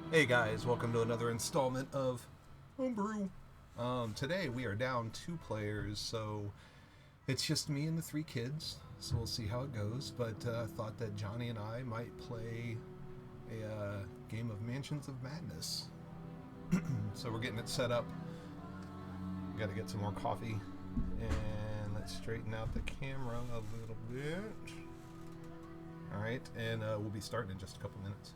Hey guys, welcome to another installment of Homebrew. Today we are down two players, so it's just me and the three kids. So we'll see how it goes. But thought that Johnny and I might play a game of Mansions of Madness. So we're getting it set up. Got to get some more coffee, and let's straighten out the camera a little bit. All right, and we'll be starting in just a couple minutes.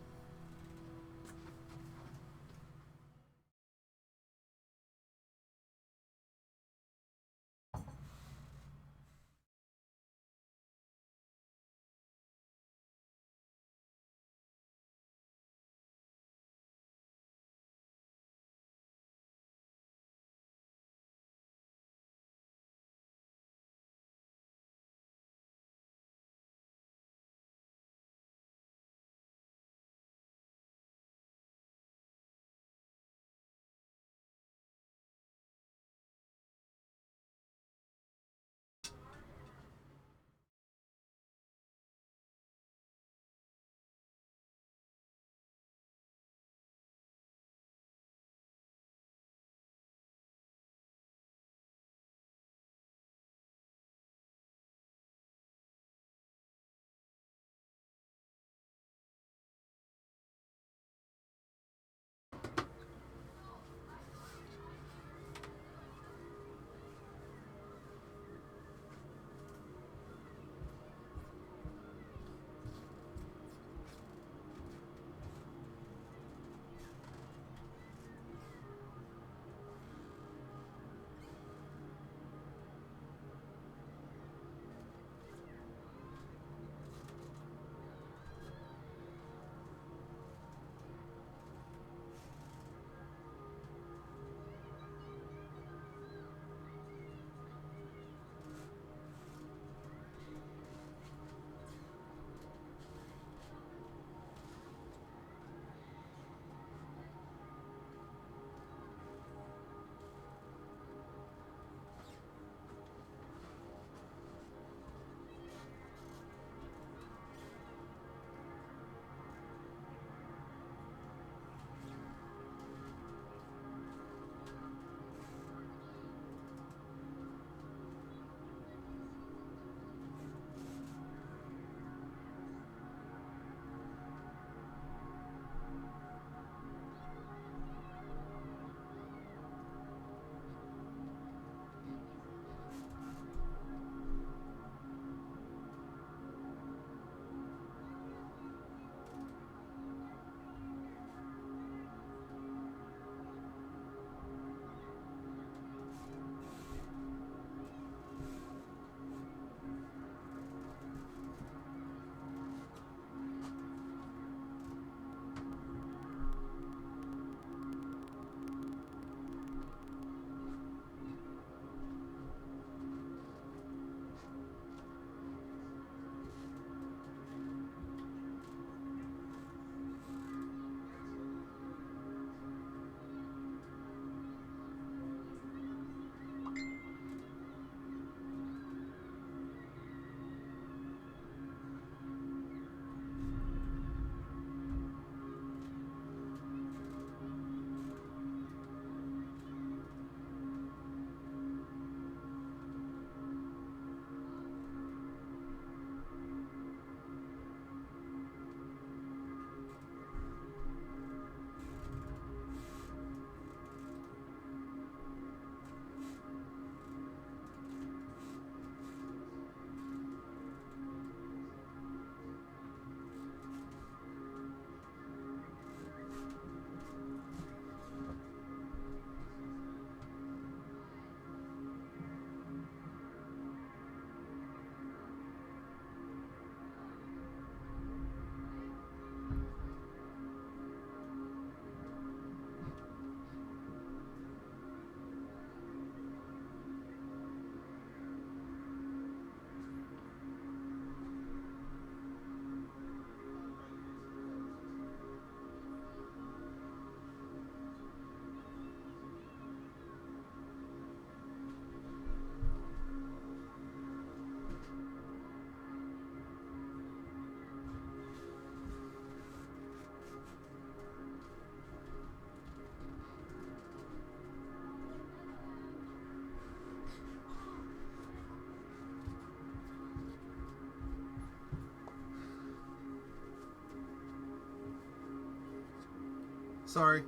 Sorry.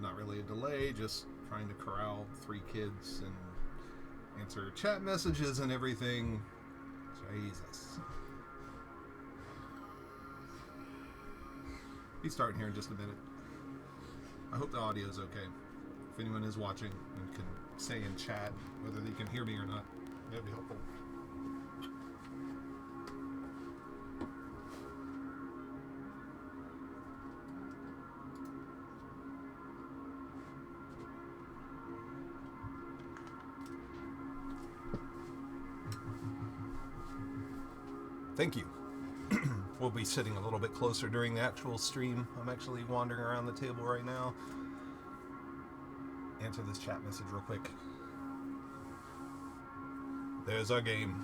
Not really a delay, just trying to corral 3 kids and answer chat messages and everything. Jesus. He's starting here in just a minute. I hope the audio is okay. If anyone is watching and can say in chat whether they can hear me or not, that'd be helpful. Thank you. We'll be sitting a little bit closer during the actual stream. I'm actually wandering around the table right now. Answer this chat message real quick. There's our game.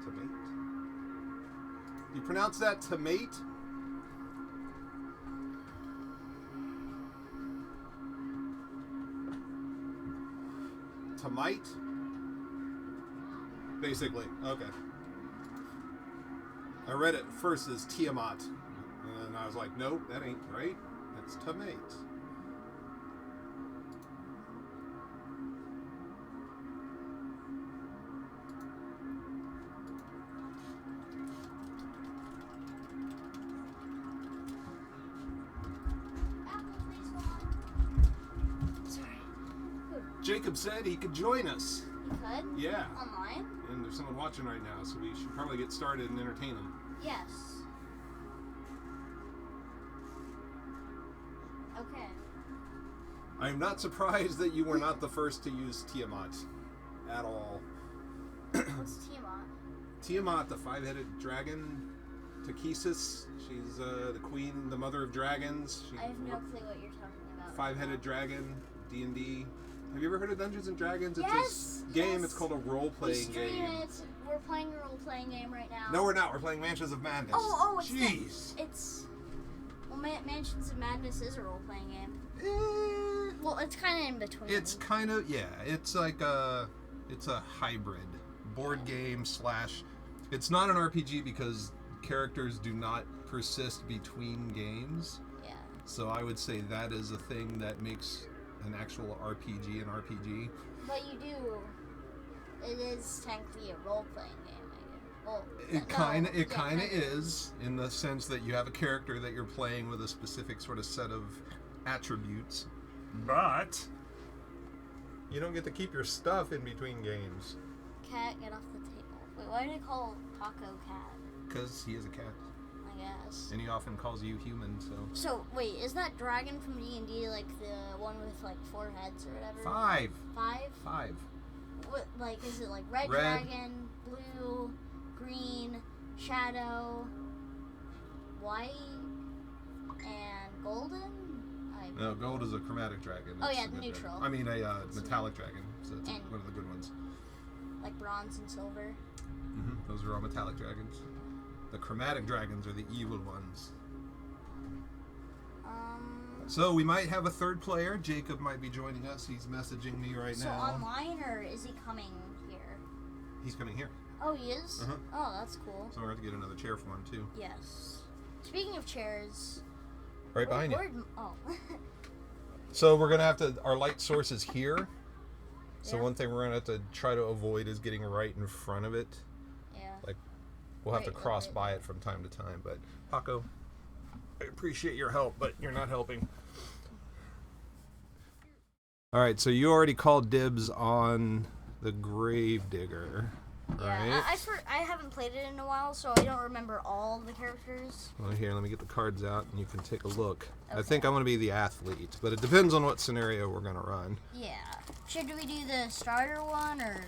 Tomate? You pronounce that tomate? Tomite? Basically, okay. I read it first as Tiamat, and I was like, nope, that ain't right. That's tomate. Jacob said he could join us. You could? Yeah. Online? And there's someone watching right now, so we should probably get started and entertain them. Yes. Okay. I am not surprised that you were not the first to use Tiamat at all. What's Tiamat? Tiamat, the 5-headed dragon, Kookiness. She's the queen, the mother of dragons. I have no clue what you're talking about. 5-headed dragon, D&D. Have you ever heard of Dungeons and Dragons? Yes! It's a game. Yes. It's called a role-playing game. We're playing a role-playing game right now. No, we're not. We're playing Mansions of Madness. Oh, it's jeez. Well, Mansions of Madness is a role-playing game. Well, it's kind of in between. It's kind of, yeah. It's like it's a hybrid board game slash. It's not an RPG because characters do not persist between games. Yeah. So I would say that is a thing that makes an actual RPG an RPG. But you do. It is technically a role-playing game, I guess. Well, it kind of is, in the sense that you have a character that you're playing with a specific sort of set of attributes, but you don't get to keep your stuff in between games. Cat, get off the table. Wait, why do they call Paco Cat? Because he is a cat. I guess. And he often calls you human, so... So, wait, is that dragon from D&D like the one with like 4 heads or whatever? 5. 5? What, like, is it like red dragon, blue, green, shadow, white, and golden? No, gold is a chromatic dragon. Oh, It's yeah, a good neutral. dragon. I mean, a metallic dragon. So it's And- one of the good ones. Like bronze and silver? Those are all metallic dragons. The chromatic dragons are the evil ones. So we might have a third player. Jacob might be joining us. He's messaging me right now. So online, or is he coming here? He's coming here. Oh, he is? Uh-huh. Oh, that's cool. So we're going to have to get another chair for him, too. Yes. Speaking of chairs... Right behind you. Oh. So we're going to have to... Our light source is here. So Yeah. one thing we're going to have to try to avoid is getting right in front of it. Yeah. Like, we'll have to Right, cross right. by it from time to time. But, Paco, I appreciate your help, but you're not helping. All right, so you already called dibs on the Gravedigger, Yeah, right? I haven't played it in a while, so I don't remember all the characters. Well, here, let me get the cards out, and you can take a look. I Okay. think I'm going to be the athlete, but it depends on what scenario we're going to run. Yeah. Should we do the starter one, or...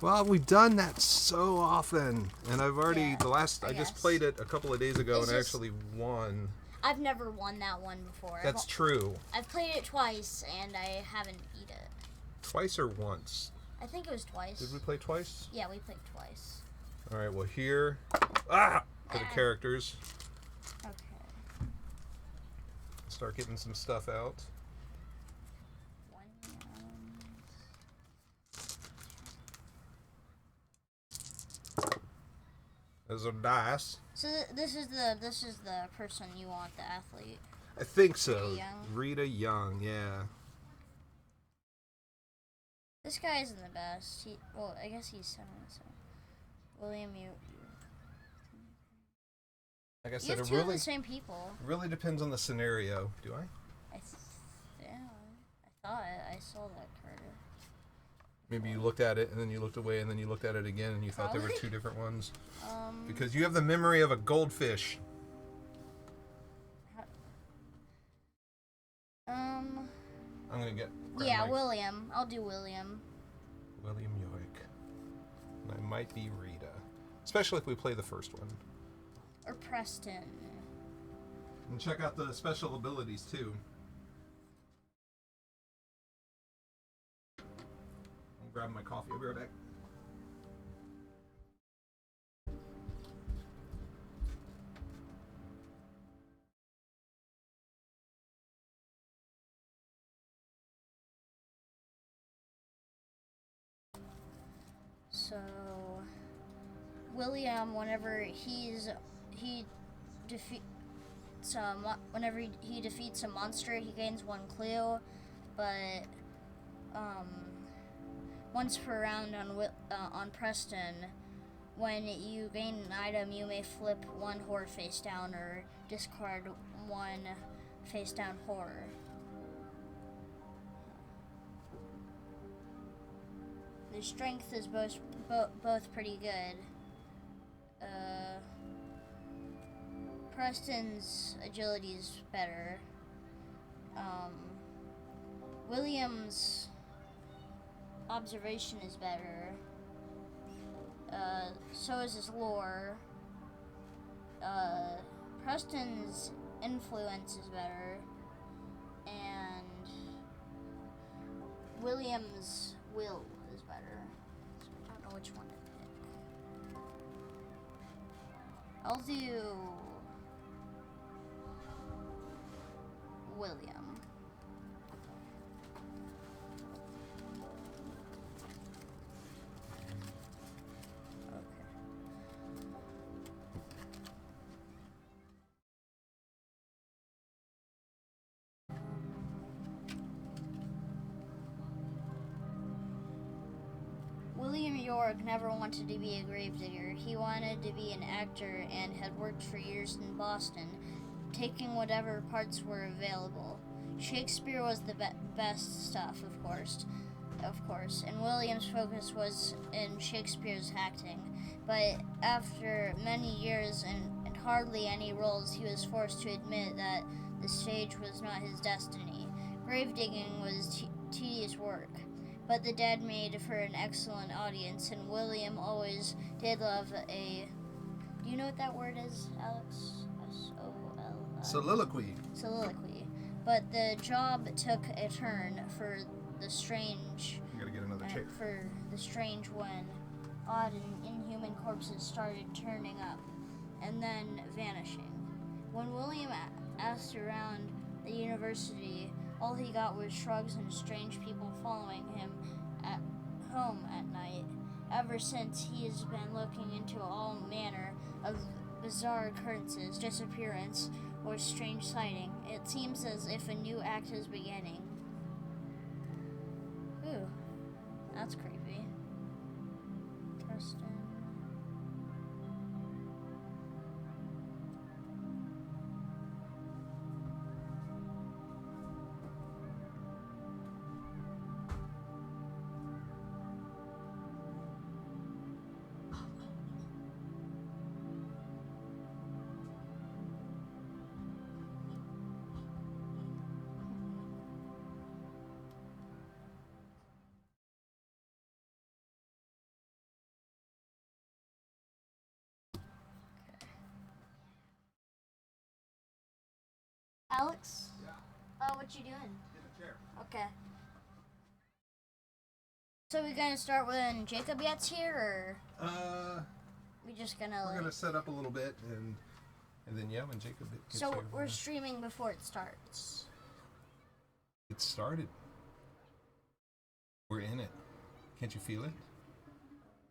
Well, we've done that so often, and I've already, Yeah, I just guess. played it a couple of days ago, It's and I just- actually won. I've never won that one before. That's true. I've played it twice, and I haven't beat it. Twice or once? I think it was twice. Did we play twice? Yeah, we played twice. All right, well, here, for the characters. Okay. Start getting some stuff out. One, Those are dice. So this is the person you want, the athlete. I think so. Rita Young, yeah. This guy isn't the best. Well, I guess he's 7. So William, Like I said, you have it two really of the same people. really depends on the scenario. Do I? Yeah, I thought I saw that card. Maybe you looked at it and then you looked away and then you looked at it again and you thought there were two different ones. Because you have the memory of a goldfish. I'm gonna get. Yeah, William. I'll do William. William York. And I might be Rita, especially if we play the first one. Or Preston. And check out the special abilities too. I'm grabbing my coffee. I'll be right back. So William, whenever he defeats a monster, he gains 1 clue, but once per round on Preston, when you gain an item, you may flip 1 horror face down or discard 1 face down horror. The strength is both pretty good. Preston's agility is better. William's observation is better. So is his lore. Preston's influence is better. And William's will is better. So I don't know which one to pick. I'll do William. William York never wanted to be a gravedigger. He wanted to be an actor and had worked for years in Boston, taking whatever parts were available. Shakespeare was the best stuff, of course, and William's focus was in Shakespeare's acting. But after many years and hardly any roles, he was forced to admit that the stage was not his destiny. Gravedigging was tedious work, but the dead made for an excellent audience, and William always did love a... Do you know what that word is, Alex? S-O-L-I. Soliloquy. Soliloquy. But the job took a turn for the strange... You gotta get another chair. For the strange when odd and inhuman corpses started turning up, and then vanishing. When William asked around the university, all he got was shrugs and strange people following him at home at night. Ever since, he has been looking into all manner of bizarre occurrences, disappearance, or strange sighting. It seems as if a new act is beginning. Ooh, that's creepy. Preston. Alex? Yeah. What you doing? Get a chair. Okay. So we gonna start when Jacob gets here, or we just gonna? We're gonna set up a little bit, and then yeah, when Jacob gets so here, we're streaming before it starts. It started. We're in it. Can't you feel it?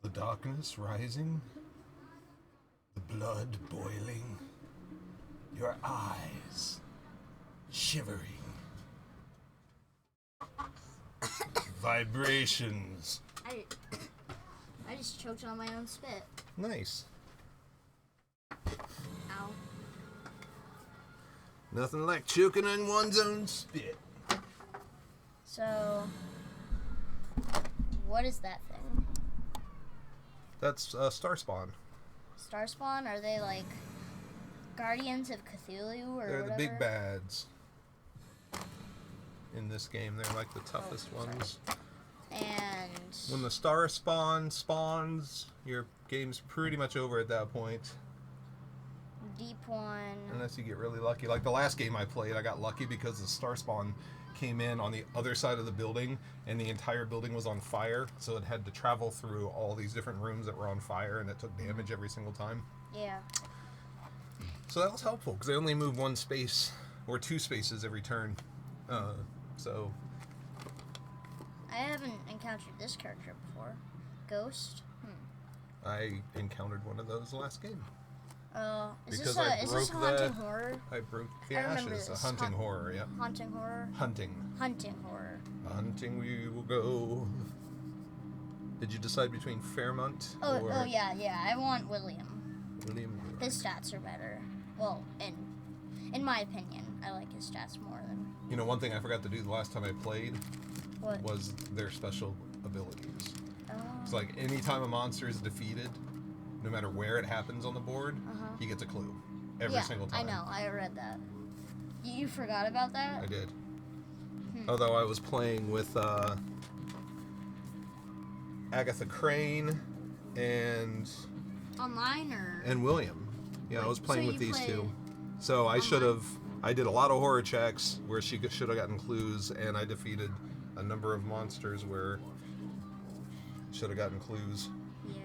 The darkness rising. blood boiling, your eyes shivering, vibrations. I just choked on my own spit. Nice. Ow. Nothing like choking on one's own spit. So, what is that thing? That's Star Spawn. Star Spawn? Are they like Guardians of Cthulhu or They're whatever? the big bads in this game. They're like the toughest ones. And When the Star Spawn spawns, your game's pretty much over at that point. Deep One. Unless you get really lucky. Like the last game I played, I got lucky because the Star Spawn came in on the other side of the building and the entire building was on fire. So it had to travel through all these different rooms that were on fire and it took damage every single time. Yeah. So that was helpful because they only move one space or two spaces every turn. So I haven't encountered this character before. Ghost? I encountered one of those last game. Is Because this I a broke haunting horror? I broke the I remember ashes. A this. hunting horror, yeah. Haunting horror? Hunting. Hunting horror. Hunting we will go. Did you decide between Fairmont Oh, or yeah. I want William. William? His stats are better. Well, in my opinion, I like his stats more than... You know, one thing I forgot to do the last time I played What? was their special abilities. Oh. It's like anytime a monster is defeated, no matter where it happens on the board, he gets a clue every single time. I know. I read that. You forgot about that? I did. Although I was playing with Agatha Crane and Online or... William. Yeah, I Wait, was playing so with you these played two. So I should online? have. I did a lot of horror checks where she should have gotten clues, and I defeated a number of monsters where should have gotten clues. Yeah.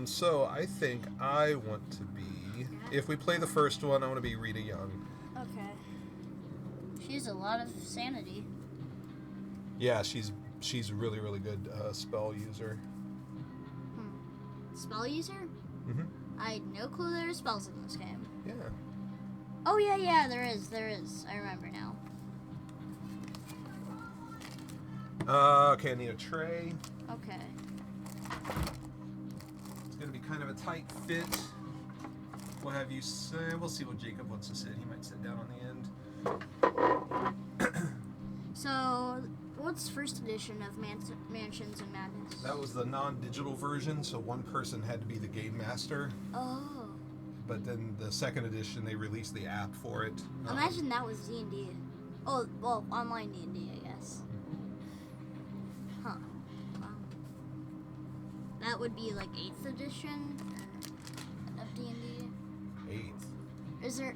So I think I want to be. If we play the first one, I want to be Rita Young. Okay. She has a lot of sanity. Yeah, she's a really good spell user. Spell user? Mhm. I had no clue there are spells in this game. Yeah. Oh, yeah, there is. I remember now. Okay, I need a tray. Okay. It's gonna be kind of a tight fit. We'll have you sit. We'll see what Jacob wants to sit. He might sit down on the end. So, what's first edition of Mansions and Madness? That was the non-digital version, so one person had to be the game master. Oh. But then the second edition, they released the app for it. Imagine that was D&D. Oh, well, online D&D, I guess. Huh. Wow. That would be like 8th edition of D&D. 8th. Is there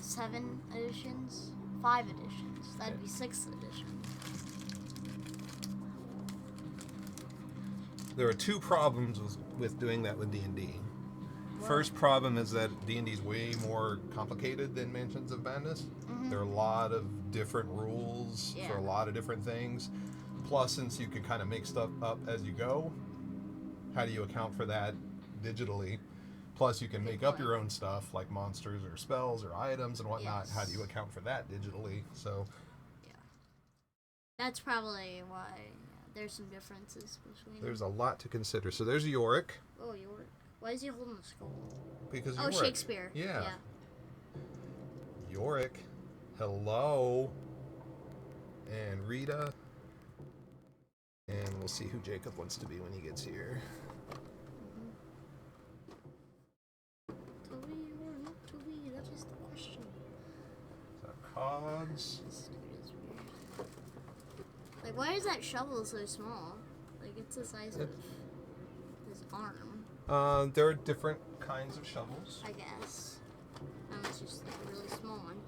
7 editions? 5 editions. That'd be 6th edition. There are two problems with doing that with D&D. First problem is that D&D is way more complicated than Mansions of Madness. There are a lot of different rules for a lot of different things. Plus, since you can kind of make stuff up as you go, how do you account for that digitally? Plus, you can make up your own stuff like monsters or spells or items and whatnot. How do you account for that digitally? So, yeah, that's probably why there's some differences between. There's a lot to consider. So there's Yorick. Oh, Yorick. Why is he holding the skull? Because Yorick. Shakespeare. Yeah. Yorick. Hello. And Rita. And we'll see who Jacob wants to be when he gets here. To be or not to be, that is the question. So cogs. Like, why is that shovel so small? Like, it's the size of his arm. There are different kinds of shovels. I guess. It's just like a really small one.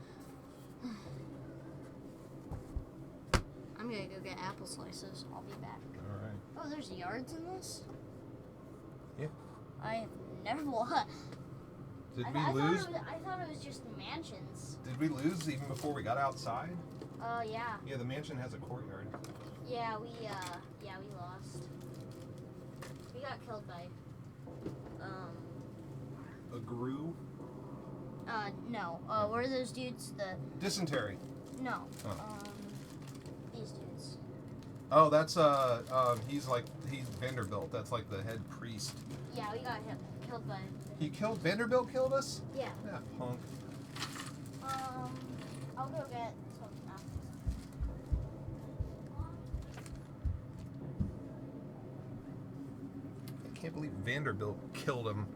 I'm gonna go get apple slices. I'll be back. Alright. Oh, there's yards in this? Yeah. I have never what? Did we lose? I thought it was just mansions. Did we lose even before we got outside? Yeah. Yeah, the mansion has a courtyard. Yeah, Yeah, we lost. We got killed by, A Gru? no. What are those dudes? Dysentery. No. Oh. These dudes. Oh, that's, he's Vanderbilt. That's like the head priest. Yeah, we got killed by... Vanderbilt killed us? Yeah. That punk. I'll go get some apples. I can't believe Vanderbilt killed him.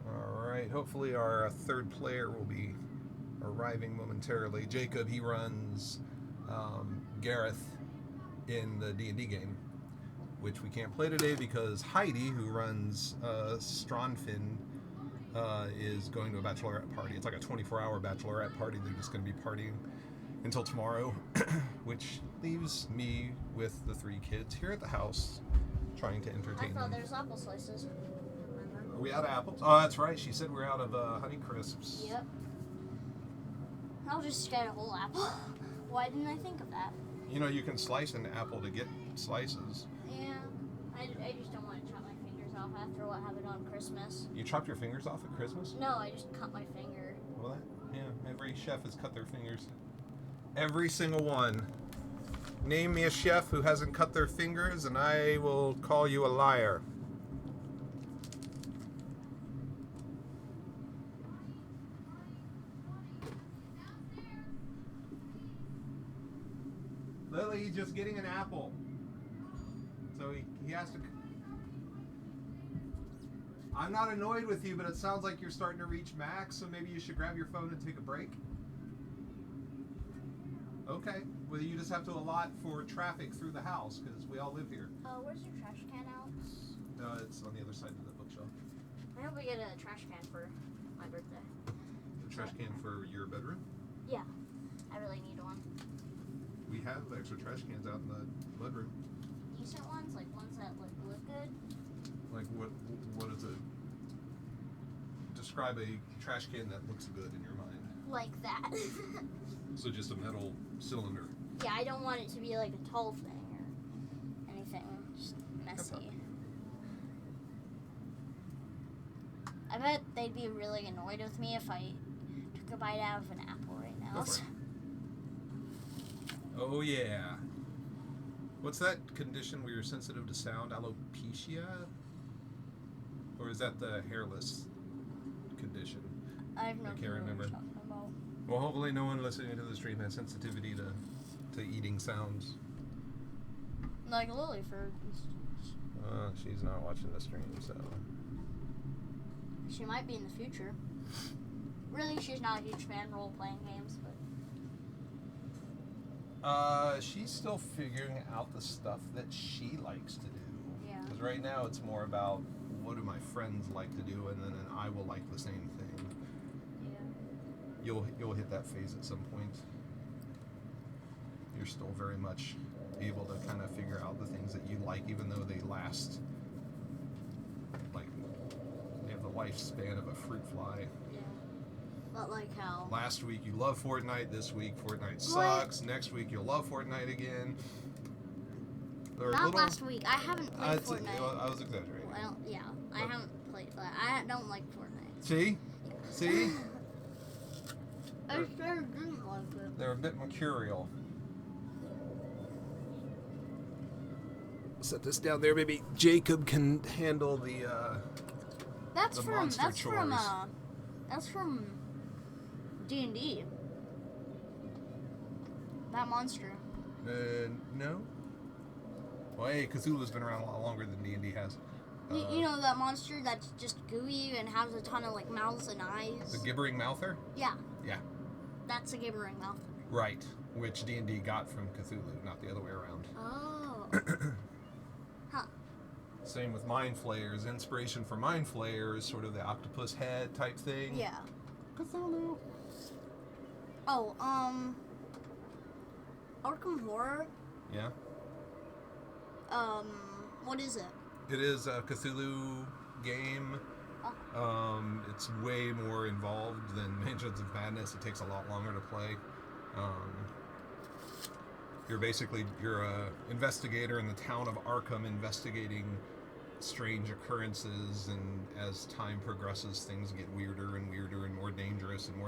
Alright, hopefully our third player will be arriving momentarily. Jacob, he runs Gareth in the D&D game, which we can't play today because Heidi, who runs Stronfin, is going to a bachelorette party. It's like a 24-hour bachelorette party. They're just going to be partying until tomorrow, which leaves me with the 3 kids here at the house trying to entertain I thought them. there's apple slices. Are we out of apples? Oh, that's right. She said we're out of Honey Crisps. Yep. I'll just get a whole apple. Why didn't I think of that? You know, you can slice an apple to get slices. Yeah. I just don't want to chop my fingers off after what happened on Christmas. You chopped your fingers off at Christmas? No, I just cut my finger. Well, every chef has cut their fingers. Every single one. Name me a chef who hasn't cut their fingers, and I will call you a liar. Lily, he's just getting an apple. So he has to... I'm not annoyed with you, but it sounds like you're starting to reach max, so maybe you should grab your phone and take a break. Okay. Well, you just have to allot for traffic through the house, because we all live here. Where's your trash can, Alex? It's on the other side of the bookshelf. I hope we get a trash can for my birthday. The trash can for your bedroom? Yeah. I really need one. We have extra trash cans out in the mudroom. Decent ones? Like ones that look good? Like what is it? Describe a trash can that looks good in your mind. Like that. So just a metal cylinder. Yeah, I don't want it to be like a tall thing or anything. Just messy. I bet they'd be really annoyed with me if I took a bite out of an apple right now. Go for it. Oh yeah. What's that condition where you're sensitive to sound? Alopecia? Or is that the hairless condition? I have no I can't clue what remember. you're talking about. Well, hopefully no one listening to the stream has sensitivity to eating sounds. Like Lily, for instance. She's not watching the stream, so... She might be in the future. Really, she's not a huge fan of role-playing games, but... She's still figuring out the stuff that she likes to do. Yeah. Because right now it's more about what do my friends like to do, and then I will like the same thing. Yeah. You'll hit that phase at some point. You're still very much able to kind of figure out the things that you like, even though they last, like, they have the lifespan of a fruit fly. Yeah. But like how... Last week you love Fortnite, this week Fortnite sucks, next week you'll love Fortnite again. Not last week. I haven't played Fortnite. I was exaggerating. Well, yeah. I haven't played Fortnite. I don't like Fortnite. See? See? I sure didn't like it. They're a bit mercurial. Set this down there. Maybe Jacob can handle the That's the from monster that's chores. from that's from D&D. That monster. No. Well, hey, Cthulhu's been around a lot longer than D&D has. You know that monster that's just gooey and has a ton of like mouths and eyes? The gibbering mouther? Yeah. Yeah. That's a gibbering mouther. Right. Which D&D got from Cthulhu, not the other way around. Oh. Huh. Same with Mind Flayers. Inspiration for Mind Flayer is sort of the octopus head type thing. Yeah. Cthulhu. Oh, Arkham Horror. Yeah. What is it? It is a Cthulhu game It's way more involved than Mansions of Madness. It takes a lot longer to play. You're a investigator in the town of Arkham, investigating strange occurrences, and as time progresses, things get weirder and weirder and more dangerous, and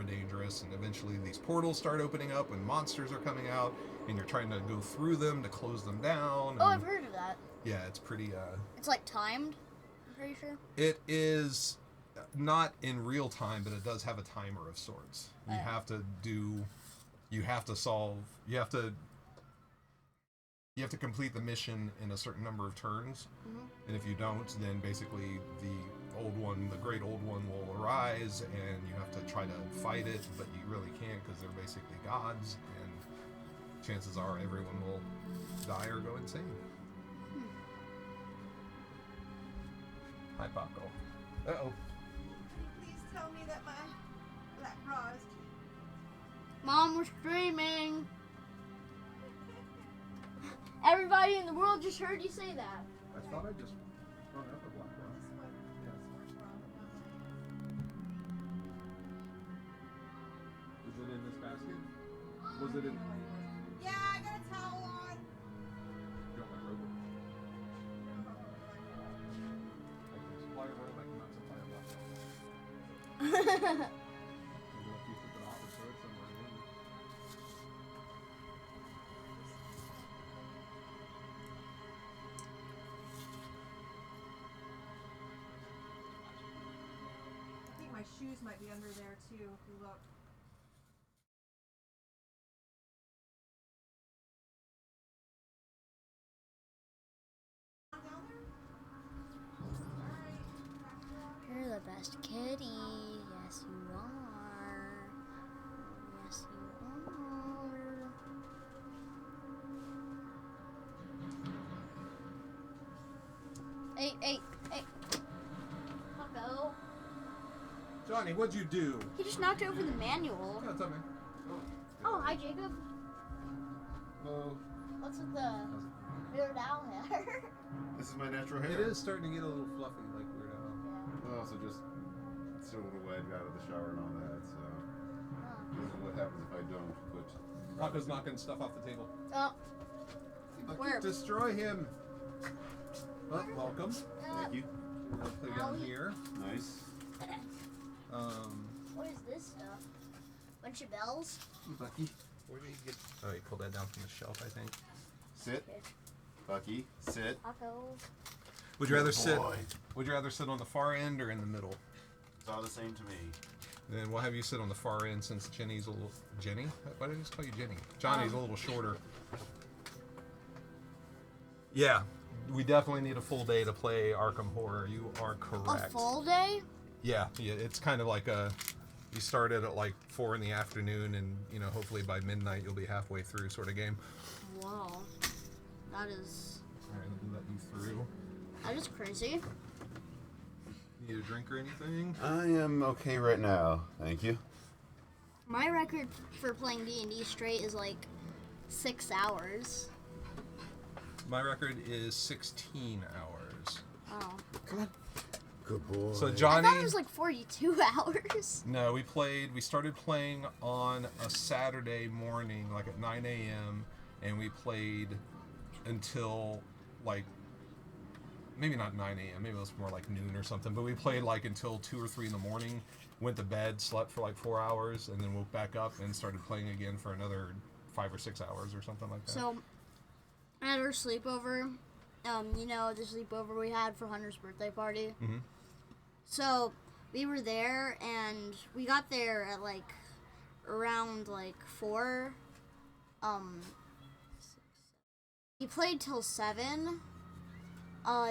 eventually these portals start opening up and monsters are coming out, and you're trying to go through them to close them down. Oh, I've heard of that. Yeah, it's pretty It's like timed, I'm pretty sure. it is not in real time, but it does have a timer of sorts. You have to complete the mission in a certain number of turns, and if you don't, then basically the great old one will arise, and you have to try to fight it, but you really can't because they're basically gods, and chances are everyone will die or go insane. Hi, Paco. Uh-oh. Please tell me that my black bra is Mom, we're streaming. Everybody in the world just heard you say that. I thought I just hung up a black bra. Is it in this basket? Was it in... Yeah, I got a towel on. You want my robe? I can supply a robe, I cannot supply a black bra. Maybe if you took it off or throw it somewhere, maybe. I think my shoes might be under there too, if you look. Down there? Alright. You're the best kitty. Yes, you are. Yes, you are. Hey. Paco. Johnny, what'd you do? He just knocked over the manual. Yeah, it's up, man. Oh, hi, Jacob. Hello. What's with the Weird Al hair? This is my natural hair. It is starting to get a little fluffy, like Weird Al. Well, also just still a little wet, got out of the shower and all that, so this is what happens if I don't put... Paco's knocking stuff off the table. Oh, where? Destroy him. Oh, welcome. Thank you. We're gonna play down here. Nice. What is this stuff? Bunch of bells? Bucky. Where did you get? Oh, you pulled that down from the shelf, I think. Sit. Bucky, sit. Paco. Would you rather sit? Boy. Would you rather sit on the far end or in the middle? It's all the same to me. Then we'll have you sit on the far end since Jenny's a little... Jenny? Why did I just call you Jenny? Johnny's a little shorter. Yeah, we definitely need a full day to play Arkham Horror. You are correct. A full day? Yeah, it's kind of like you started at like 4 in the afternoon, and hopefully by midnight you'll be halfway through, sort of game. Wow. That is... Alright, let me let you through. That is crazy. Need a drink or anything? I am okay right now, thank you. My record for playing D&D straight is like 6 hours. My record is 16 hours. Oh. Come on. Good boy. So I Johnny... thought it was like 42 hours. No, we started playing on a Saturday morning, like at 9 a.m., and we played until like, maybe not 9 a.m., maybe it was more like noon or something, but we played like until 2 or 3 in the morning, went to bed, slept for like 4 hours, and then woke back up and started playing again for another 5 or 6 hours or something like that. So, at our sleepover, the sleepover we had for Hunter's birthday party. Mm-hmm. So, we were there, and we got there at like around like 4. We played till 7.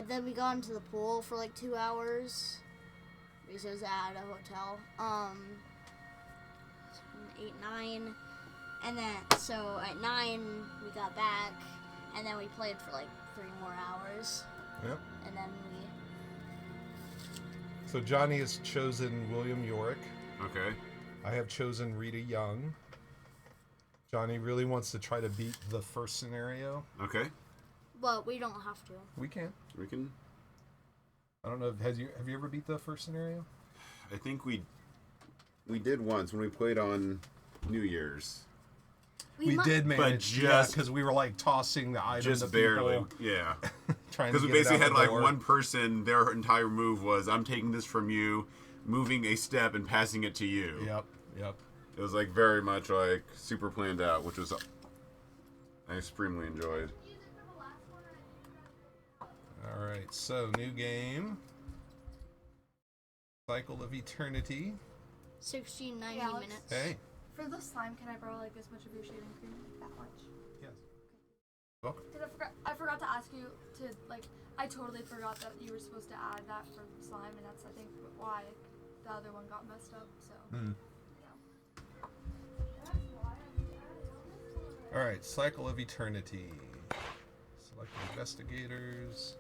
Then we got into the pool for like 2 hours because it was at a hotel. 8, 9, and then so at 9 we got back, and then we played for like 3 more hours. Yep. And then So Johnny has chosen William Yorick. Okay. I have chosen Rita Young. Johnny really wants to try to beat the first scenario. Okay. Well, we don't have to. We can. We can... I don't know. Have you ever beat the first scenario? I think we did once when we played on New Year's. We did manage, just because we were like tossing the item Just to barely, people, yeah. trying to Because we get it basically out had the like door. one person. Their entire move was, "I'm taking this from you, moving a step and passing it to you." Yep. It was like very much like super planned out, which was I extremely enjoyed. All right, so new game. Cycle of Eternity. 1690 Yeah, let's- minutes. Hey. For the slime, can I borrow like this much of your shaving cream? That much. Yes. Welcome. Because I forgot to ask you to like. I totally forgot that you were supposed to add that for slime, and that's I think why the other one got messed up. So. All right, Cycle of Eternity. Select investigators.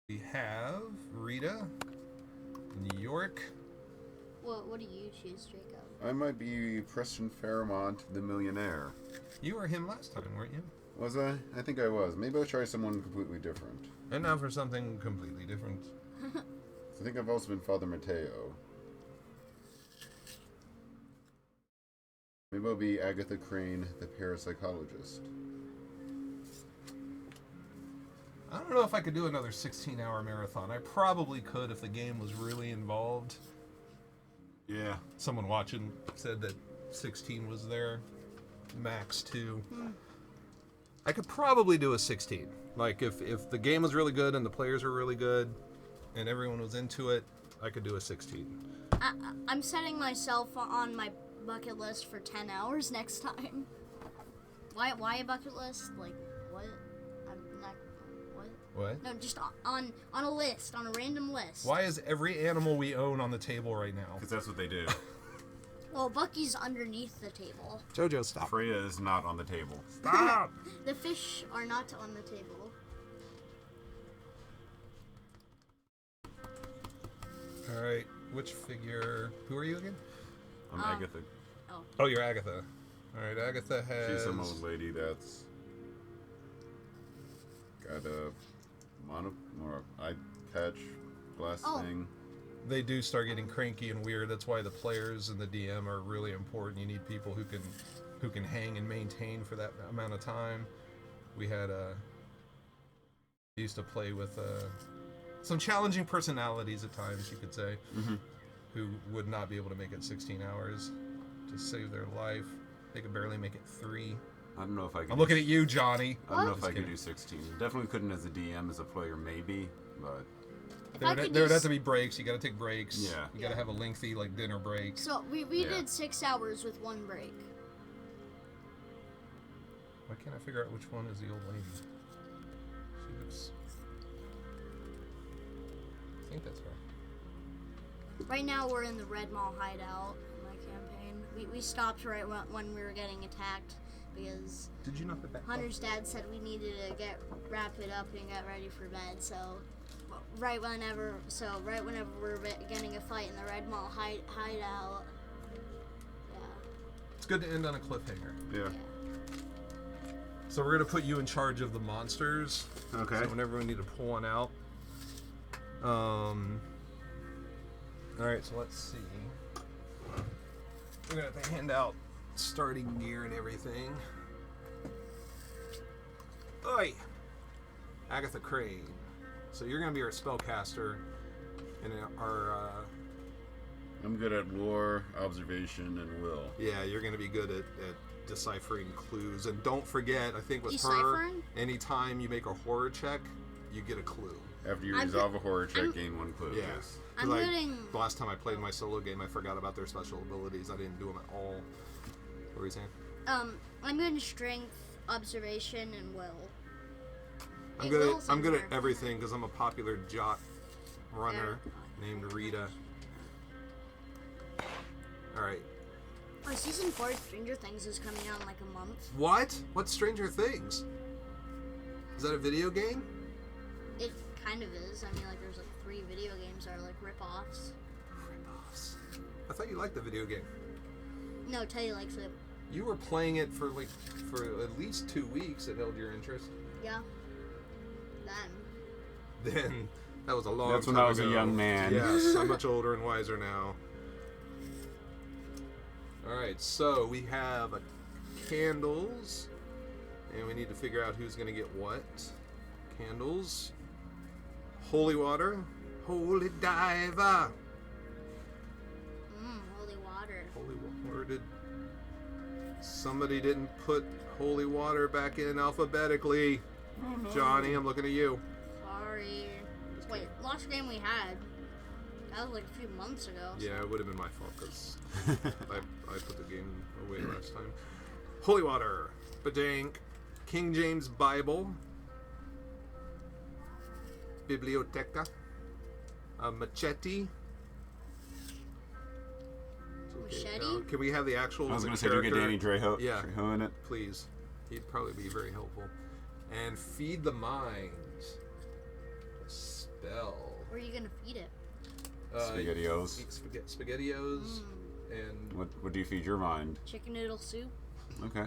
We have Rita, New York. What do you choose, Jacob? I might be Preston Fairmont, the millionaire. You were him last time, weren't you? Was I? I think I was. Maybe I'll try someone completely different. And now for something completely different. I think I've also been Father Mateo. Maybe I'll be Agatha Crane, the parapsychologist. I don't know if I could do another 16-hour marathon. I probably could if the game was really involved. Yeah. Someone watching said that 16 was their max too. I could probably do a 16. Like if the game was really good and the players were really good and everyone was into it, I could do a 16. I'm setting myself on my bucket list for 10 hours next time. Why a bucket list? Like, what? I'm not... What? What? No, just on a list, on a random list. Why is every animal we own on the table right now? Because that's what they do. Well, Bucky's underneath the table. Jojo, stop. Freya is not on the table. Stop! The fish are not on the table. All right, which figure? Who are you again? I'm Agatha. Oh, you're Agatha. All right, Agatha has... She's some old lady that's got a or eye patch glass thing. They do start getting cranky and weird. That's why the players and the DM are really important. You need people who can hang and maintain for that amount of time. We had used to play with some challenging personalities at times, you could say, who would not be able to make it 16 hours to save their life. They could barely make it 3. I don't know if I can. I'm looking at you, Johnny. I don't know if Just I could kidding. do 16. Definitely couldn't as a DM, as a player, maybe. But There would have to be breaks. You got to take breaks. Yeah. You got to have a lengthy dinner break. So we did 6 hours with 1 break. Why can't I figure out which one is the old lady? She looks... I think that's her. Right now we're in the Red Mall hideout in my campaign. We stopped right when we were getting attacked because Did you knock the back? Hunter's dad said we needed to wrap it up and get ready for bed. So right whenever we're getting a fight in the Red Mall hideout. Yeah. It's good to end on a cliffhanger. yeah. So we're gonna put you in charge of the monsters. Okay. So whenever we need to pull one out. All right. So let's see. We're gonna have to hand out starting gear and everything. Oi, Agatha Crane. So you're gonna be our spellcaster, and our I'm good at lore, observation, and will. yeah, you're gonna be good at deciphering clues. And don't forget, I think with Deciphering? her, anytime you make a horror check, you get a clue. After you I'm resolve a horror check, I'm- gain 1 clue. Yeah. Yes. 'Cause I'm getting... The last time I played my solo game, I forgot about their special abilities. I didn't do them at all. What were you saying? I'm getting strength, observation, and will. I'm Hey, good. Will's I'm in good there. at everything because I'm a popular jock runner named Rita. All right. Oh, season 4 of Stranger Things is coming out in like a month. What? What's Stranger Things? Is that a video game? It kind of is. I mean, like there's like 3 video games that are like rip-offs. Rip-offs. I thought you liked the video game. No, Teddy likes it. You were playing it for at least 2 weeks. It held your interest. Yeah. Then. Then that was a long That's time when I was ago. a young man. Yes, I'm much older and wiser now. All right, so we have candles, and we need to figure out who's going to get what. Candles, holy water, holy diver. Holy water. Holy water. Somebody didn't put holy water back in alphabetically. Oh, no. Johnny, I'm looking at you. Sorry. Wait, last game we had, that was like a few months ago. So. Yeah, it would have been my fault because I put the game away last time. Holy water, Badank, King James Bible, Biblioteca, a machete. Machete? Now, can we have the actual? I was the going to say, do you get character? Danny Trejo, Yeah. Trejo in it? Please, he'd probably be very helpful. And feed the mind. Spell. Where are you gonna feed it? SpaghettiOs. Eat SpaghettiOs. And What do you feed your mind? Chicken noodle soup. Okay.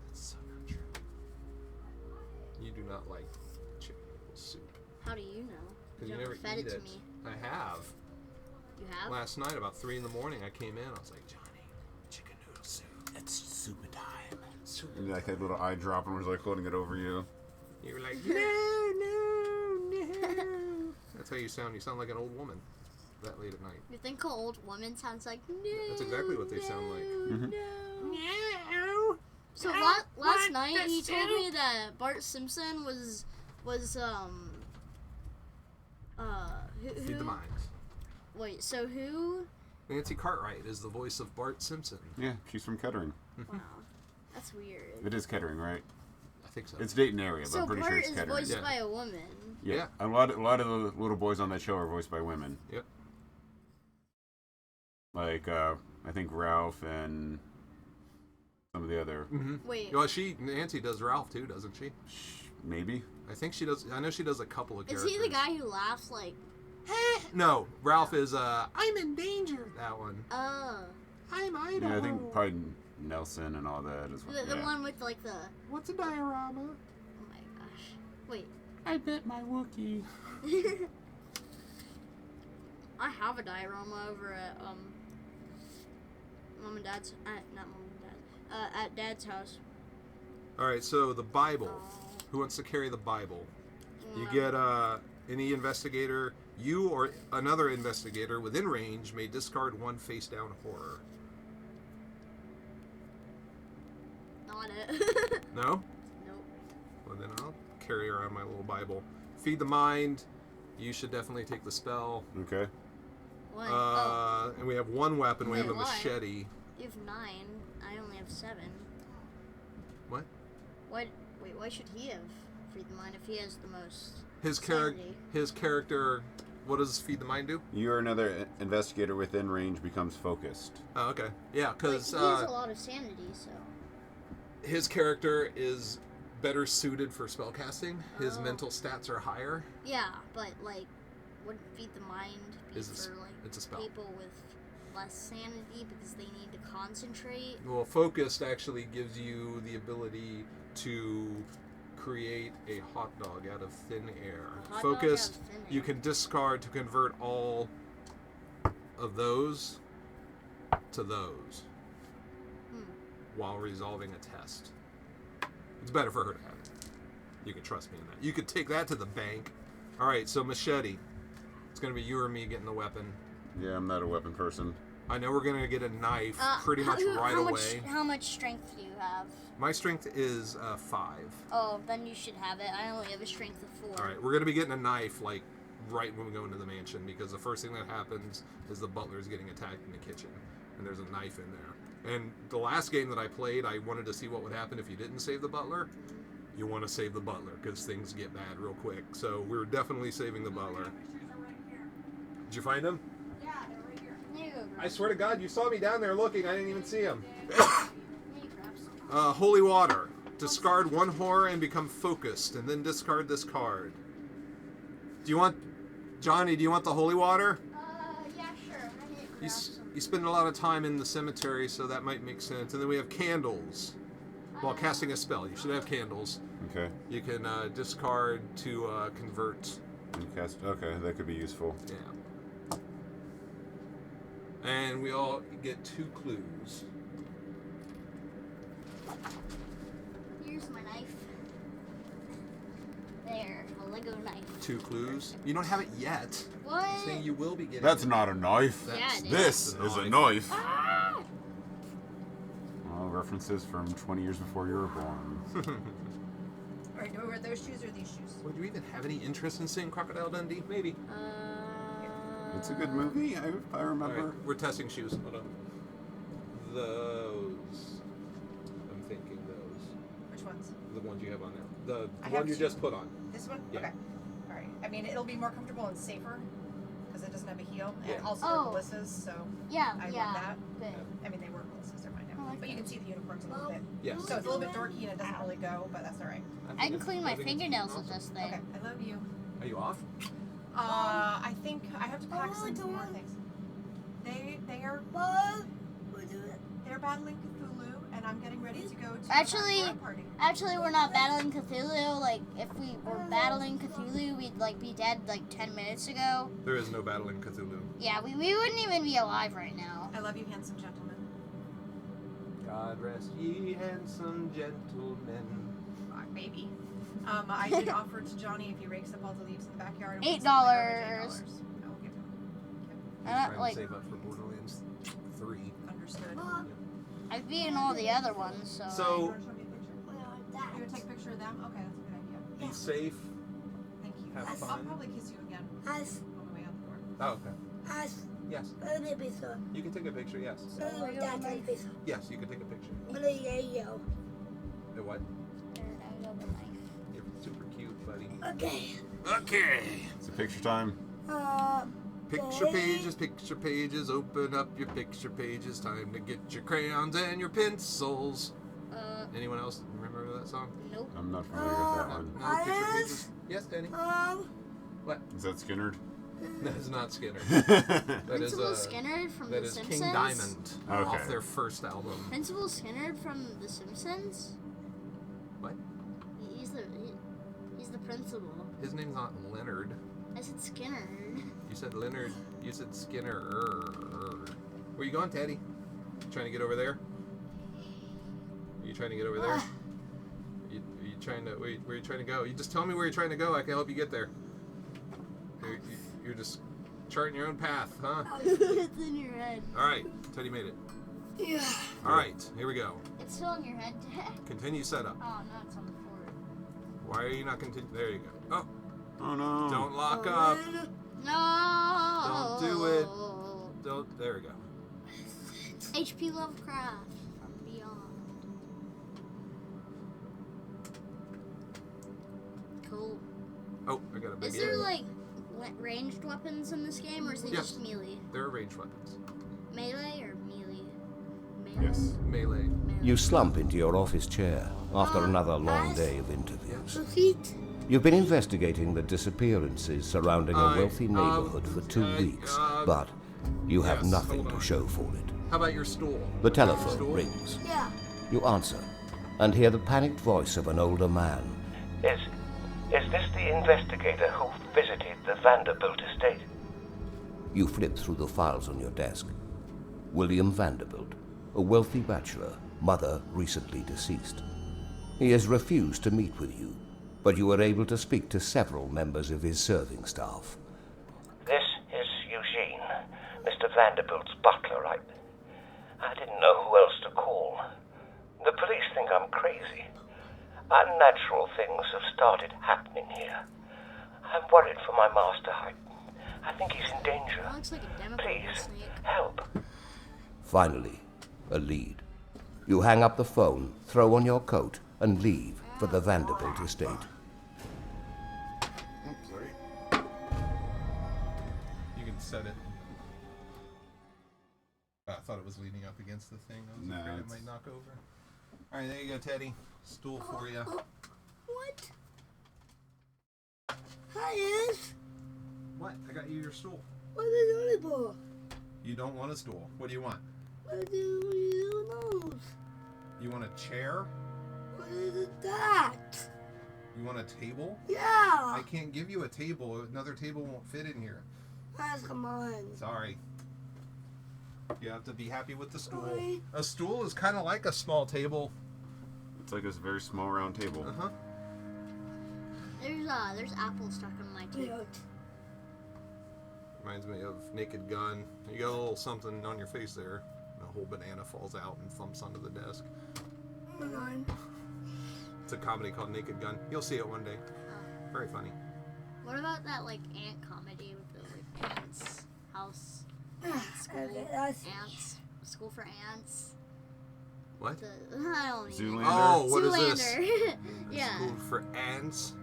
that's so not true. You do not like chicken noodle soup. How do you know? Because you haven't never fed eat it to it. me. I have. You have? Last night, about 3 in the morning, I came in. I was like, Johnny, chicken noodle soup. It's super time. Soup. And like that little eye drop and was like holding it over you. You were like, no. That's how you sound. You sound like an old woman that late at night. You think an old woman sounds like no? That's exactly what they sound like. Mhm. No. So last night he told me that Bart Simpson was Feed the mind. Wait, so who? Nancy Cartwright is the voice of Bart Simpson. Yeah, she's from Kettering. Wow, that's weird. It is Kettering, right? I think so. It's Dayton area, but So I'm pretty Bart sure it's is Kettering. voiced Yeah. by a woman. Yeah. A lot of the little boys on that show are voiced by women. Yep. Like I think Ralph and some of the other Wait, Well, Nancy does Ralph too, doesn't she? maybe. I think she does. I know she does a couple of is characters. he the guy who laughs like? No, Ralph is I'm in danger. That one. I'm Idaho. Yeah, I think probably Nelson and all that as well. The yeah. one with like the. What's a diorama? Oh my gosh. Wait. I bet my Wookiee. I have a diorama over at mom and dad's not mom and dad at dad's house. All right, so the Bible. Oh. Who wants to carry the Bible? You Mm. get any investigator. You or another investigator within range may discard one face-down horror. Not it. No? Nope. Well, then I'll carry around my little Bible. Feed the mind. You should definitely take the spell. Okay. One. Oh, And we have one weapon. We have a Wait, why? machete. you have 9. I only have 7. What? What? Wait, why should he have Feed the Mind if he has the most? His character. What does Feed the Mind do? You or another investigator within range becomes focused. Oh, okay. Yeah, because He has a lot of sanity, so. his character is better suited for spellcasting. His Oh. mental stats are higher. Yeah, but like, wouldn't Feed the Mind be It's for like a spell. people with less sanity because they need to concentrate? Well, focused actually gives you the ability to create a hot dog out of thin air. A hot dog Focused, out of thin you air. can discard to convert all of those to those while resolving a test. It's better for her to have it. You can trust me in that. You could take that to the bank. All right, so machete. It's going to be you or me getting the weapon. Yeah, I'm not a weapon person. I know we're going to get a knife pretty much how right much, away. How much strength do you have? My strength is 5. Oh, then you should have it. I only have a strength of 4. All right, we're going to be getting a knife like right when we go into the mansion because the first thing that happens is the butler's getting attacked in the kitchen and there's a knife in there. And the last game that I played, I wanted to see what would happen if you didn't save the butler. You want to save the butler because things get bad real quick. So we're definitely saving the butler. Did you find him? Yeah, they're right here. There you go, I swear to God, you saw me down there looking. I didn't even see him. There you grab some. Holy water. Discard one horror and become focused, and then discard this card. Do you want, Johnny? Do you want the holy water? Yeah, sure. I need to grab some. You spend a lot of time in the cemetery, so that might make sense. And then we have candles. While casting a spell, you should have candles. Okay. You can discard to convert. And cast. Okay, that could be useful. Yeah. And we all get 2 clues. Here's my knife. There, a Lego knife. 2 clues. You don't have it yet. What? I'm saying you will be getting That's it. not a knife. Yeah, it is. This is a knife. Ah! Well, references from 20 years before you were born. Alright, do we wear those shoes or these shoes? Would you even have any interest in seeing Crocodile Dundee? Maybe. It's a good movie, I remember. Alright, we're testing shoes. Hold on. Those. I'm thinking those. Which ones? The ones you have on there. The I one have you 2. just put on. This one? Yeah. Okay. Alright. I mean, it'll be more comfortable and safer because it doesn't have a heel. Yeah. And also Oh. they're Melissa's, so Yeah, I yeah. love that. Good. I mean, they were Melissa's, they're mine now. I like But you that. can see the unicorns a little bit. Yes. So it's a little bit dorky and it doesn't really go, but that's alright. I can clean my think it's fingernails with awesome. this Okay. thing. I love you. Are you off? I think I have to pack some more things. They're battling Cthulhu, and I'm getting ready to go to Actually- a party. Actually, we're not battling Cthulhu. Like, if we were battling Cthulhu, we'd, like, be dead, like, 10 minutes ago. There is no battling Cthulhu. Yeah, we wouldn't even be alive right now. I love you, handsome gentlemen. God rest ye handsome gentlemen. Maybe. I did offer to Johnny if he rakes up all the leaves in the backyard. and $8. puts them in the garbage, $8. I will give him. Trying like, to save up for Borderlands 3. Understood. I've beaten all the other ones, so. So, You want to show me a picture? You want to take a picture of them? Okay, that's a good idea. be safe. Thank you. Have I'll fun. probably kiss you again As, on the way out the door. Oh, okay. as, Yes. episode. You can take a picture, yes. That episode. Yes, you can take a picture. Yo. The what? There, now you got the knife. You're super cute, buddy. Okay. Okay. It's a picture time. Picture pages, open up your picture pages. Time to get your crayons and your pencils. Anyone else remember that song? Nope. I'm not familiar with that one. No, picture pages. Yes, Danny? What? Is that Skinner? That is not Skinner. That is Principal Skinner from that The is Simpsons. King Diamond Okay. off their first album. Principal Skinner from The Simpsons. What? He's the principal. His name's not Leonard. I said Skinner. You said Leonard. You said Skinner. Where you going, Teddy? Trying to get over there? Are you trying to get over there? You trying to where are you trying to go? You just tell me where you're trying to go. I can help you get there. You're just charting your own path, huh? It's in your head. All right, Teddy made it. Yeah. All right, here we go. It's still in your head. Continue setup. Oh, no, it's on the floor. Why are you not continuing? There you go. Oh, Oh no. don't lock up. No. Don't do it. Don't. There we go. H.P. Lovecraft from Beyond. Cool. Oh, I got a big Is there area. like ranged weapons in this game, or is it Yes. just melee? There are ranged weapons. Melee or melee? Yes. Melee. You slump into your office chair after another long day of interviews. Feet. You've been investigating the disappearances surrounding a wealthy neighborhood for 2 weeks, but you have yes, nothing hold to on. show for it. How about your stool? The telephone Stool? rings. Yeah. You answer and hear the panicked voice of an older man. Is this the investigator who visited the Vanderbilt estate? You flip through the files on your desk. William Vanderbilt, a wealthy bachelor, mother recently deceased. He has refused to meet with you, but you are able to speak to several members of his serving staff. This is Eugene, Mr. Vanderbilt's butler. I didn't know who else to call. The police think I'm crazy. Unnatural things have started happening here. I'm worried for my master. I think he's in danger. That looks like a Democrat Please, snake. help. Finally, a lead. You hang up the phone, throw on your coat, and leave for the Vanderbilt estate. Oops, sorry. You can set it. I thought it was leaning up against the thing. I was No, afraid it it's- might knock over. All right, there you go, Teddy. Stool for you. What? Hi, Ash. What? I got you your stool. What is it for? You don't want a stool. What do you want? What do you know? You want a chair? What is that? You want a table? Yeah. I can't give you a table. Another table won't fit in here. Guys, come on. Sorry. You have to be happy with the stool. Sorry. A stool is kind of like a small table. It's like a very small round table. Uh-huh. There's apples stuck in my teeth. Reminds me of Naked Gun. You got a little something on your face there. And a whole banana falls out and thumps onto the desk. Come on. It's a comedy called Naked Gun. You'll see it one day. Very funny. What about that like ant comedy with the like ants house? School, Okay, that's ants, school for ants. What? I don't know. Zoolander. Oh, what is this? Zoolander. Yeah. School for ants.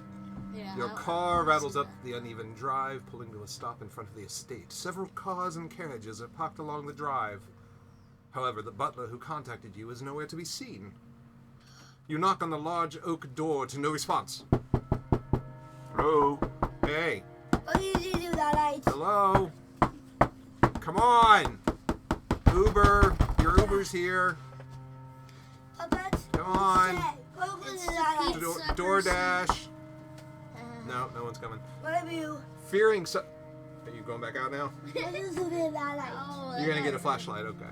Yeah. Your car rattles up the uneven drive, pulling to a stop in front of the estate. Several cars and carriages are parked along the drive. However, the butler who contacted you is nowhere to be seen. You knock on the large oak door to no response. Hello. Hey. what did you do that night? Hello? Come on! Uber! Your Uber's here. Come on. What was It's that the night? pizza DoorDash. No, no one's coming. What have you? Fearing so... Are you going back out now? What is it that night? Oh, You're gonna get a flashlight, okay.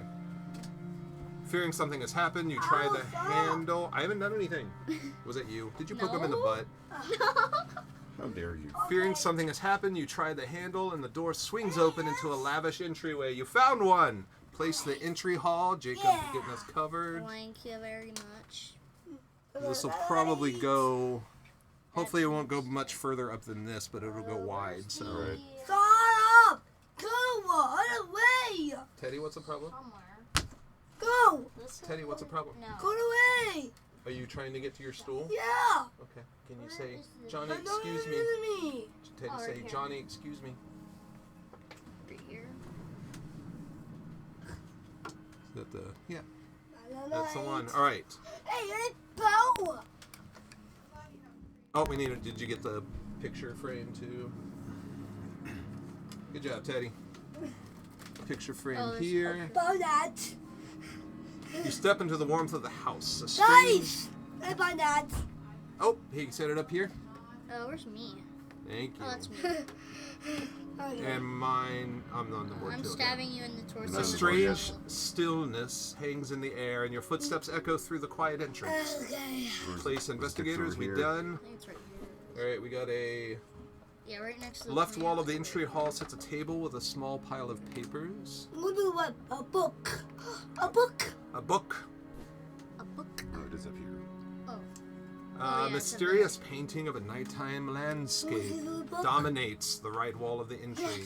Fearing something has happened, you try the handle. I haven't done anything. Was it you? Did you poke him in the No. butt? How dare you? Fearing something has happened, you try the handle and the door swings open into a lavish entryway. You found one! Place the entry hall. Jacob getting us covered. Thank you very much. This will probably go... Hopefully it won't go much further up than this, but it'll go wide, so... Right. Stop up! Go away! Teddy, what's the problem? Somewhere. Go! Teddy, what's the problem? No. Go away! Are you trying to get to your stool? Yeah! Okay. Can you say, Johnny, I know excuse you're me? me. Teddy, Oh, say, right here. Johnny, excuse me. Right here. Is that the... Yeah, that's the one. All right. Hey, it's Bo! Oh, we need. Did you get the picture frame too? Good job, Teddy. Picture frame Oh, here. Bo that. You step into the warmth of the house. A strange... Nice! Hey, Bo that. Oh, he set it up here. Oh, where's me? Thank you. Oh, that's me. And mine. I'm on the board I'm too. okay. stabbing you in the torso. A That's strange stillness hangs in the air, and your footsteps echo through the quiet entrance. Okay. Place investigators. We here. done. I think it's right here. All right, we got a Yeah, right next to the left plant. wall of the entry hall sits a table with a small pile of papers. What do what? A book. A book. A book. A book. Oh, it is up here. Oh. A yeah, it's a mysterious painting of a nighttime landscape What is the book? dominates the right wall of the entry.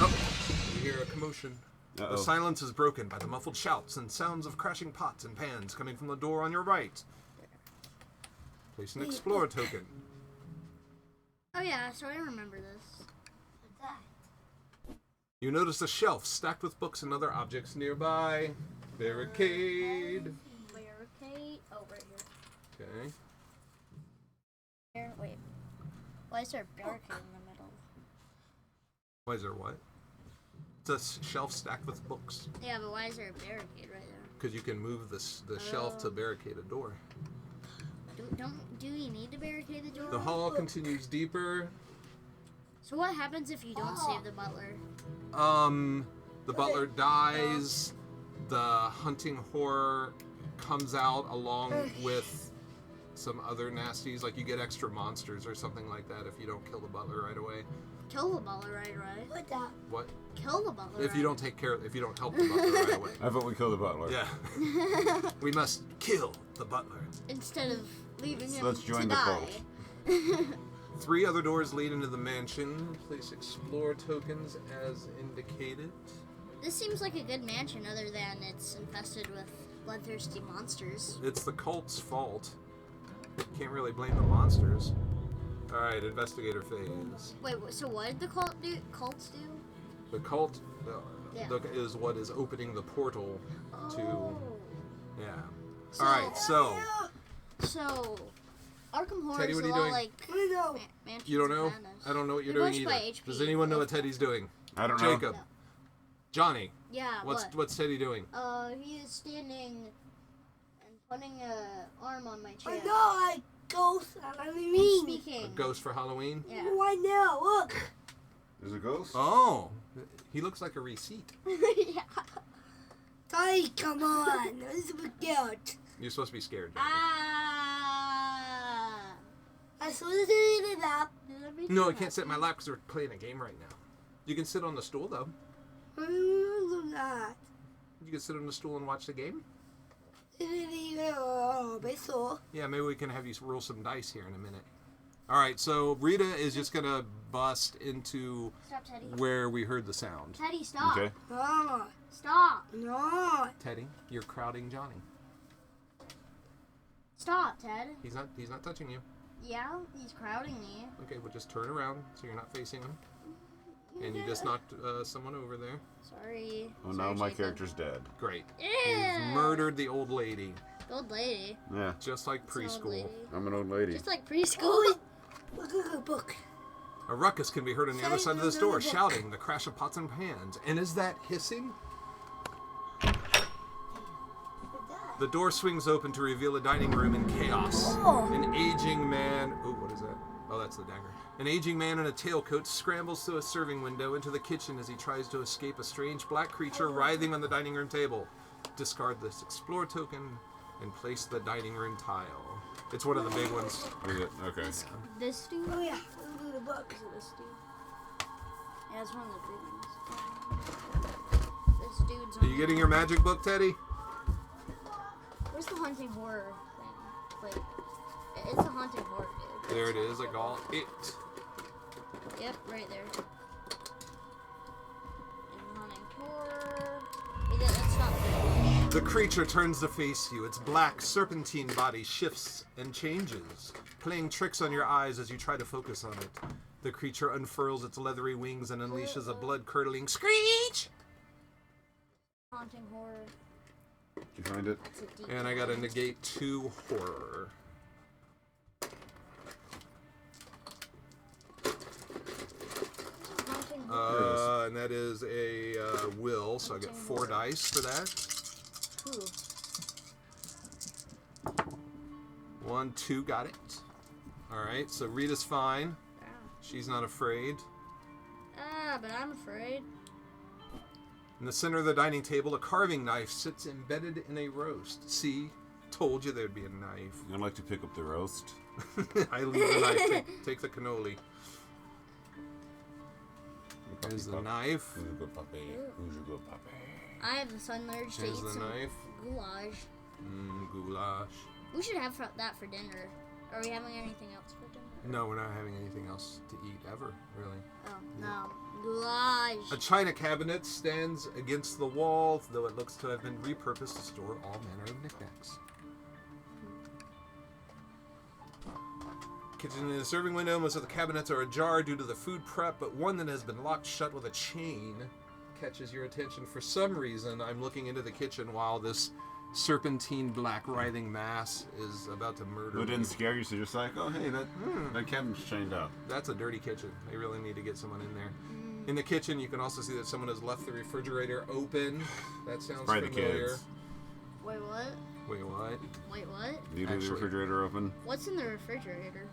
Oh, you hear a commotion. The Uh-oh. silence is broken by the muffled shouts and sounds of crashing pots and pans coming from the door on your right. Place an Explorer token. Oh yeah, so I remember this. You notice a shelf stacked with books and other objects nearby. Barricade. Barricade. Oh, right here. Okay. Here, wait. Why is there a barricade in the middle? Why is there what? It's a shelf stacked with books. Yeah, but why is there a barricade right there? Because you can move the shelf to barricade a door. Do you need to barricade the door? The hall continues deeper. So what happens if you don't save the butler? The butler dies. The hunting horror comes out along with some other nasties. Like you get extra monsters or something like that if you don't kill the butler right away. Kill the butler right away. What the? What? Kill the butler. If you don't take care, if you don't help the butler right away. I vote we kill the butler. Yeah. We must kill the butler. Instead of leaving him Let's join to the die. cult. 3 other doors lead into the mansion. Place explore tokens as indicated. This seems like a good mansion, other than it's infested with bloodthirsty monsters. It's the cult's fault. Can't really blame the monsters. All right, investigator phase. Wait, so what did the cults do? The cult Yeah. is what is opening the portal to. Oh. Yeah. So- All right, so So, Arkham Horror Teddy, is what a are you lot doing? like I don't know. Mansions you don't of know? Madness. I don't know what you're They're doing pushed by either. HP. Does anyone know what Teddy's doing? I don't know. Jacob. Johnny, Yeah, what's Teddy doing? he is standing and putting a arm on my I chest. know, I ghost. I mean, Speaking. A ghost for Halloween? Yeah. Why now? Look. There's a ghost? Oh, he looks like a receipt. Yeah. Hey, come on. This is cute. You're supposed to be scared, Johnny. Ah. I saw this in it up. No, I can't sit in my lap because we're playing a game right now. You can sit on the stool, though. That. You can sit on the stool and watch the game. So. Yeah, maybe we can have you roll some dice here in a minute. All right, so Rita is just going to bust into Stop, Teddy. where we heard the sound. Teddy, stop. Okay. No. Stop. No. Teddy, you're crowding Johnny. Stop, Ted. He's not touching you. Yeah, he's crowding me. Okay, well, just turn around so you're not facing him. And you just knocked someone over there. Sorry. Oh, Sorry, now my Jacob. character's dead. Great. Yeah. You've murdered the old lady, The old lady. Yeah, just like It's an old preschool. lady. I'm an old lady. Just like preschool. Look at the book. A ruckus can be heard on the other side of this door, shouting, the crash of pots and pans. And is that hissing? The door swings open to reveal a dining room in chaos. Oh. An aging man... Ooh, what is that? Oh, that's the dagger. An aging man in a tailcoat scrambles through a serving window into the kitchen as he tries to escape a strange black creature writhing on the dining room table. Discard this explore token and place the dining room tile. It's one of the big ones. Is it? Okay. This dude? Oh yeah, look at the book. Is it this dude? Yeah, it's one of the big ones. This dude's on Are you getting your magic book, Teddy? Where's the haunting horror thing? Like, it's a haunting horror, dude. There it is. I got it. Yep, right there. And haunting horror. Wait, that's not good. The creature turns to face you. Its black, serpentine body shifts and changes, playing tricks on your eyes as you try to focus on it. The creature unfurls its leathery wings and unleashes a blood-curdling screech! Haunting horror. Did you find it? It's a deep And I gotta negate 2 horror. haunting horror. And that is a will, so I get 4 dice for that. Ooh. 1, 2, got it. Alright, so Rita's fine. She's not afraid. But I'm afraid. In the center of the dining table, a carving knife sits embedded in a roast. See? Told you there'd be a knife. I'd like to pick up the roast. I leave the knife. Take the cannoli. There's the knife. Who's a good puppy? Who's a good puppy? I have the sudden urge to Here's eat the some knife. goulash. Goulash. We should have that for dinner. Are we having anything else for dinner? No, we're not having anything else to eat ever, really. Oh, no. Goulash. A china cabinet stands against the wall, though it looks to have been repurposed to store all manner of knickknacks. Kitchen and the serving window, most of the cabinets are ajar due to the food prep, but one that has been locked shut with a chain catches your attention. For some reason, I'm looking into the kitchen while this serpentine black writhing mass is about to murder It me. didn't scare you, so you're just like, oh hey, that cabinet's chained up. That's a dirty kitchen. They really need to get someone in there. In the kitchen, you can also see that someone has left the refrigerator open. That sounds Probably the familiar. kids. Wait, what? Wait, what? Wait, what? You leave the Actually- refrigerator open? What's in the refrigerator?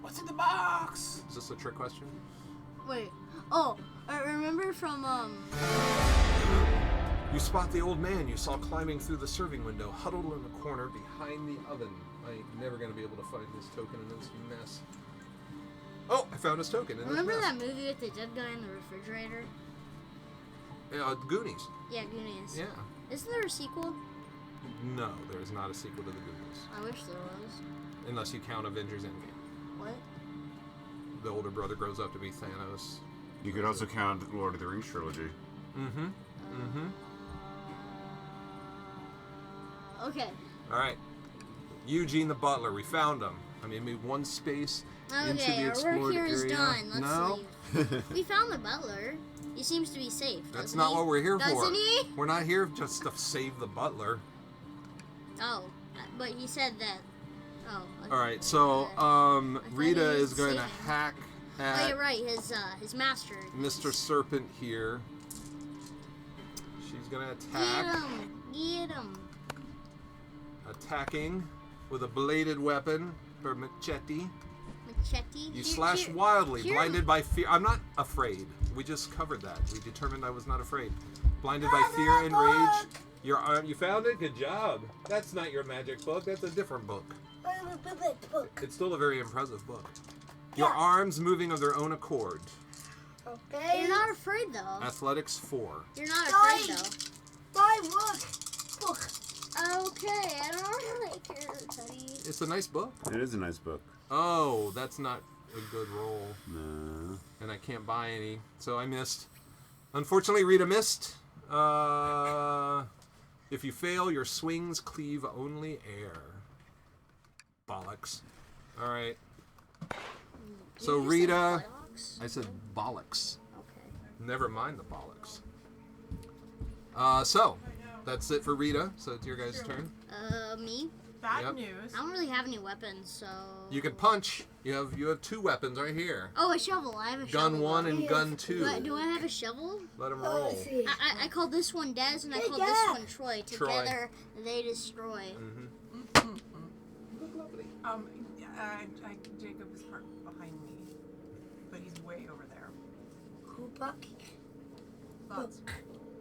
What's in the box? Is this a trick question? Wait. Oh, I remember from, You spot the old man you saw climbing through the serving window, huddled in the corner behind the oven. I'm never going to be able to find his token in this mess. Oh, I found his token in remember this that mess. movie with the dead guy in the refrigerator? Goonies. Yeah, Goonies. Yeah. Isn't there a sequel? No, there is not a sequel to the Goonies. I wish there was. Unless you count Avengers Endgame. What? The older brother grows up to be Thanos. You could also count Lord of the Rings trilogy. Mm-hmm. Mm-hmm. Okay. Alright. Eugene the butler, we found him. I mean, we one space into Okay, the our explored work here is area. done. Let's No. leave. We found the butler. He seems to be safe. That's doesn't not he? what we're here for. Doesn't he? We're not here just to save the butler. Oh, but he said that. Oh. Okay. Alright, so, thought Rita he was is going to saving. hack Oh, at you're right. His master. Mr. Serpent here. gonna Get attack. him! Get him! Attacking with a bladed weapon for machete. Machete. You slash wildly, here- blinded by fear. I'm not afraid. We just covered that. We determined I was not afraid. Blinded by fear and rage. Your arm. You found it. Good job. That's not your magic book. That's a different book. It's still a very impressive book. Your arms moving of their own accord. Okay. You're not afraid though. Athletics 4. You're not afraid Guys. though. Bye, look. Okay, I don't really care, Teddy. It's a nice book. It is a nice book. Oh, that's not a good roll. No. And I can't buy any, so I missed. Unfortunately, Rita missed. If you fail, your swings cleave only air. Bollocks. All right. So You said Rita, bollocks? I said bollocks. Okay. Never mind the bollocks. So that's it for Rita. So it's your guys' turn. Me? Bad Yep. news. I don't really have any weapons, so. You can punch. You have 2 weapons right here. Oh, a shovel. I have a shovel. Gun 1 and Yes. gun 2. Do I have a shovel? Let them Oh, roll. let's see. I call this one Dez and I Hey, call this Dad. one Troy. Troy. Together, they destroy. Jacob is part behind me, but he's way over there. Thoughts?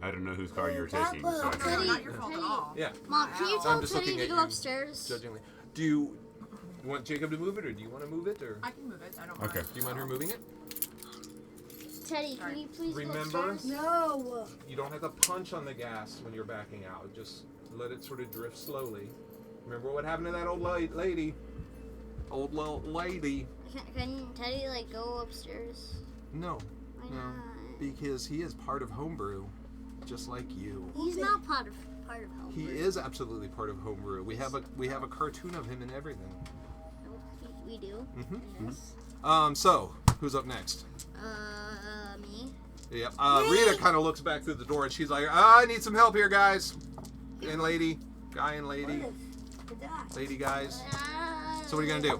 I don't know whose card you're taking. So I No, don't Teddy, not your fault at Teddy. all. Yeah. Mom, can you Ow. tell I'm just Teddy looking to at go you upstairs? Judgingly. Do you want Jacob to move it, or do you want to move it, or I can move it. I don't mind. Okay. do you mind her moving it? Teddy, can you please Remember, go upstairs? No. you don't have to punch on the gas when you're backing out. Just let it sort of drift slowly. Remember what happened to that old lady? Old little lady. Can Teddy, like, go upstairs? No, Why no, not? because he is part of Homebrew, just like you. He's not part of Homebrew. He is absolutely part of Homebrew. We have a cartoon of him and everything. We do. Mm-hmm. Yes. So who's up next? Me. Yep. Rita kind of looks back through the door and she's like, I need some help here, guys. And lady. Guy and lady. Lady guys. So what are you going to do?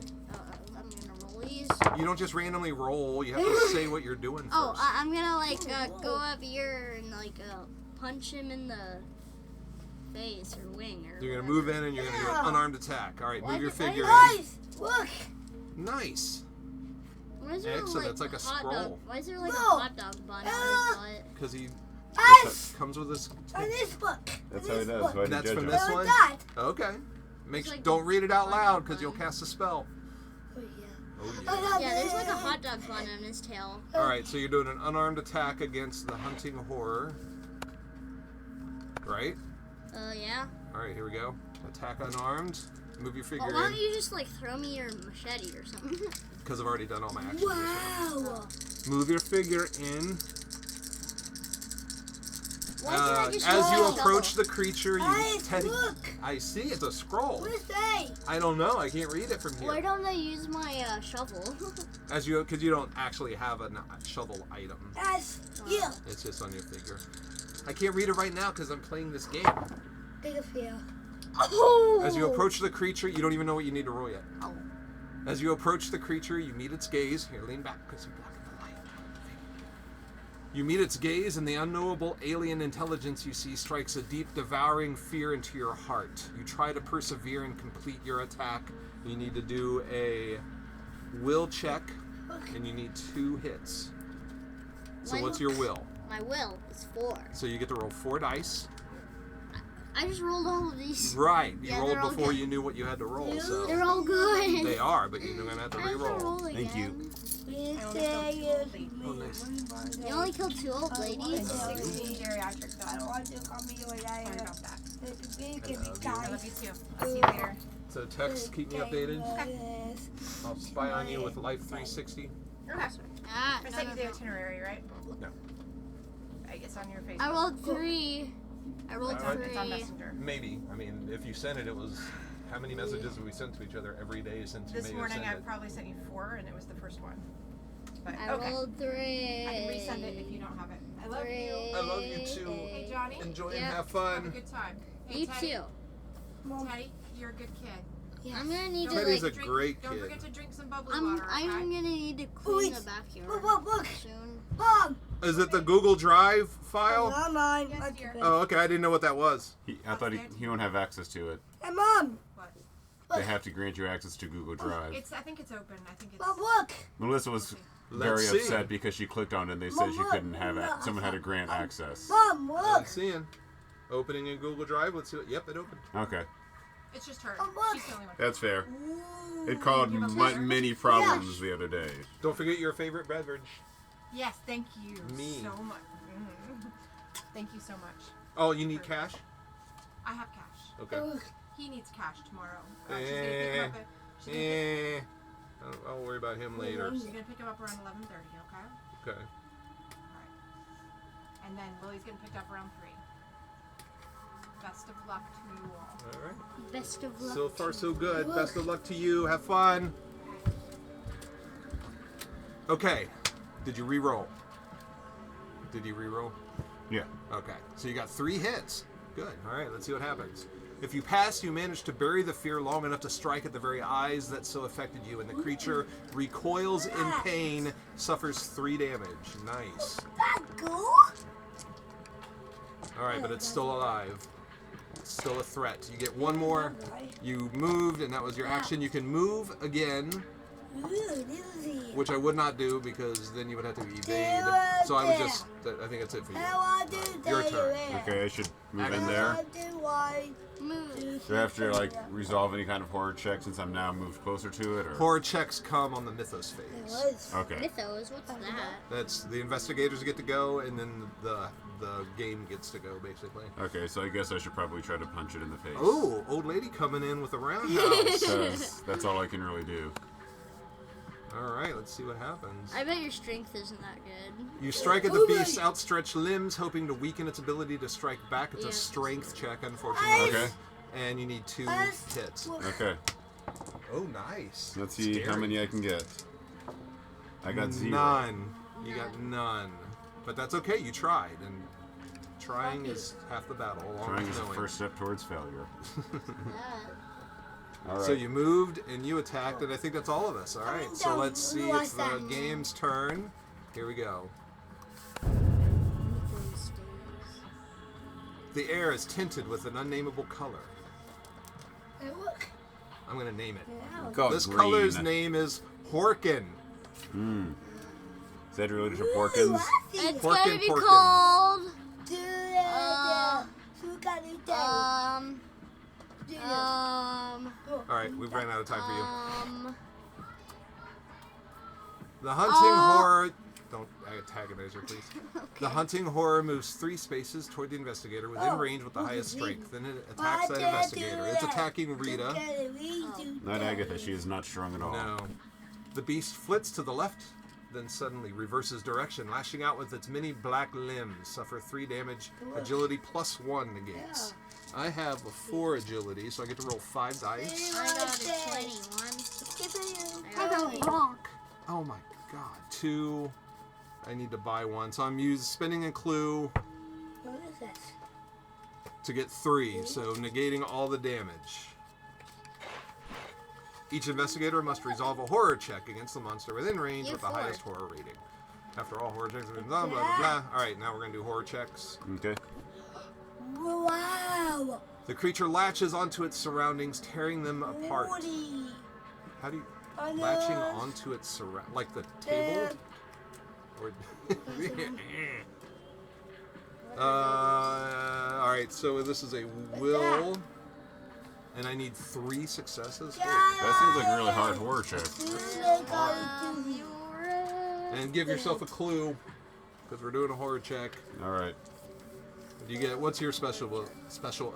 I'm gonna roll these. You don't just randomly roll. You have to say what you're doing first. Oh, I'm gonna, like, go up here and, like, punch him in the face or wing or You're going to move in and you're going to do an unarmed attack. All right, Why move your did- why figure Guys, look. in. Nice. Why is there, Excellent, like, it's like a hot scroll. Dog? Why is there, like, No. a hot dog bun on his butt? Because he Guys, comes with this. on this book. That's On how he this does. book. Why do you That's judge from him? this Oh, one? Dad. Okay. like Don't read it out hot loud dog because you'll bun. cast a spell. Oh, yeah. Oh, I yeah. got Yeah, there's, like, a this. hot dog bun on his tail. All right, so you're doing an unarmed attack against the hunting horror. Right? Yeah. All right, here we go. Attack unarmed. Move your figure Well, why in. don't you just, like, throw me your machete or something? Because I've already done all my actions. Wow. Move your figure in. Why did I just As use you my approach shovel? the creature, you Guys, Teddy. look. I see. It's a scroll. What does it say? I don't know. I can't read it from Why here. don't I use my shovel? Because you don't actually have a shovel item. That's you. It's just on your figure. I can't read it right now because I'm playing this game. Big of you. Oh! As you approach the creature, you don't even know what you need to roll yet. Oh. As you approach the creature, you meet its gaze. Here, lean back because you're blocking the light. You meet its gaze, and the unknowable alien intelligence you see strikes a deep, devouring fear into your heart. You try to persevere and complete your attack. You need to do a will check, and you need 2 hits. So My- what's your will? My will is 4. So you get to roll 4 dice. I just rolled all of these. Right. You Yeah, rolled they're all before good. you knew what you had to roll. So They're all good. they are, but you're gonna have to I have to re-roll. roll Thank you. again. Oh, nice. You only killed 2 old ladies. 16 geriatric I done. don't want to call me your Sorry dad. about that. It's big I and love big you. I guys. love you too. I'll see you later. So text, keep me updated. Yes. I'll spy on you with Life 360. Okay. Ah, I no, sent no, you the no. itinerary, right? No. It's on your Facebook. I rolled 3. I rolled It's on 3. Messenger. Maybe. I mean, if you sent it, it was how many messages have we sent to each other every day since you This may have morning sent I it? probably sent you 4, and it was the first one. But I okay, rolled 3. I can resend it if you don't have it. I love you. I love you too. Hey Johnny, Enjoy and Yeah. have have a fun. good time. Hey, You Teddy, too. Teddy, you're a good kid. I'm gonna need to, Teddy's like, a great Don't kid. forget to drink some bubbly I'm water. I'm okay? gonna need to clean Wait. the backyard Look, look, look. soon. Mom, Is it the Google Drive file? Not mine. Yes, My dear. computer. Oh, okay. I didn't know what that was. I thought he won't have access to it. Hey, Mom. What? They have to grant you access to Google Drive. I think it's open. I think it's. Mom, look. Melissa was very Let's see. upset because she clicked on it and they said she couldn't have it. Someone had to grant access. Mom, I'm look. seeing. Opening in Google Drive. Let's see what. Yep, it opened. Okay. It's just her. Oh, look. She's the only one. That's fair. Ooh. It caused Give us many problems the other day. Don't forget your favorite beverage. Yes, thank you Me. so much. Thank you so much. Oh, you need cash? I have cash. Okay. Ugh. He needs cash tomorrow. She's gonna pick him up at, she's gonna pick- I'll worry about him later. she's gonna pick him up around 11:30. Okay. Okay. Alright. And then Lily's getting picked up around 3. Best of luck to you all. All right. Best of luck. So far, so good. Best of luck to you. Have fun. Okay. Did you re-roll? Did you re-roll? Yeah. Okay. So you got 3 hits. Good. All right. Let's see what happens. If you pass, you manage to bury the fear long enough to strike at the very eyes that so affected you, and the creature recoils in pain, suffers 3 damage. Nice. That cool. All right, but it's still alive. It's still a threat. You get 1 more. You moved, and that was your action. You can move again, Ooh, this is which I would not do because then you would have to evade. So I would just. I think that's it for you. I want to Your do turn. it. Okay, I should move in Action. there. Move. Do I have to like resolve any kind of horror check since I'm now moved closer to it? Or? Horror checks come on the mythos phase. Okay. Mythos, what's that? That's the investigators get to go, and then the game gets to go, basically. Okay, so I guess I should probably try to punch it in the face. Oh, old lady coming in with a roundhouse. Because that's all I can really do. All right, let's see what happens. I bet your strength isn't that good. You strike at the beast's outstretched limbs, hoping to weaken its ability to strike back. It's a Yeah. strength check, unfortunately. Okay. And you need 2 hits. Okay. Oh, nice. Let's see how Scary. many I can get. I got 0. None. You got none. But that's okay. You tried, and trying is half the battle. Along Trying with is the knowing. first step towards failure. Yeah. All right. So you moved and you attacked, and I think that's all of us. All right. So No, let's see. what's It's the that? game's turn. Here we go. Mythos days. The air is tinted with an unnameable color. Hey, look. I'm gonna name it. Call it This green. color's name is Horkin. Is that related to Porkins? It's Porkin, gonna be porkin. called All right, we've ran out of time for you. The hunting horror. Don't antagonize her, please. The hunting horror moves 3 spaces toward the investigator within range with the highest strength. Then it attacks that investigator. It's attacking Rita. Not Agatha. She is not strong at all. No. The beast flits to the left, then suddenly reverses direction, lashing out with its many black limbs. Suffer 3 damage. Agility +1 negates. I have a 4 agility, so I get to roll 5 dice. I got a 21. I got rock. Oh my god. 2. I need to buy 1, so I'm spending a clue What is this? to get 3, so negating all the damage. Each investigator must resolve a horror check against the monster within range You with the have 4. highest horror rating. After all horror checks have been done, blah, blah, blah. Alright, now we're going to do horror checks. Okay. Wow. The creature latches onto its surroundings, tearing them apart. Woody. How do you... I know. Latching onto its surround... Like the table? Or... Alright, so this is a will... And I need 3 successes. That seems like a really hard horror check. And give yourself a clue, because we're doing a horror check. All right. You get what's your special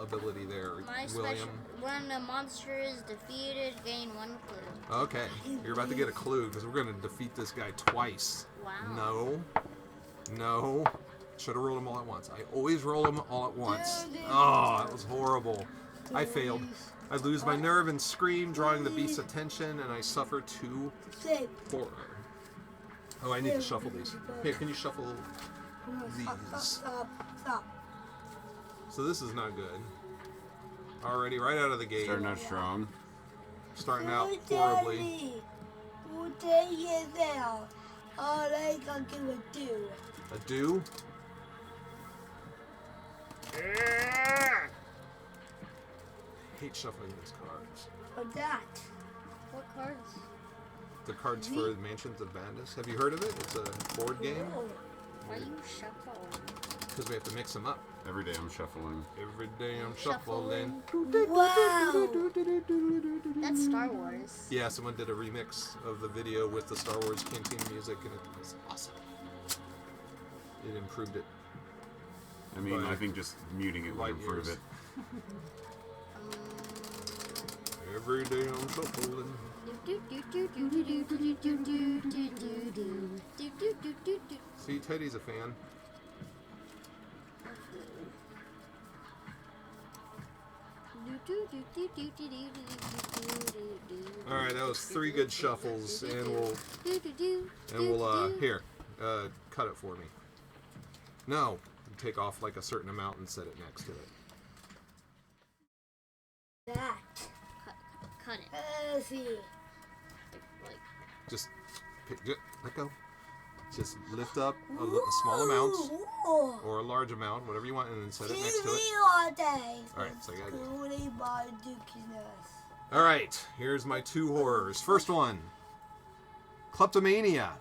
ability there, My William? special, when a monster is defeated, gain 1 clue. Okay, you're about to get a clue because we're going to defeat this guy twice. Wow. No. Should have rolled them all at once. I always roll them all at once. Oh, that was horrible. I failed. I lose my nerve and scream, drawing the beast's attention, and I suffer 2 horror. Oh, I need to shuffle these. Here, can you shuffle these? Stop. So this is not good. Already, right out of the gate. Starting out strong. Starting out horribly. All they can do is do. A do. Hate shuffling these cards. Or that. What cards? The cards for Mansions of Madness. Have you heard of it? It's a board game. Why you shuffle? Because we have to mix them up. Every day I'm shuffling. Every day I'm shuffling. Wow. That's Star Wars. Yeah, someone did a remix of the video with the Star Wars Canteen music, and it was awesome. It improved it. I mean, But I think just muting it would light improve years. it. Every day I'm shuffling. See, Teddy's a fan. All right, that was 3 good shuffles, and we'll here, cut it for me. No, take off like a certain amount and set it next to it. That. Cut it. Let's see. Like, Just let go. Just lift up a small amount or a large amount, whatever you want, and then set it next to it. all day. All right, so I gotta go. Truly by kookiness. All right, here's my 2 horrors. First one, kleptomania.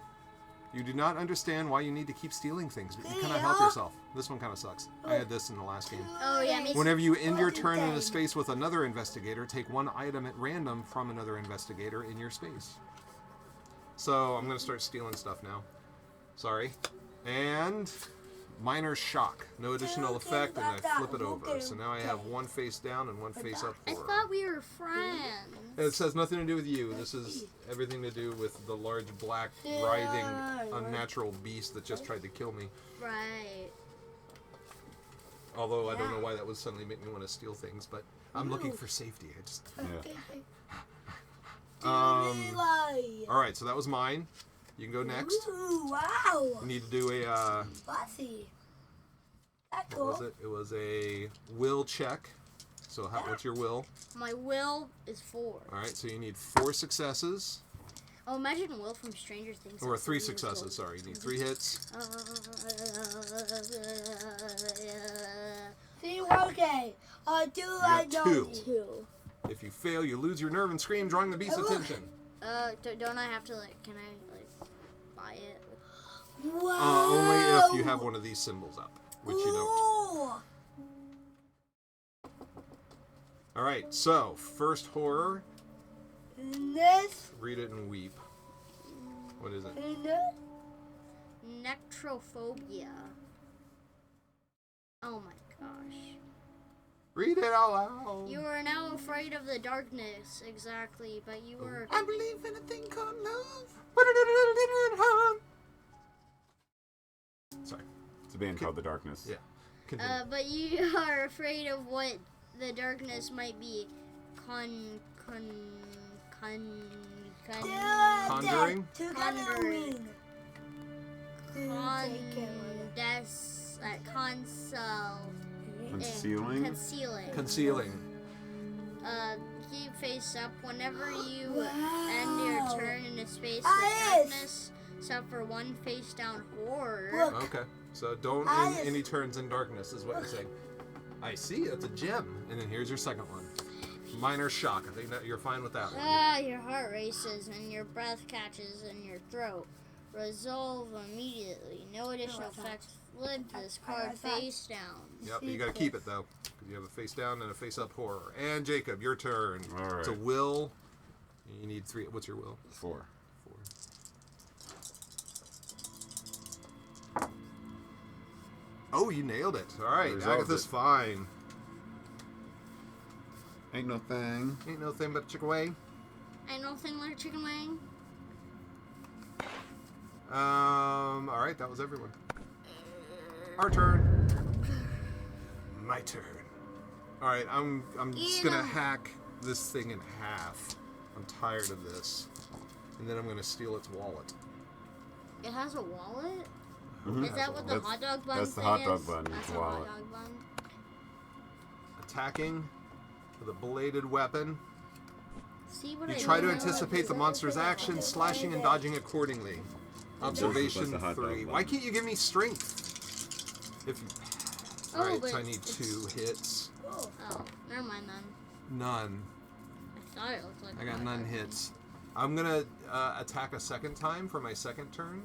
You do not understand why you need to keep stealing things, but you cannot help yourself. This one kind of sucks. I had this in the last game. oh yeah, me too. Whenever you end your turn in a space with another investigator, take 1 item at random from another investigator in your space. So I'm going to start stealing stuff now. Sorry. And minor shock. No additional effect, and I flip it over. So now I have 1 face down and 1 face up I horror. thought we were friends. It has nothing to do with you. This is everything to do with the large, black, writhing, unnatural beast that just tried to kill me. Right. Although I don't know why that would suddenly make me want to steal things, but I'm looking for safety. I just... Yeah. All right, so that was mine. You can go next. Ooh, wow. You need to do a... Bossy. That's what was cool. it? It was a will check. So what's your will? My will is 4. All right, so you need 4 successes. Oh, imagine Will from Stranger Things. Or has 3 to use successes, Will. sorry. You need 3 hits. See, okay. I do like got those 2. two. If you fail, you lose your nerve and scream, drawing the beast's attention. Don't I have to, like, can I, like, buy it? Wow. Only if you have one of these symbols up, which you don't. Ooh. All right, so first horror. This. Read it and weep. What is it? Nectrophobia. Oh my gosh. Read it out loud. You are now afraid of the darkness, exactly, but you were... I believe in a thing called love. Sorry. It's a band called The Darkness. Yeah. Continue. But you are afraid of what the darkness might be. Conjuring? Concealing. Keep face up. Whenever you end your turn in a space with darkness, suffer 1 face down horror. Okay, so don't end any turns in darkness is what you're saying. I see, that's a gem. And then here's your second one. Minor shock. I think that you're fine with that one. Your heart races and your breath catches in your throat. Resolve immediately. No additional effects. Flip this card face down. Yep, you gotta keep it though. Because you have a face down and a face up horror. And Jacob, your turn. All right. It's a will. You need 3. What's your will? 4. 4. Oh, you nailed it. All right, Resolved Agatha's it. fine. Ain't no thing. Ain't no thing but chicken wing. Ain't nothing like chicken wing. All right, that was everyone. Our turn. My turn. All right, I'm just gonna hack this thing in half. I'm tired of this, and then I'm gonna steal its wallet. It has a wallet? Mm-hmm. Is that what the hot dog bun That's the thing hot dog is? bun. That's It's a wallet. hot dog bun. Attacking with a bladed weapon. See what You I try to mean? anticipate the monster's action, slashing and dodging accordingly. Observation Plus the hot dog 3. Why button. can't you give me strength? If you... Oh, Alright, but so I need it's- 2 hits. Oh, never mind then. None. I thought it looked like I got a none hot dog. hits. I'm gonna attack a second time for my second turn.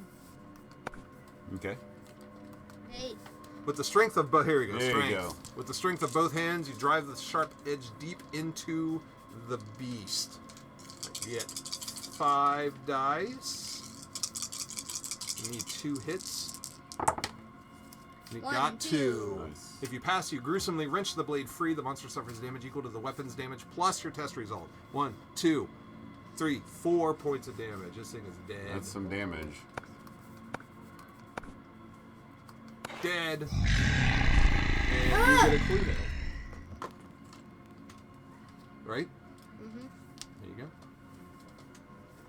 Okay. Hey, With the strength of both... Here we go, There you strength. go. With the strength of both hands, you drive the sharp edge deep into the beast. You get 5 dice. You need 2 hits. You One, got 2. two. Nice. If you pass, you gruesomely wrench the blade free. The monster suffers damage equal to the weapon's damage plus your test result. 1, 2, 3, 4 points of damage. This thing is dead. That's some damage. Dead. And you get a clue now. Right? Mm-hmm. There you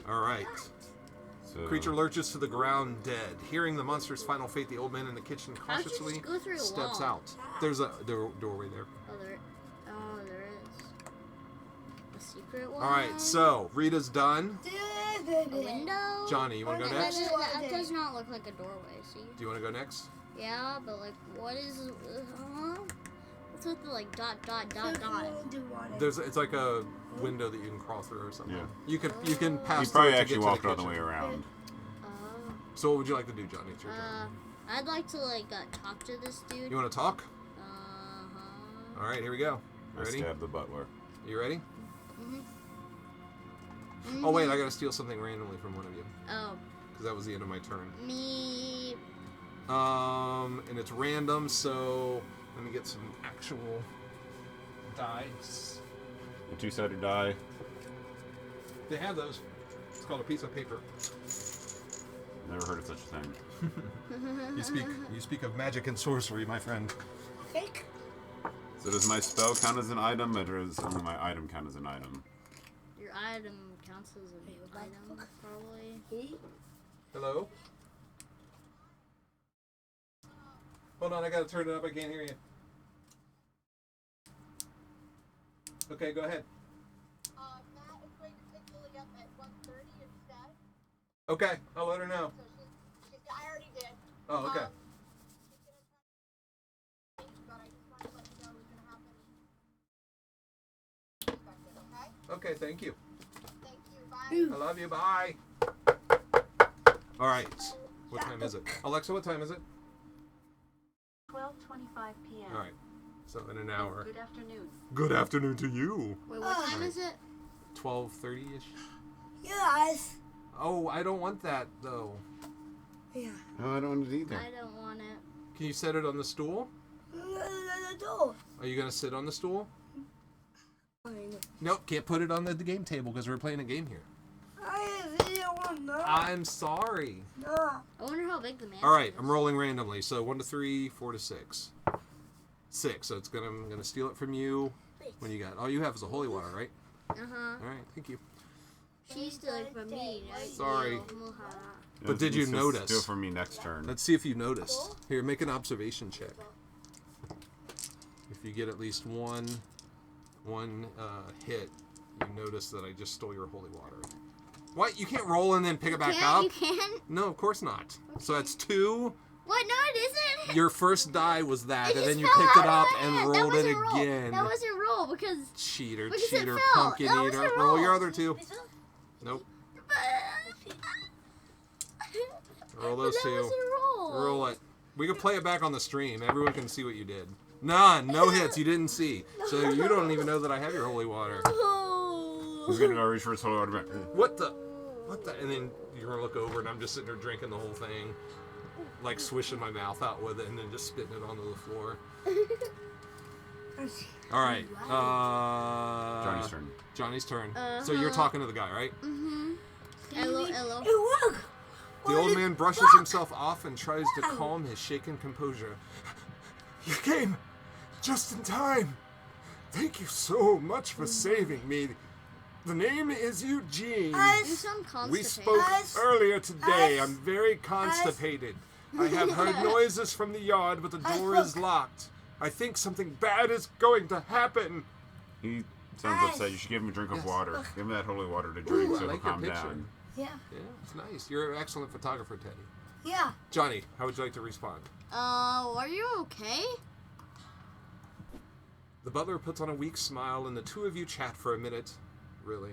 go. Alright. So Creature lurches to the ground dead. Hearing the monster's final fate, the old man in the kitchen How'd you just cautiously go through a steps wall? out. There's a doorway there. There is. A secret one? Alright, so Rita's done. A window? Johnny, you want to go That, next? that does not look like a doorway, see? Do you want to go next? Yeah, but like, what is... What's with the like dot, dot, dot, dot? It's like a window that you can crawl through or something. Yeah. You can pass you through probably it to actually get walked to all the the way kitchen. around. So what would you like to do, Johnny? It's your turn. I'd like to like talk to this dude. You want to talk? Uh-huh. Alright, here we go. I Ready? stabbed the butler. You ready? Mm-hmm. Oh wait, I gotta steal something randomly from one of you. Oh, Because that was the end of my turn. me... And it's random, so let me get some actual dice. A 2-sided die. They have those. It's called a piece of paper. Never heard of such a thing. You speak of magic and sorcery, my friend. Fake. So does my spell count as an item, or does only my item count as an item? Your item counts as an item, probably. Hello? Hold on, I gotta turn it up. I can't hear you. Okay, go ahead. Matt is going to pick Lily up at 1:30 instead. Okay, I'll let her know. So I already did. Oh, okay. She's gonna try to but I just wanted to let you know what's gonna happen. Okay? Okay, thank you. Thank you. Bye. I love you. Bye. All right. What time is it? Alexa, what time is it? 12:25 p.m. All right. So in an hour. Good afternoon. Good afternoon to you. Wait, what time is it? 12:30ish. Yes. Oh, I don't want that though. Yeah. No, I don't want it either. I don't want it. Can you set it on the stool? No. Are you gonna sit on the stool? I Nope, can't put it on the game table because we're playing a game here. didn't want no. I'm sorry. No. I wonder how big the man All right, is. I'm rolling randomly. So 1 to 3, 4 to 6. 6. So I'm gonna steal it from you. When you got all you have is a holy water, right? Uh-huh. All right, thank you. She's stealing from me. Right? Sorry. Muha. But did you notice? Do it for me next turn. Let's see if you noticed. Here, make an observation check. If you get at least one hit, you notice that I just stole your holy water. What? You can't roll and then pick it back up? You can't? No, of course not. So that's 2. What? No, it isn't. Your first die was that, It and just then you fell picked it out up of my and hand. rolled That it wasn't roll. again. That wasn't roll because... Cheater, because it cheater, fell. pumpkin That eater. wasn't Roll roll. your other 2. Nope. Roll those That 2. wasn't roll. Roll it. We can play it back on the stream. Everyone can see what you did. None. No hits. You didn't see. So you don't even know that I have your holy water. He's gonna go reach for his holy water back. What the? What the? And then you're going to look over and I'm just sitting there drinking the whole thing. Like swishing my mouth out with it and then just spitting it onto the floor. All right. Johnny's turn. Johnny's turn. So you're talking to the guy, right? Mm-hmm. Hello, hello. It worked. The old man brushes himself off and tries to calm his shaken composure. You came just in time. Thank you so much for saving me. The name is Eugene. You sound We constipated. spoke earlier today. I'm very constipated. I have heard noises from the yard, but the door is locked. I think something bad is going to happen. He sounds upset. You should give him a drink of water. Give him that holy water to drink Ooh, I so he'll like your calm picture. down. Yeah. Yeah, it's nice. You're an excellent photographer, Teddy. Yeah. Johnny, how would you like to respond? Are you okay? The butler puts on a weak smile, and the two of you chat for a minute. Really.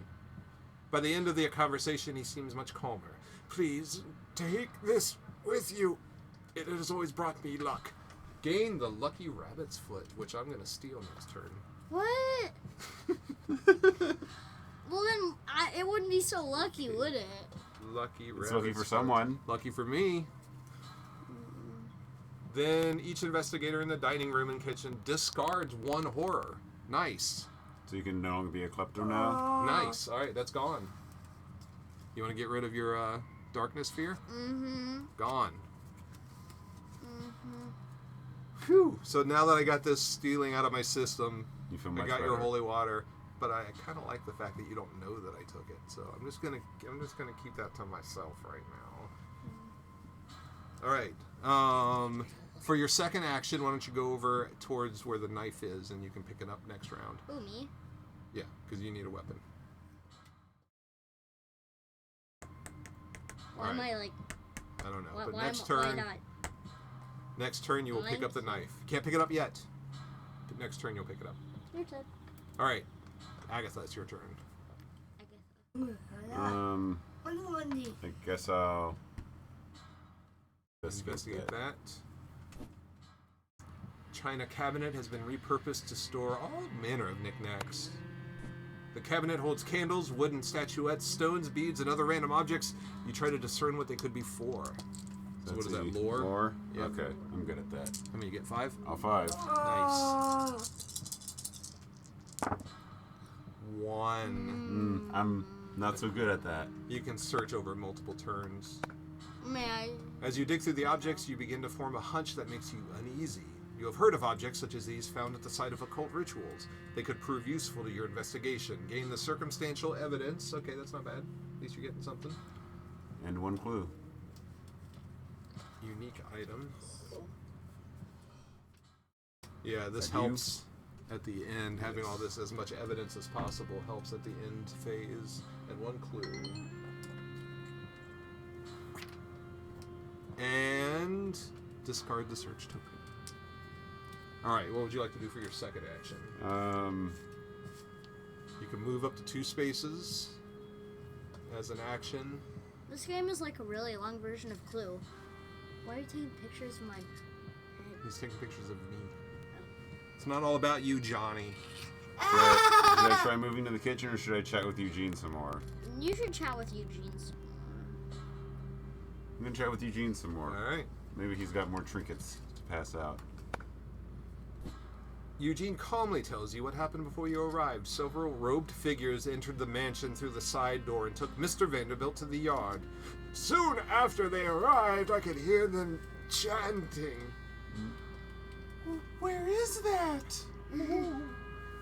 By the end of the conversation, he seems much calmer. Please, take this with you. It has always brought me luck. Gain the lucky rabbit's foot, which I'm going to steal next turn. What? Well, then it wouldn't be so lucky, would it? Lucky rabbit's It's lucky for foot. someone. Lucky for me. Then each investigator in the dining room and kitchen discards one horror. Nice. So you can no longer be a klepto now? Nice. All right, that's gone. You want to get rid of your darkness fear? Mm-hmm. Gone. Mm-hmm. Phew. So now that I got this stealing out of my system, You feel I much got better. your holy water, but I kind of like the fact that you don't know that I took it. So I'm just gonna keep that to myself right now. All right. For your second action, why don't you go over towards where the knife is, and you can pick it up next round. Ooh, me? Yeah, because you need a weapon. Why am I like... I don't know. Why, But why next why turn, not? next turn you will pick up the knife. You can't pick it up yet. But next turn you'll pick it up. Your turn. All right, Agatha, it's your turn. I guess I'll Investigate that. China cabinet has been repurposed to store all manner of knickknacks. The cabinet holds candles, wooden statuettes, stones, beads, and other random objects. You try to discern what they could be for. So what is that, lore? Lore? Yep. Okay, I'm good at that. How many you get? 5? I'll 5. Nice. 1. I'm not so good at that. You can search over multiple turns. May I? As you dig through the objects, you begin to form a hunch that makes you uneasy. You have heard of objects such as these found at the site of occult rituals. They could prove useful to your investigation. Gain the circumstantial evidence. Okay, that's not bad. At least you're getting something. And 1 clue. Unique item. Yeah, this Is that you? helps at the end. Having all this, as much evidence as possible, helps at the end phase. And 1 clue. And discard the search token. Alright, what would you like to do for your second action? You can move up to 2 spaces as an action. This game is like a really long version of Clue. Why are you taking pictures of my head? He's taking pictures of me. It's not all about you, Johnny. Should I try moving to the kitchen, or should I chat with Eugene some more? You should chat with Eugene some I'm gonna chat with Eugene some more. Alright. Maybe he's got more trinkets to pass out. Eugene calmly tells you what happened before you arrived. Several robed figures entered the mansion through the side door and took Mr. Vanderbilt to the yard. Soon after they arrived, I could hear them chanting. Where is that?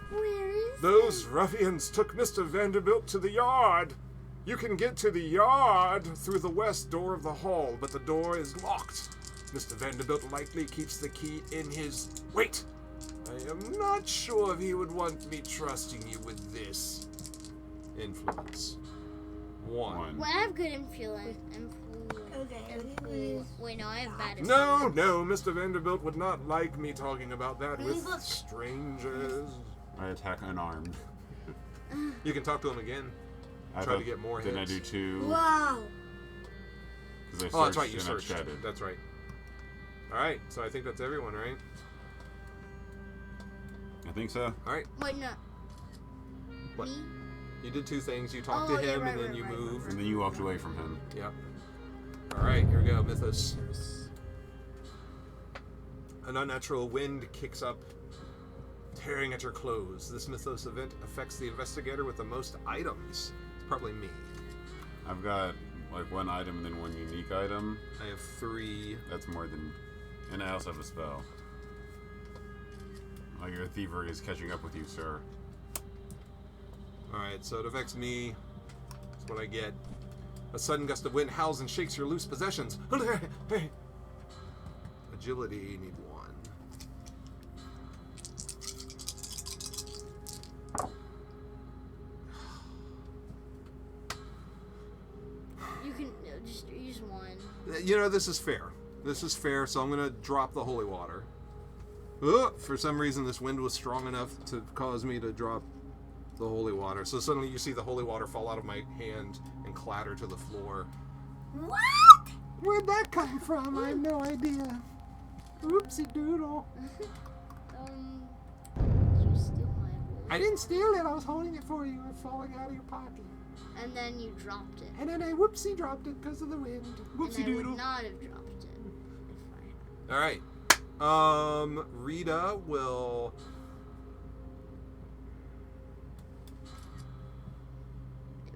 Where is Those ruffians took Mr. Vanderbilt to the yard. You can get to the yard through the west door of the hall, but the door is locked. Mr. Vanderbilt likely keeps the key in his... Wait! I am not sure if he would want me trusting you with this. Influence. 1. Well, I have good influence. Okay. Wait, no, I have bad influence. No, Mr. Vanderbilt would not like me talking about that with strangers. I attack unarmed. You can talk to him again. Try to get more hits. Didn't I do 2? Wow. Because I Oh, that's right, you and I searched. chatted. That's right. Alright, so I think that's everyone, right? I think so. Alright. Wait, no. What? Me? You did 2 things. You talked Oh, to yeah, him, right, and then right, you right, moved. And then you walked away from him. Yep. Alright, here we go, Mythos. An unnatural wind kicks up, tearing at your clothes. This Mythos event affects the investigator with the most items. It's probably me. I've got like 1 item and then 1 unique item. I have 3. That's more than... And I also have a spell. Like your thievery is catching up with you, sir. Alright, so it affects me. That's what I get. A sudden gust of wind howls and shakes your loose possessions. Agility, need 1. can just use one. You know, this is fair. This is fair, so I'm going to drop the holy water. For some reason, this wind was strong enough to cause me to drop the holy water. So suddenly you see the holy water fall out of my hand and clatter to the floor. What? Where'd that come from? I have no idea. Oopsie doodle. Did you steal my wood? I didn't steal it. I was holding it for you. It's falling out of your pocket. And then you dropped it. And then I whoopsie dropped it because of the wind. Whoopsie And I doodle. would not have dropped it if I had. All right. Rita will.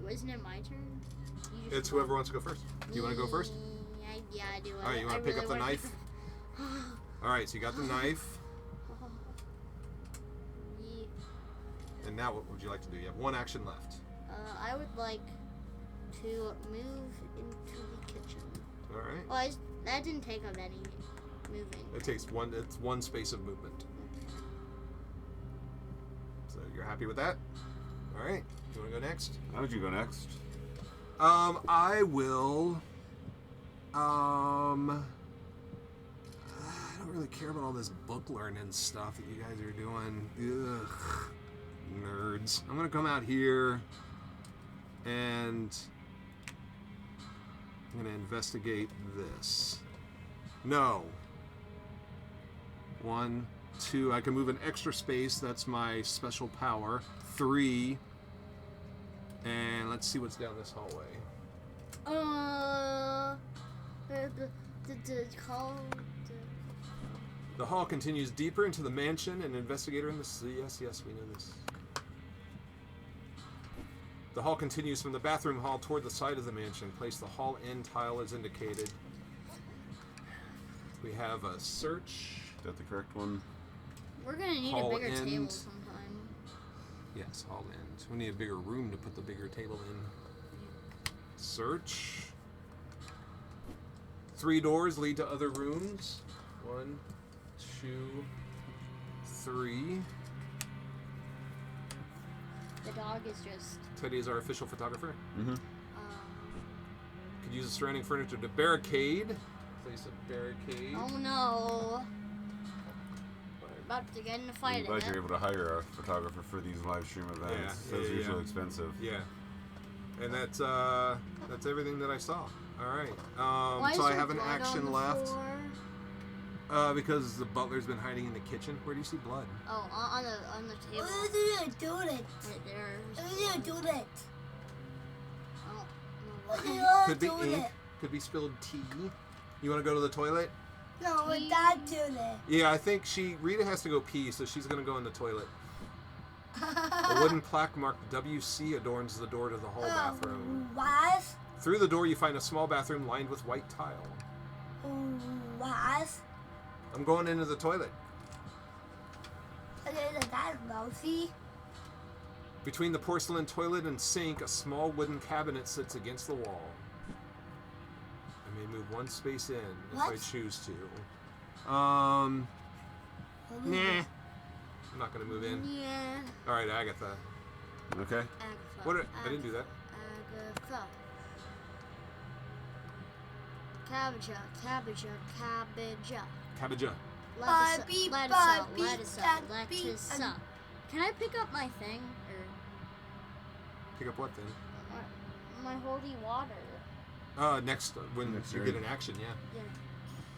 Wasn't it my turn? You just It's whoever wants to go first. Do you want to go first? Yeah, I do. All right. You want to pick up the knife? All right. So you got the knife. Yeah. And now, what would you like to do? You have one action left. I would like to move into the kitchen. All right. Well, that didn't take up any moving. It takes one. It's one space of movement. So you're happy with that? All right. You want to go next? How would you go next? I will. I don't really care about all this book learning stuff that you guys are doing. Ugh, nerds. I'm gonna come out here, and I'm gonna investigate this. No. 1, 2. I can move an extra space. That's my special power. 3. And let's see what's down this hallway. The hall continues deeper into the mansion. An investigator in the... Yes, we know this. The hall continues from the bathroom hall toward the side of the mansion. Place the hall end tile as indicated. We have a search. Is that the correct one? We're gonna need Hall a bigger end. table sometime. Yes, hall end. We need a bigger room to put the bigger table in. Search. 3 doors lead to other rooms. 1, 2, 3. The dog is just. Teddy is our official photographer. Mm-hmm. Could use the surrounding furniture to barricade. Place a barricade. Oh no. We're about to get in a fight I'm glad again. you're able to hire a photographer for these live stream events. Yeah, That's yeah, usually yeah. expensive. Yeah. And that's everything that I saw. All right. Why So is I there have an blood on action the left. floor? Because the butler's been hiding in the kitchen. Where do you see blood? Oh, on the table. What are you doing? Right there. What are you doing? Oh, What no. are you Could be doing? ink. Could be spilled tea. You want to go to the toilet? No, what that doing? Yeah, I think Rita has to go pee, so she's going to go in the toilet. A wooden plaque marked WC adorns the door to the hall bathroom. What? Through the door, you find a small bathroom lined with white tile. What? I'm going into the toilet. Is that mousy? Between the porcelain toilet and sink, a small wooden cabinet sits against the wall. I may move one space in if I What? choose to. Nah. I'm not going to move in. Yeah. All right, Agatha. Okay. Agatha. What? I didn't do that. Agatha. Cabbage'a, cabbage'a, cabbage'a. Cabbage'a. Barbie, Barbie, Lettuce, Barbie, lettuce. Can I pick up my thing? Or Pick up what then? my holy water? Next, when Next you turn. get an action, yeah. Yeah.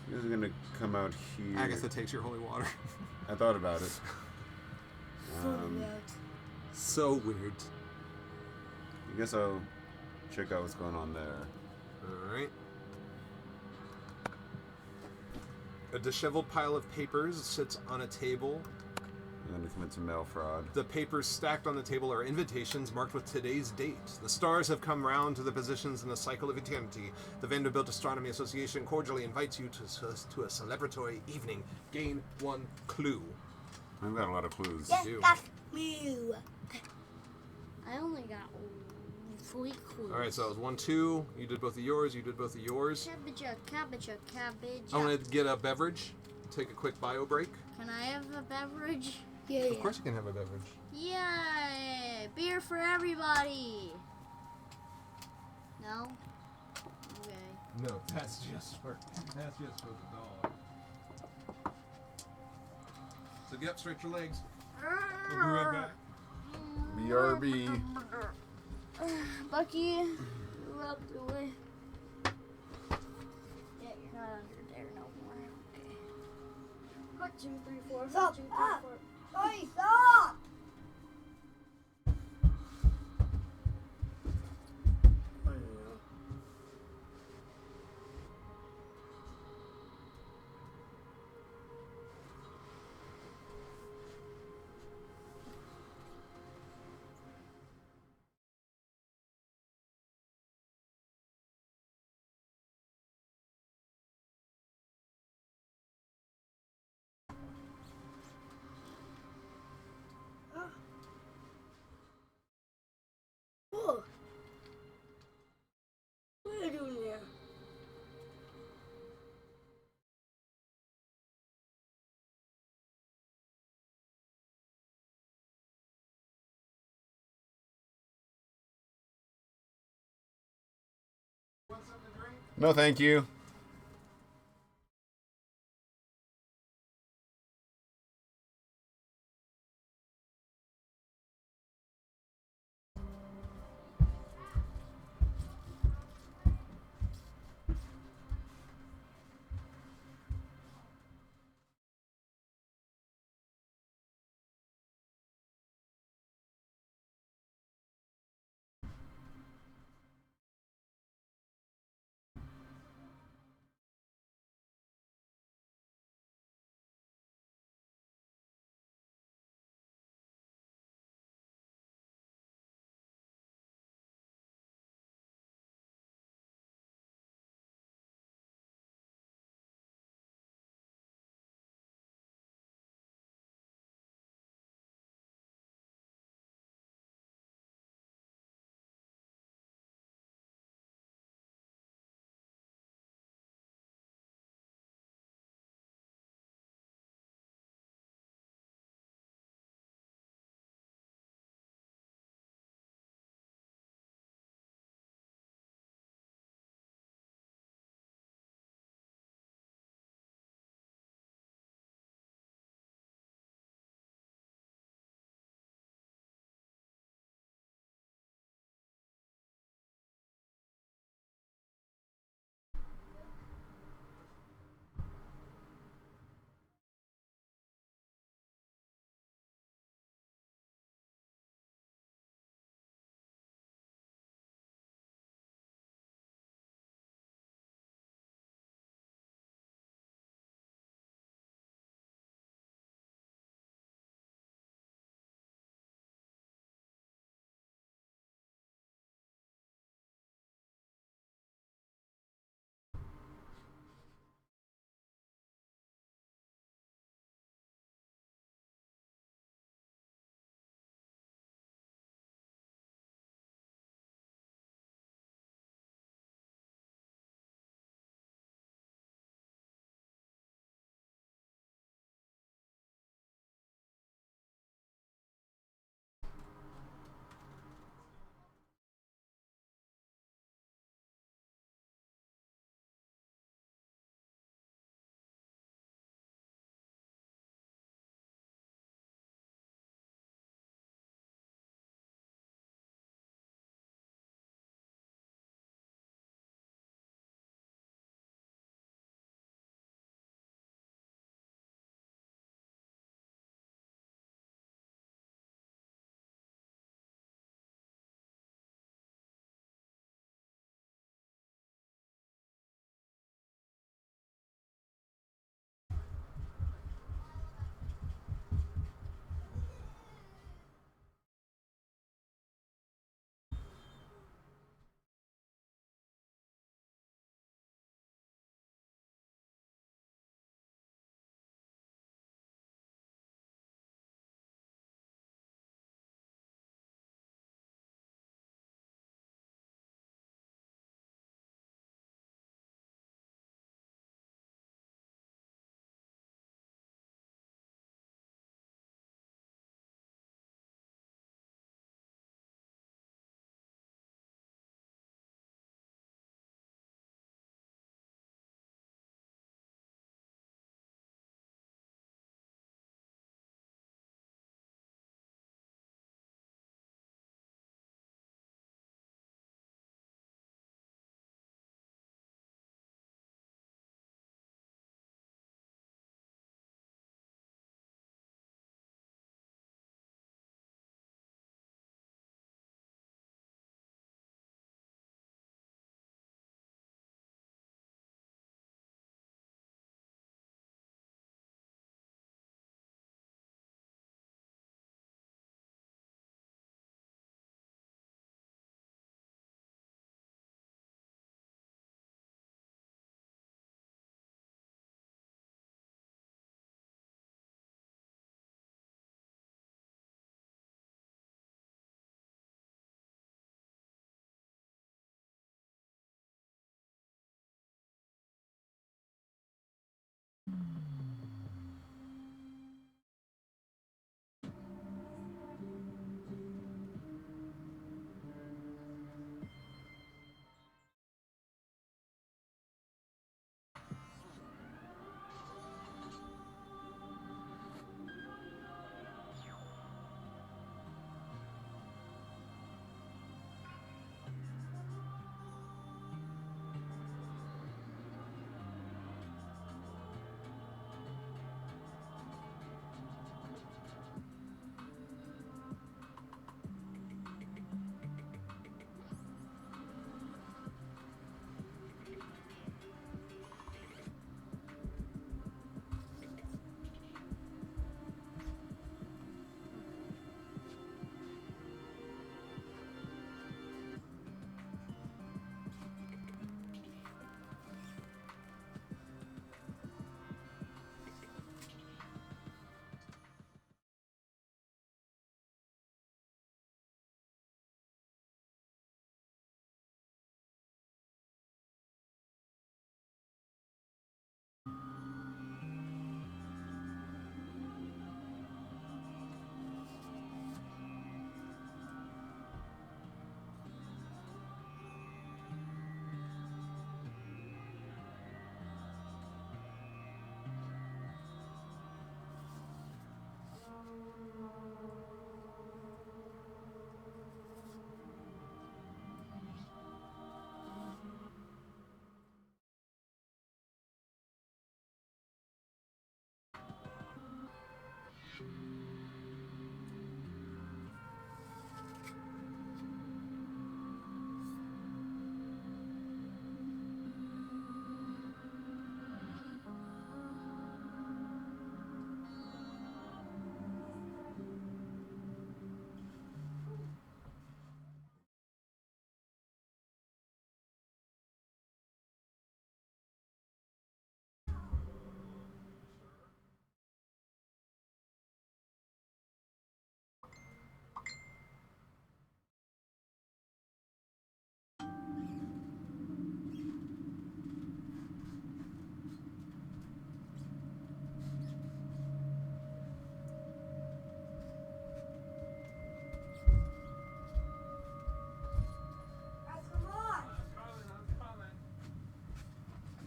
This is gonna come out here. Agatha takes your holy water. I thought about it. So weird. I guess I'll check out what's going on there. All right. A disheveled pile of papers sits on a table. I'm gonna commit some mail fraud. The papers stacked on the table are invitations marked with today's date. The stars have come round to the positions in the cycle of eternity. The Vanderbilt Astronomy Association cordially invites you to a celebratory evening. Gain 1 clue. I've got a lot of clues. Yes, do. that's me. I only got 3 clues. All right, so it was 1, 2. You did both of yours. You did both of yours. Cabbage'a, cabbage'a, cabbage'a. I want to get a beverage. Take a quick bio break. Can I have a beverage? Yeah, Of course you can have a beverage. Yay! Beer for everybody! No? No, that's just for the dog. So get up, stretch your legs. We'll be right back. BRB. Bucky, move out the way. Yeah, you're not under there no more. Okay. 1, 2, 3, 4. Stop. 1, 2, 3, 4. Hey, stop! Whoa. What are you doing there? No, thank you.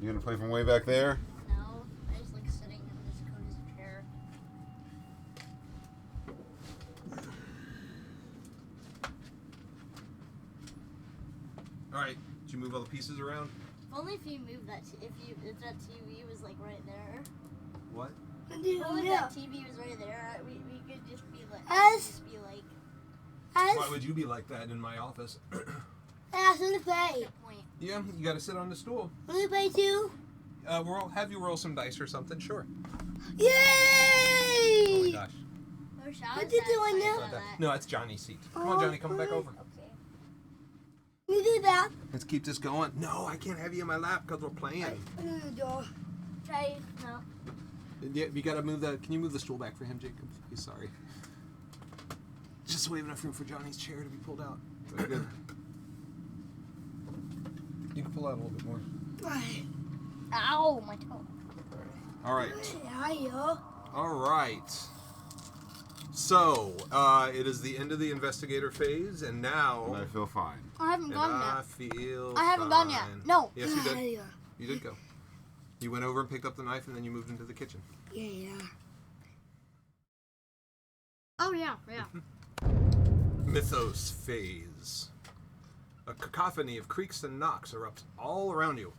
You gonna play from way back there? No, I just like sitting in this cozy chair. All right, did you move all the pieces around? If only if you move that, if that TV was like right there. What? If only if that TV was right there, we could just be like, Why would you be like that in my office? Ask him to play. Good point. Yeah, you gotta sit on the stool. Want to play too? Have you roll some dice or something? Sure. Yay! Oh my gosh. What you doing now? No, that's Johnny's seat. Come on, Johnny, come back over. Okay. You do that. Let's keep this going. No, I can't have you in my lap because we're playing. Try no. Yeah, you gotta move the. Can you move the stool back for him, Jacob? He's sorry. Just so we have enough room for Johnny's chair to be pulled out. Very good. You can pull out a little bit more. Ow, my toe. All right. Yeah. All right. So, it is the end of the investigator phase, and now. And I feel fine. I haven't gone I yet. feel I haven't gone yet. fine. No. Yes, you did. You did go. You went over and picked up the knife, and then you moved into the kitchen. Yeah. Oh yeah. Mythos phase. A cacophony of creaks and knocks erupts all around you.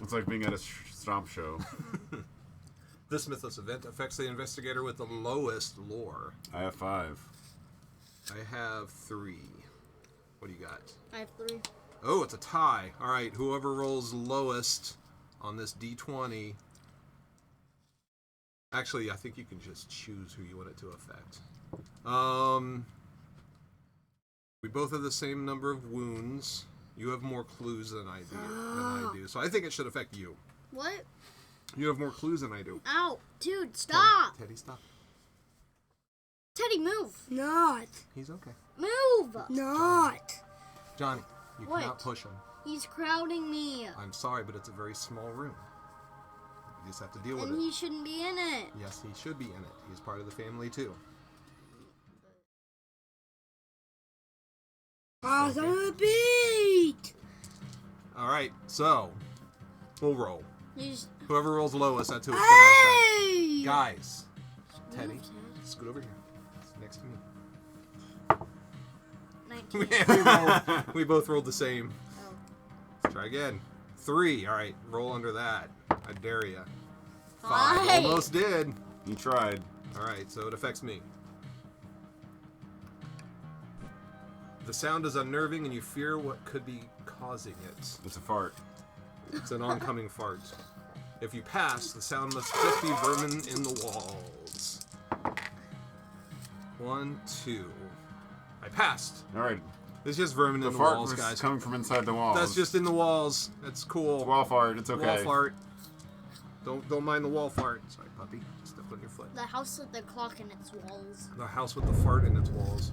It's like being at a stomp show. This Mythos event affects the investigator with the lowest lore. I have 5. I have 3. What do you got? I have 3. Oh, it's a tie. All right, whoever rolls lowest on this D20. Actually, I think you can just choose who you want it to affect. We both have the same number of wounds. You have more clues than I do. So I think it should affect you. What? You have more clues than I do. Ow, dude, stop! Teddy, stop. Teddy, move! Not. He's okay. Move! Not. Johnny, You What? cannot push him. He's crowding me. I'm sorry, but it's a very small room. You just have to deal with And it. he shouldn't be in it. Yes, he should be in it. He's part of the family too. Pause on the beat! Alright, so we'll roll. He's Whoever rolls lowest, that's who it's gonna affect. Hey! Guys, Teddy, scoot over here. It's next to me. 19. we both rolled the same. Oh. Let's try again. 3. Alright, roll under that. I dare ya. 5. 5. Almost did. You tried. Alright, so it affects me. The sound is unnerving and you fear what could be causing it. It's a fart. It's an oncoming fart. If you pass, the sound must just be vermin in the walls. 1, 2. I passed. All right. It's just vermin The in the fart walls, was guys. coming from inside the walls. That's just in the walls. That's cool. Wall fart. It's okay. Wall fart. Don't mind the wall fart. Sorry, puppy. Just stepped on your foot. The house with the clock in its walls. The house with the fart in its walls.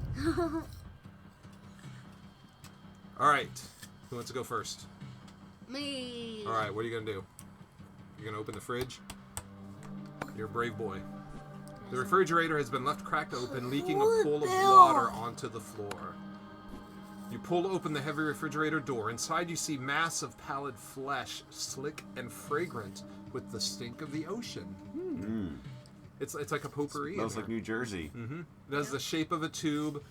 All right. Who wants to go first? Me. All right. What are you gonna do? You're gonna open the fridge. You're a brave boy. The refrigerator has been left cracked open, leaking a pool of water onto the floor. You pull open the heavy refrigerator door. Inside you see mass of pallid flesh, slick and fragrant, with the stink of the ocean. It's like a potpourri. Smells like New Jersey. It has the shape of a tube,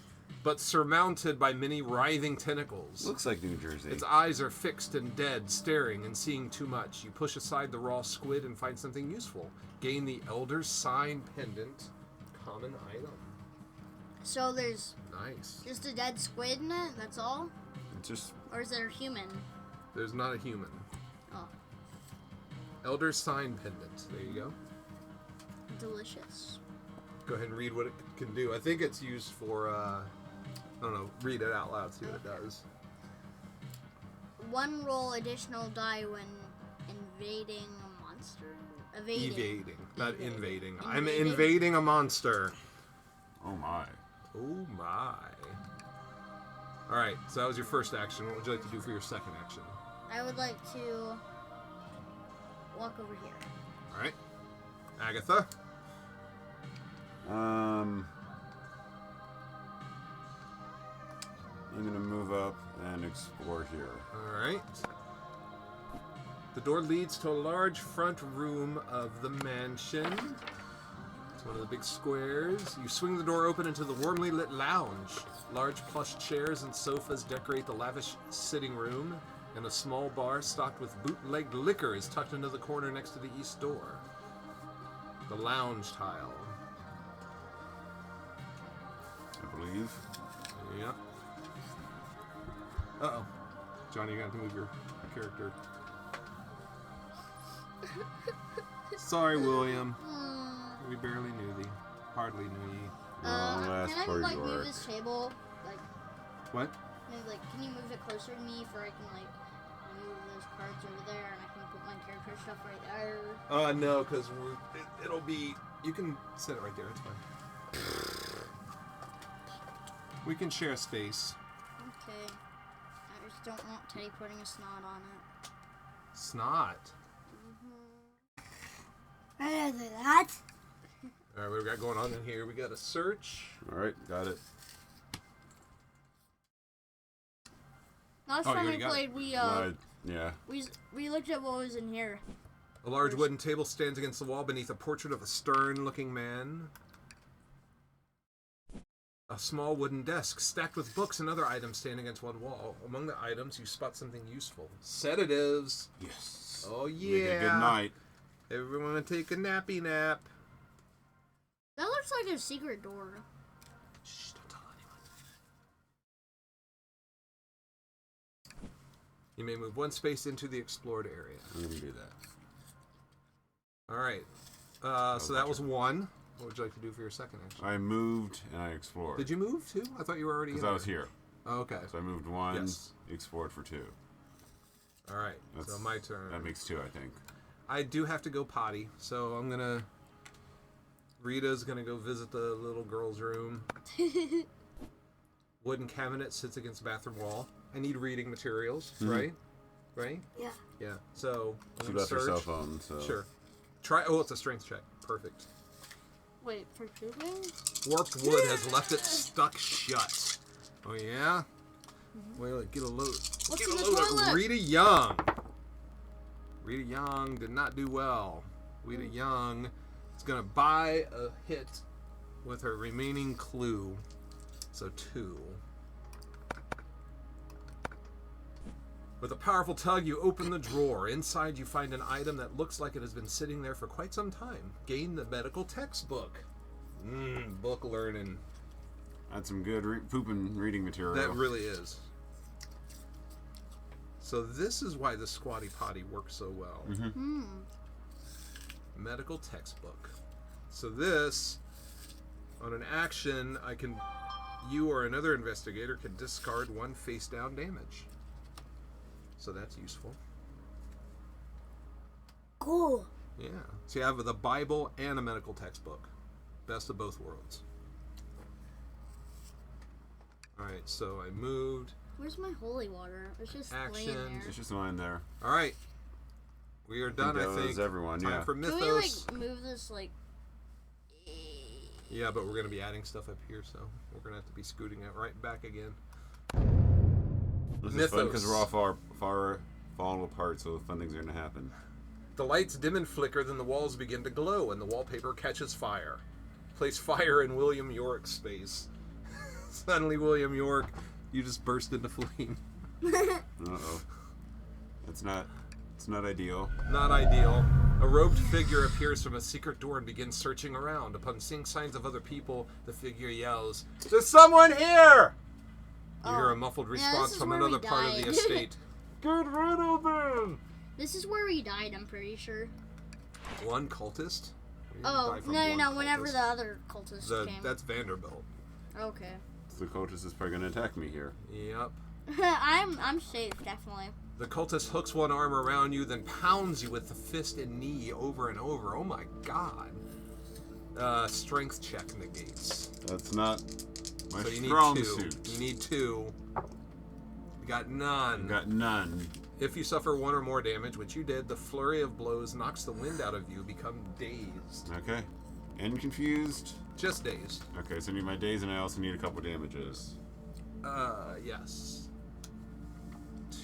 but surmounted by many writhing tentacles. Looks like New Jersey. Its eyes are fixed and dead, staring and seeing too much. You push aside the raw squid and find something useful. Gain the Elder's Sign pendant. Common item. So there's Nice. just a dead squid in it? That's all? It's just Or is there a human? There's not a human. Oh, Elder's Sign pendant. There you go. delicious. Go ahead and read what it can do. I think it's used for, I don't know, read it out loud, see what it does. 1 roll additional die when invading a monster? Evading, not invading. I'm Invading? invading a monster. oh my. Oh my. Alright, so that was your first action. What would you like to do for your second action? I would like to walk over here. Alright. Agatha? I'm gonna move up and explore here. Alright. The door leads to a large front room of the mansion. It's one of the big squares. You swing the door open into the warmly lit lounge. Large plush chairs and sofas decorate the lavish sitting room, and a small bar stocked with bootlegged liquor is tucked into the corner next to the east door. The lounge tile. I believe. Yep. Uh-oh. Johnny, you're going to have to move your character. Sorry, William. We barely knew thee. Hardly knew ye. Last Can I part like you move are. this table? Like, What? can you move it closer to me for I can like move those cards over there and I can put my character stuff right there? No, because it'll be... You can set it right there, it's fine. We can share a space. Okay. I just don't want Teddy putting a snot on it. Snot. I do that. Alright, what we got going on in here? We got a search. All right, got it. Last Oh, you time already we got played, Yeah. we looked at what was in here. A large wooden table stands against the wall beneath a portrait of a stern-looking man. A small wooden desk stacked with books and other items stand against one wall. Among the items, you spot something useful. Sedatives. Yes. Oh, Make yeah. a good night. Everyone take a nappy nap. That looks like a secret door. Shh, don't tell anyone. You may move one space into the explored area. I'm gonna do that. All right. So that was one. What would you like to do for your second action? I moved and I explored. Did you move too? I thought you were already in Because I was there. here. Oh, okay. So I moved one, Yes. explored for 2. All right. So my turn. That makes 2, I think. I do have to go potty, so I'm gonna... Rita's gonna go visit the little girl's room. Wooden cabinet sits against the bathroom wall. I need reading materials, right? Right? Yeah. Yeah. So I'm She gonna left her search. cell phone, so. Sure. Try. Oh, it's a strength check. Perfect. Wait, for pooping? Warped wood has left it stuck shut. Oh yeah. Well, get a load. What's Get in a the load of toilet? Rita Young. Rita Young did not do well. Rita Young is gonna buy a hit with her remaining clue. So 2. With a powerful tug, you open the drawer. Inside, you find an item that looks like it has been sitting there for quite some time. Gain the medical textbook. Book learning. That's some good pooping reading material. That really is. So this is why the Squatty Potty works so well. Medical textbook. So this, on an action, you or another investigator can discard 1 face down damage. So that's useful. Cool. Yeah. So you have the Bible and a medical textbook. Best of both worlds. Alright, so I moved. Where's my holy water? It's just laying Action. there. It's just lying there. Alright. We are done, I that think. was everyone, Time yeah. for Can we, Mythos. like, move this, like... Yeah, but we're going to be adding stuff up here, so we're going to have to be scooting it right back again. This Mythos. is fun because we're all far falling apart, so fun things are going to happen. The lights dim and flicker, then the walls begin to glow, and the wallpaper catches fire. Place fire in William York's space. Suddenly, William York, you just burst into flame. Uh-oh. It's not ideal. Not ideal. A robed figure appears from a secret door and begins searching around. Upon seeing signs of other people, the figure yells, "There's someone here!" You hear a muffled response is from where another we part of the died. estate. Get rid of them! This is where we died, I'm pretty sure. One cultist? We didn't Oh, die from no, one no, whenever cultist. the other cultist came. That's Vanderbilt. Okay. So the cultist is probably going to attack me here. Yep. I'm safe, definitely. The cultist hooks one arm around you, then pounds you with the fist and knee over and over. Oh my god. Strength check negates. That's not my So you strong need 2. suit. You need 2. You got none. Got none. If you suffer 1 or more damage, which you did, the flurry of blows knocks the wind out of you, become dazed. Okay. And confused. Just dazed. Okay, so I need my days, and I also need a couple damages. Yes.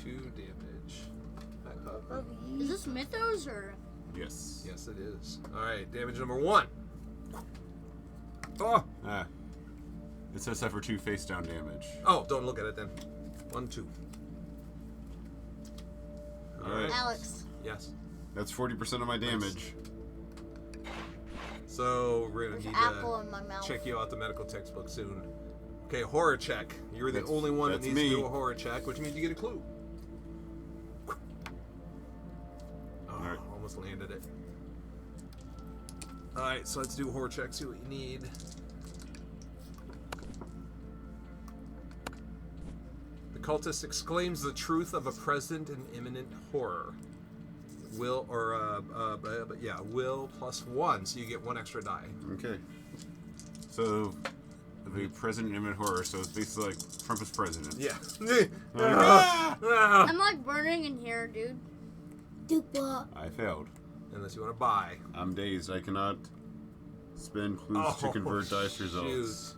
2 damage. Back up. Is this Mythos or? Yes. Yes, it is. Alright, damage number 1. Oh! Ah. It says suffer 2 face down damage. Oh, don't look at it then. 1, 2. Alright. Alex. Yes. That's 40% of my damage. So we're gonna There's need apple to in my mouth. check you out the medical textbook soon. Okay, horror check. You're the only one that that's needs me. to do a horror check, which means you get a clue. Oh, Alright. almost landed it. Alright, so let's do a horror check, see what you need. The cultist exclaims the truth of a present and imminent horror. Will, or, will plus 1, so you get 1 extra die. Okay. So, the president imminent horror, so it's basically like Trump is president. Yeah. I'm like burning in here, dude. Dupa. I failed. Unless you want to buy. I'm dazed. I cannot spend clues to convert dice results.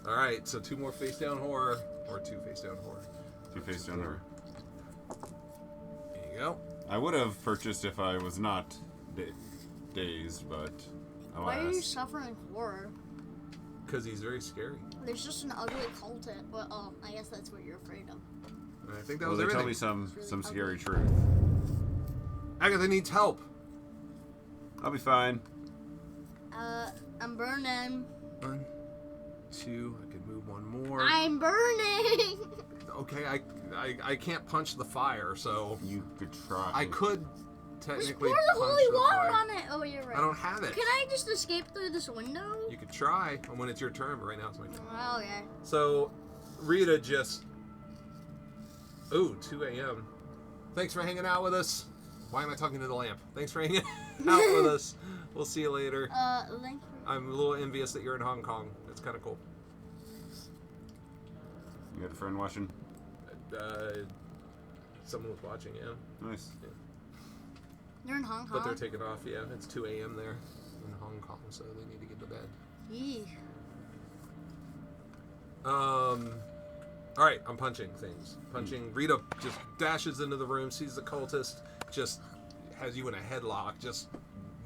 Alright, so 2 more face down horror, or 2 face down horror. 2 face down horror. There you go. I would have purchased if I was not dazed, but alas. Why are you suffering horror? Because he's very scary. There's just an ugly cultist. Well, oh, I guess that's what you're afraid of. And I think that Well, was they everything. tell me some really scary ugly. truth. Agatha needs help. I'll be fine. I'm burning. 1, 2, I can move 1 more. I'm burning. Okay, I can't punch the fire, so You could try. I could Just technically pour the punch holy the water fire. on it. Oh, you're right. I don't have it. Can I just escape through this window? You could try when it's your turn, but right now it's my turn. Oh, okay. So, Rita just... Ooh, 2 a.m. Thanks for hanging out with us. Why am I talking to the lamp? Thanks for hanging out with us. We'll see you later. Thank you. I'm a little envious that you're in Hong Kong. It's kind of cool. You got a friend watching? Someone was watching, yeah. Nice. Yeah. They're in Hong Kong. But they're taking off, yeah. It's 2 a.m. there in Hong Kong, so they need to get to bed. Yee. Alright, I'm punching things. Punching. Rita just dashes into the room, sees the cultist, just has you in a headlock, just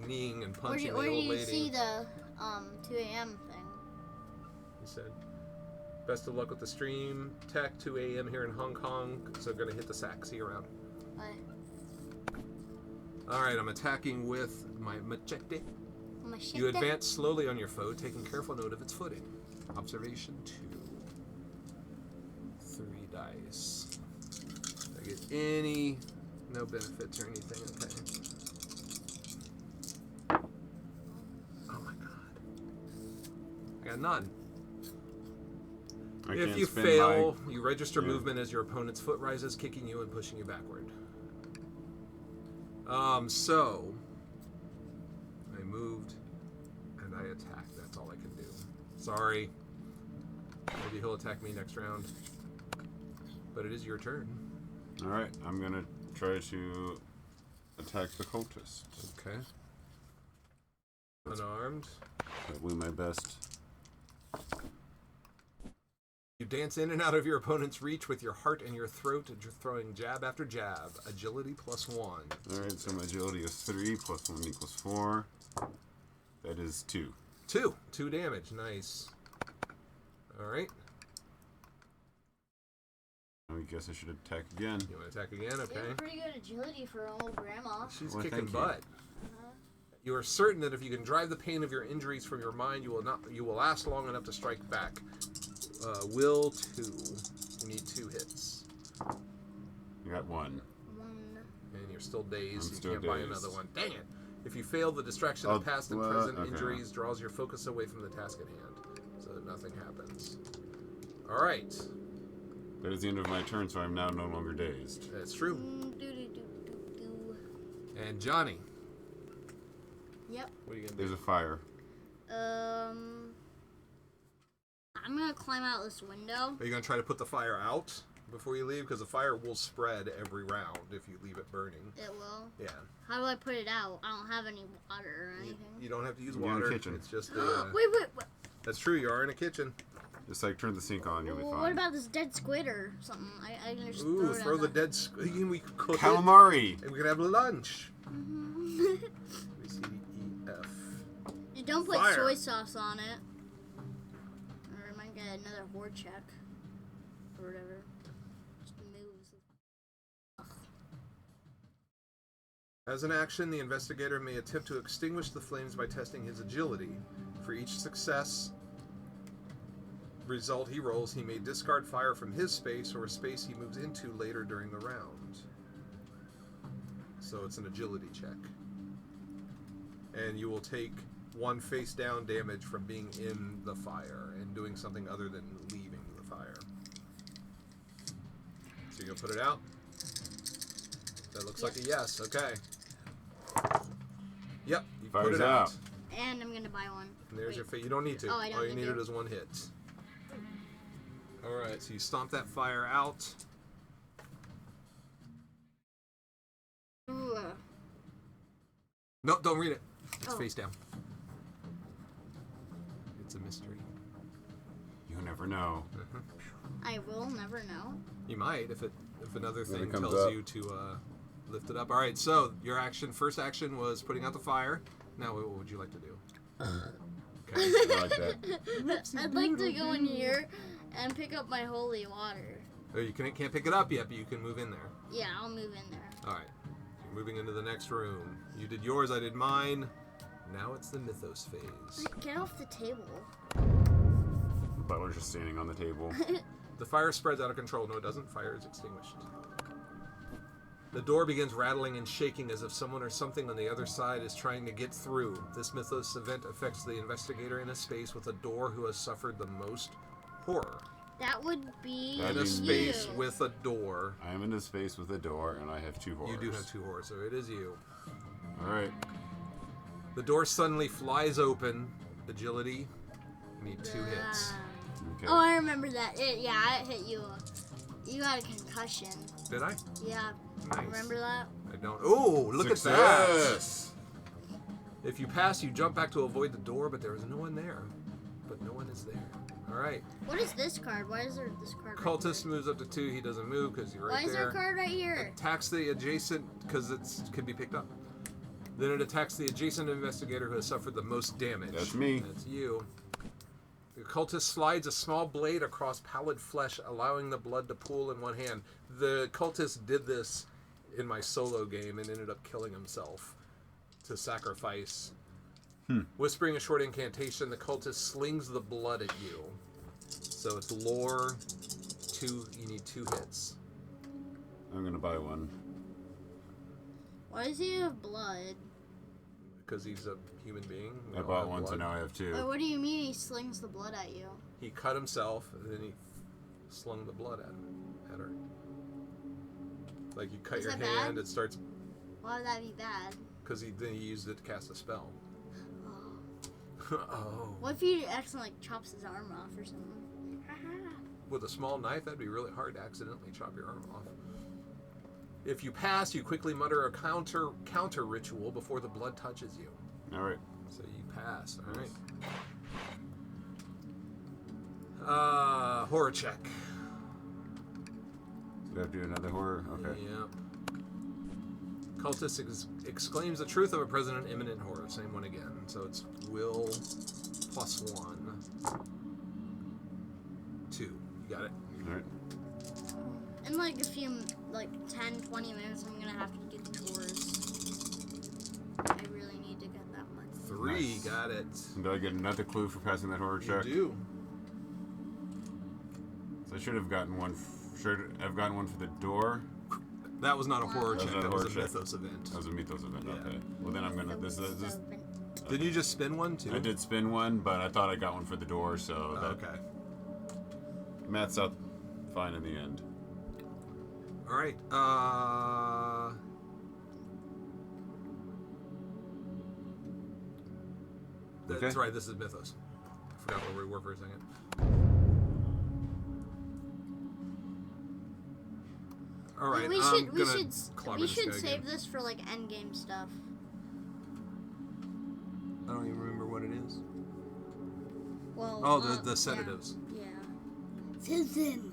kneeing and punching Where the do old you lady. see the 2 a.m. thing? He said, best of luck with the stream. Tech, 2 a.m. here in Hong Kong, so gonna hit the sack. See you around. Bye. Alright, I'm attacking with my machete. Machete. You advance slowly on your foe, taking careful note of its footing. Observation 2. 3 dice. I get no benefits or anything, okay. Oh my god. I got none. If you fail, you register movement as your opponent's foot rises, kicking you and pushing you backward. So I moved and I attacked. That's all I can do. Sorry. Maybe he'll attack me next round. But it is your turn. Alright, I'm gonna try to attack the cultist. Okay. Unarmed. I'll do my best. You dance in and out of your opponent's reach with your heart in your throat, throwing jab after jab. Agility +1. Alright, so my agility is 3, plus 1 equals 4. That is 2. 2 damage. Nice. Alright. I guess I should attack again. You want to attack again? You Okay. have pretty good agility for an old grandma. She's Well, kicking thank you. butt. You are certain that if you can drive the pain of your injuries from your mind, you will last long enough to strike back. Will 2. You need 2 hits. You got 1. And you're still dazed, I'm so you still can't buy dazed. another one. Dang it! If you fail, the distraction of past and present injuries draws your focus away from the task at hand, so that nothing happens. Alright. That is the end of my turn, so I'm now no longer dazed. That's true. And Johnny. Yep. What are you gonna do? There's a fire. I'm gonna climb out this window. Are you gonna try to put the fire out before you leave? Because the fire will spread every round if you leave it burning. It will. Yeah. How do I put it out? I don't have any water or anything. You don't have to use You're in the water. kitchen. It's just. Wait. That's true. You are in a kitchen. Just like turn the sink on, you'll be Well, fine. what about this dead squid or something? I can just Ooh, throw throw it the out dead squid. We could cook Calamari! it, and we could have lunch. Mhm. B, C, D, E, F. You don't put Fire. soy sauce on it. Or I might get another horde check. Or whatever. Just moves. As an action, the investigator may attempt to extinguish the flames by testing his agility. For each success result he rolls, he may discard fire from his space or a space he moves into later during the round. So it's an agility check. And you will take 1 face down damage from being in the fire and doing something other than leaving the fire. So you're going to put it out? That looks like a yes. Okay. Yep, you put Fire's it out. out. And I'm gonna buy one. And there's Wait. your fate. You don't need to. Oh, I don't All you need needed to. is 1 hit. Alright, so you stomp that fire out. Ooh. No, don't read it. It's Oh. face down. It's a mystery. You never know. I will never know. You might if another When it thing comes tells up. you to lift it up. All right, so your first action was putting out the fire. Now, what would you like to do? Okay. I like that. I'd like to go in here and pick up my holy water. Oh, you can't pick it up yet, but you can move in there. Yeah, I'll move in there. All right. You're moving into the next room. You did yours, I did mine. Now it's the mythos phase. Get off the table. The butler's just standing on the table. The fire spreads out of control. No, it doesn't. Fire is extinguished. The door begins rattling and shaking as if someone or something on the other side is trying to get through. This mythos event affects the investigator in a space with a door who has suffered the most horror. That would be That'd In a be space you. with a door. I am in a space with a door, and I have 2 horrors. You do have 2 horrors, so it is you. Alright. The door suddenly flies open. Agility. You need 2 hits. Okay. Oh, I I remember that. Yeah, it hit you. You got a concussion. Did I? Yeah. Nice. Remember that? I don't. Oh, look at Success! that. If you pass, you jump back to avoid the door, but there is no one there. But no one is there. All right. What is this card? Why is there this card? Cultist moves up to 2. He doesn't move because you're right Why is there a card right here? Attacks the adjacent because it can be picked up. Then it attacks the adjacent investigator who has suffered the most damage. That's me. That's you. The cultist slides a small blade across pallid flesh, allowing the blood to pool in one hand. The cultist did this in my solo game and ended up killing himself to sacrifice. Whispering a short incantation, the cultist slings the blood at you. So it's lore 2. You need 2 hits. I'm gonna buy one. Why does he have blood? Because he's a human being. I bought one, so now I have 2. Wait, what do you mean he slings the blood at you? He cut himself, and then he slung the blood at her. Like you cut Is your that hand, bad? it starts. Why would that be bad? Because then he used it to cast a spell. Oh. What if he accidentally chops his arm off or something? With a small knife, that'd be really hard to accidentally chop your arm off. If you pass, you quickly mutter a counter ritual before the blood touches you. All right. So you pass. All right. Horror check. Do I have to do another horror? Okay. Yep. Cultist exclaims the truth of a present imminent horror. Same one again. So it's will +1. 2. You got it. All right. In like a few, 10, 20 minutes, I'm gonna have to get the doors. I really need to get that much. 3. Nice. Got it. Do I get another clue for passing that horror check? You do. So I should have gotten one. Should have gotten one for the door. That was not a horror check. That was a check. mythos event. That was a mythos event. Yeah. Okay. Well, then I'm gonna. This. Did you just spin one too? I did spin one, but I thought I got one for the door, so that Okay. maths out fine in the end. All right. That's Okay. right. This is mythos. I forgot where we were for a second. All right. We I'm should gonna clobber this guy save again. this for end game stuff. I don't even remember what it is. Well. Oh, the sedatives. Yeah. Simpson.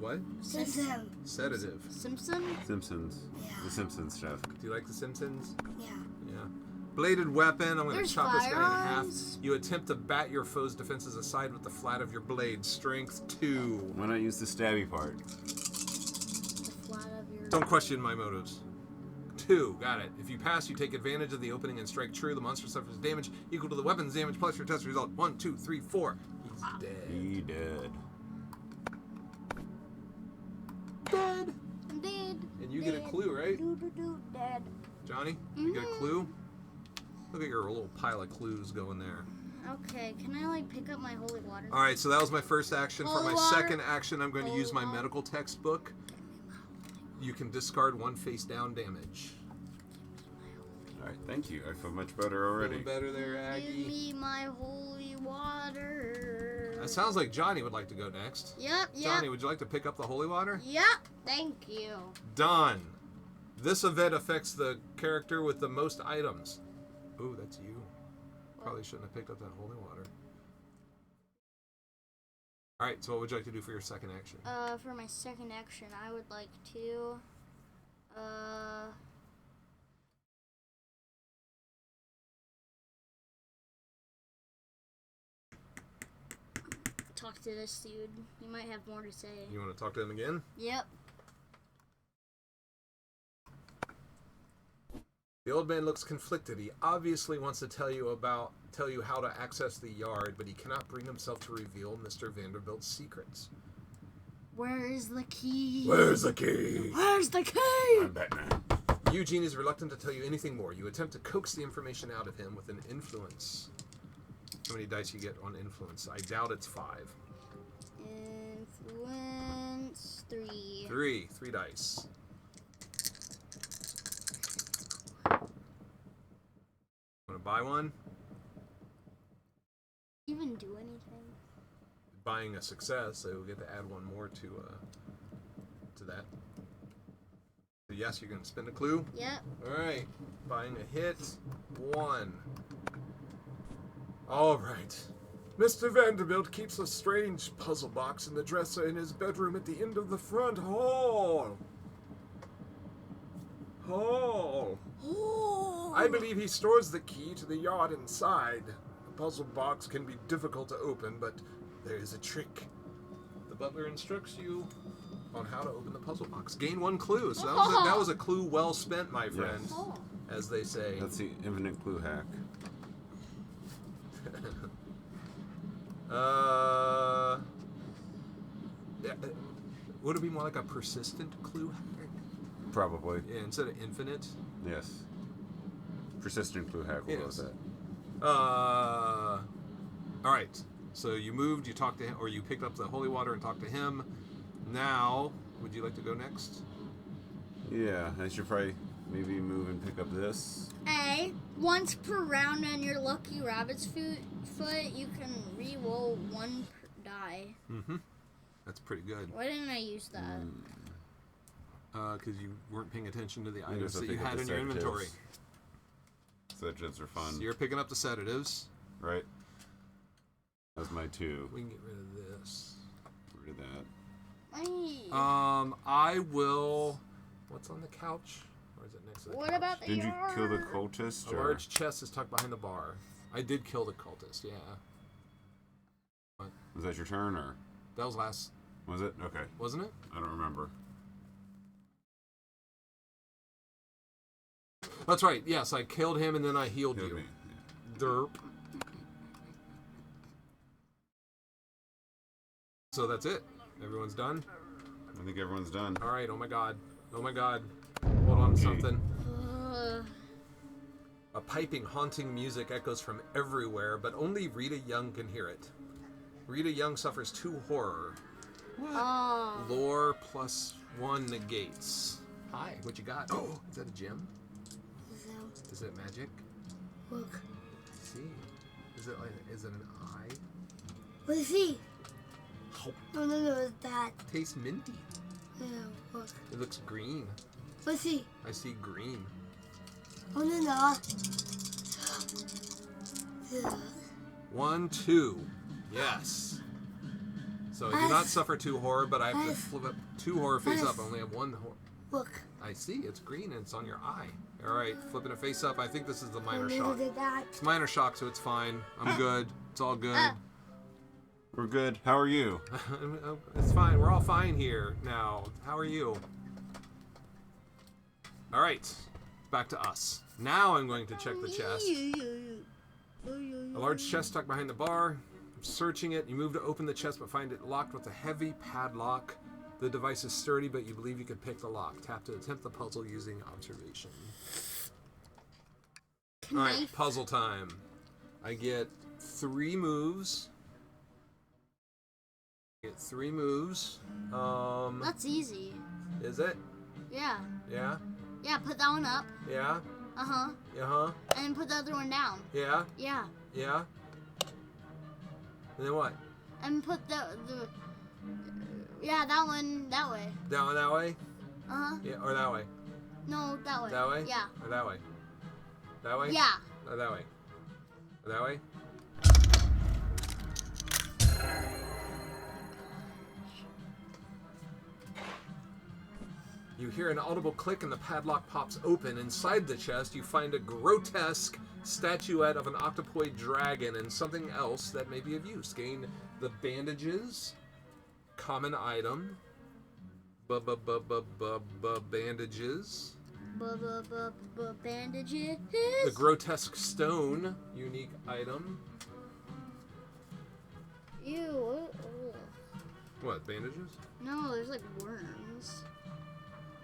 What? Simpson. Sedative. Simpson. Simpsons. Yeah. The Simpsons stuff. Do you like The Simpsons? Yeah. Yeah. Bladed weapon. I'm going to There's chop this guy in half. firearms. You attempt to bat your foe's defenses aside with the flat of your blade. Strength 2. Why not use the stabby part? The flat of your. Don't question my motives. 2. Got it. If you pass, you take advantage of the opening and strike true. The monster suffers damage equal to the weapon's damage plus your test result. 1, 2, 3, 4. He's dead. He dead. Dead. I'm dead. And you get a clue, right? Dead. Johnny, you get a clue? Look at your little pile of clues going there. Okay, can I pick up my holy water? All right, so that was my first action. For my Holy water. second action, I'm going to use my Holy water. medical textbook. You can discard 1 face down damage. All right, thank you. I feel much better already. Feeling better there, Give Aggie? me my holy water. That sounds like Johnny would like to go next. Yep. Johnny, would you like to pick up the holy water? Yep. Thank you. Done. This event affects the character with the most items. Ooh, that's you. Probably shouldn't have picked up that holy water. All right, so what would you like to do for your second action? For my second action, I would like to, talk to this dude. He might have more to say. You want to talk to him again? Yep. The old man looks conflicted. He obviously wants to tell you how to access the yard, but he cannot bring himself to reveal Mr. Vanderbilt's secrets. Where is the key? Where's the key? Where's the key? I'm Batman. Eugene is reluctant to tell you anything more. You attempt to coax the information out of him with an influence. How many dice you get on influence? I doubt it's 5. Influence 3. 3 dice. Want to buy one? Even do anything? buying a success, so we'll get to add one more to that. So yes, you're going to spend a clue? Yep. Alright. Buying a hit. 1. Alright. Mr. Vanderbilt keeps a strange puzzle box in the dresser in his bedroom at the end of the front hall. I believe he stores the key to the yard inside. The puzzle box can be difficult to open, but there is a trick. The butler instructs you on how to open the puzzle box. Gain 1 clue. So that was a clue well spent, my friend, Yes. as they say. That's the infinite clue hack. Yeah, would it be more like a persistent clue hack? Probably. Yeah, instead of infinite. Yes. Persistent clue hack. What was that? All right. So you moved, you talked to him, or you picked up the holy water and talked to him. Now, would you like to go next? Yeah, I should probably maybe move and pick up this. A, once per round on your lucky rabbit's foot, you can re-roll 1 die. Mm-hmm. That's pretty good. Why didn't I use that? Because you weren't paying attention to the I items guess I'll that you pick up had the in your inventory. Sedatives are fun. So you're picking up the sedatives. Right. That's my 2. We can get rid of this. Get rid of that. I will... What's on the couch? Or is it next to the What couch? about the Didn't you yard? kill the cultist? A Or? large chest is tucked behind the bar. I did kill the cultist, yeah. What? Was that your turn, or? That was last... Was it? Okay. Wasn't it? I don't remember. That's right, yes, I killed him and then I healed Killed you. me. Derp. So that's it. Everyone's done? I think everyone's done. Alright, oh my god. Oh my god. Hold on to something. A piping, haunting music echoes from everywhere, but only Rita Young can hear it. Rita Young suffers 2 horror. Lore +1 negates. Hi, what you got? Oh, is that a gem? Is it magic? Look. Let's see. Is it an eye? What is he? Oh, No, it's that. tastes minty. No, look. It looks green. What's he? I see green. Oh, no. 1, 2. Yes. So I do not suffer 2 horror, but I have to flip up 2 horror face up. I only have 1 horror. Look. I see. It's green and it's on your eye. All right, flipping it face up. I think this is the minor Oh, shock. did that. It's minor shock, so it's fine. I'm good. It's all good. We're good. How are you? It's fine. We're all fine here now. How are you? All right, back to us. Now I'm going to check the chest. A large chest tucked behind the bar. Searching it, you move to open the chest but find it locked with a heavy padlock. The device is sturdy, but you believe you can pick the lock. Tap to attempt the puzzle using observation. Alright, puzzle time. I get 3 moves. That's easy. Is it? Yeah. Yeah? Yeah, put that one up. Yeah? Uh-huh. Uh-huh. And then put the other one down. Yeah? Yeah. Yeah? And then what? And put the yeah, that one that way. Down that way? Uh-huh. Yeah, or that way? No, that way. That way? Yeah. Or that way? That way? Yeah. Or that way? Or that way? You hear an audible click and the padlock pops open. Inside the chest, you find a grotesque statuette of an octopoid dragon and something else that may be of use. Gain the bandages, common item, bandages. Bandages. The grotesque stone, unique item. Ew. What, bandages? No, there's like worms.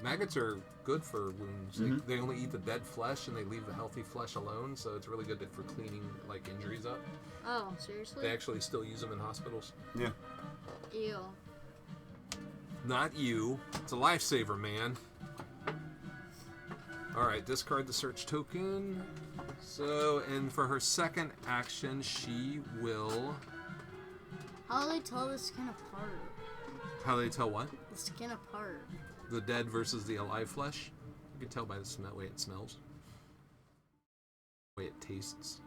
Maggots are good for wounds. Mhm. They only eat the dead flesh and they leave the healthy flesh alone, so it's really good for cleaning like injuries up. Oh, seriously? They actually still use them in hospitals. Yeah. Ew. Not you. It's a lifesaver, man. Alright, discard the search token. So, and for her second action, she will... How do they tell the skin apart? How do they tell what? The skin apart. The dead versus the alive flesh? You can tell by the way it smells. The way it tastes.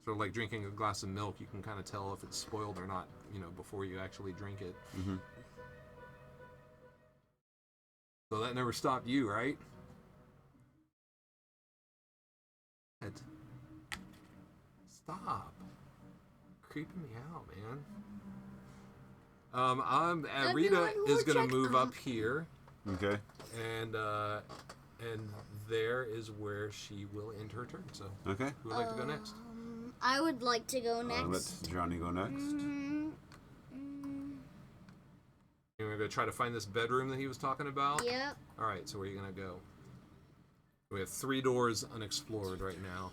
Sort of like drinking a glass of milk, you can kind of tell if it's spoiled or not, before you actually drink it. Mm-hmm. So that never stopped you, right? Stop. Creeping me out, man. Rita is gonna move up here. Okay. And there is where she will end her turn. So okay. Who would like to go next? I would like to go next. Let Johnny go next. You're gonna go try to find this bedroom that he was talking about? Yep. Alright, so where are you gonna go? We have 3 doors unexplored right now.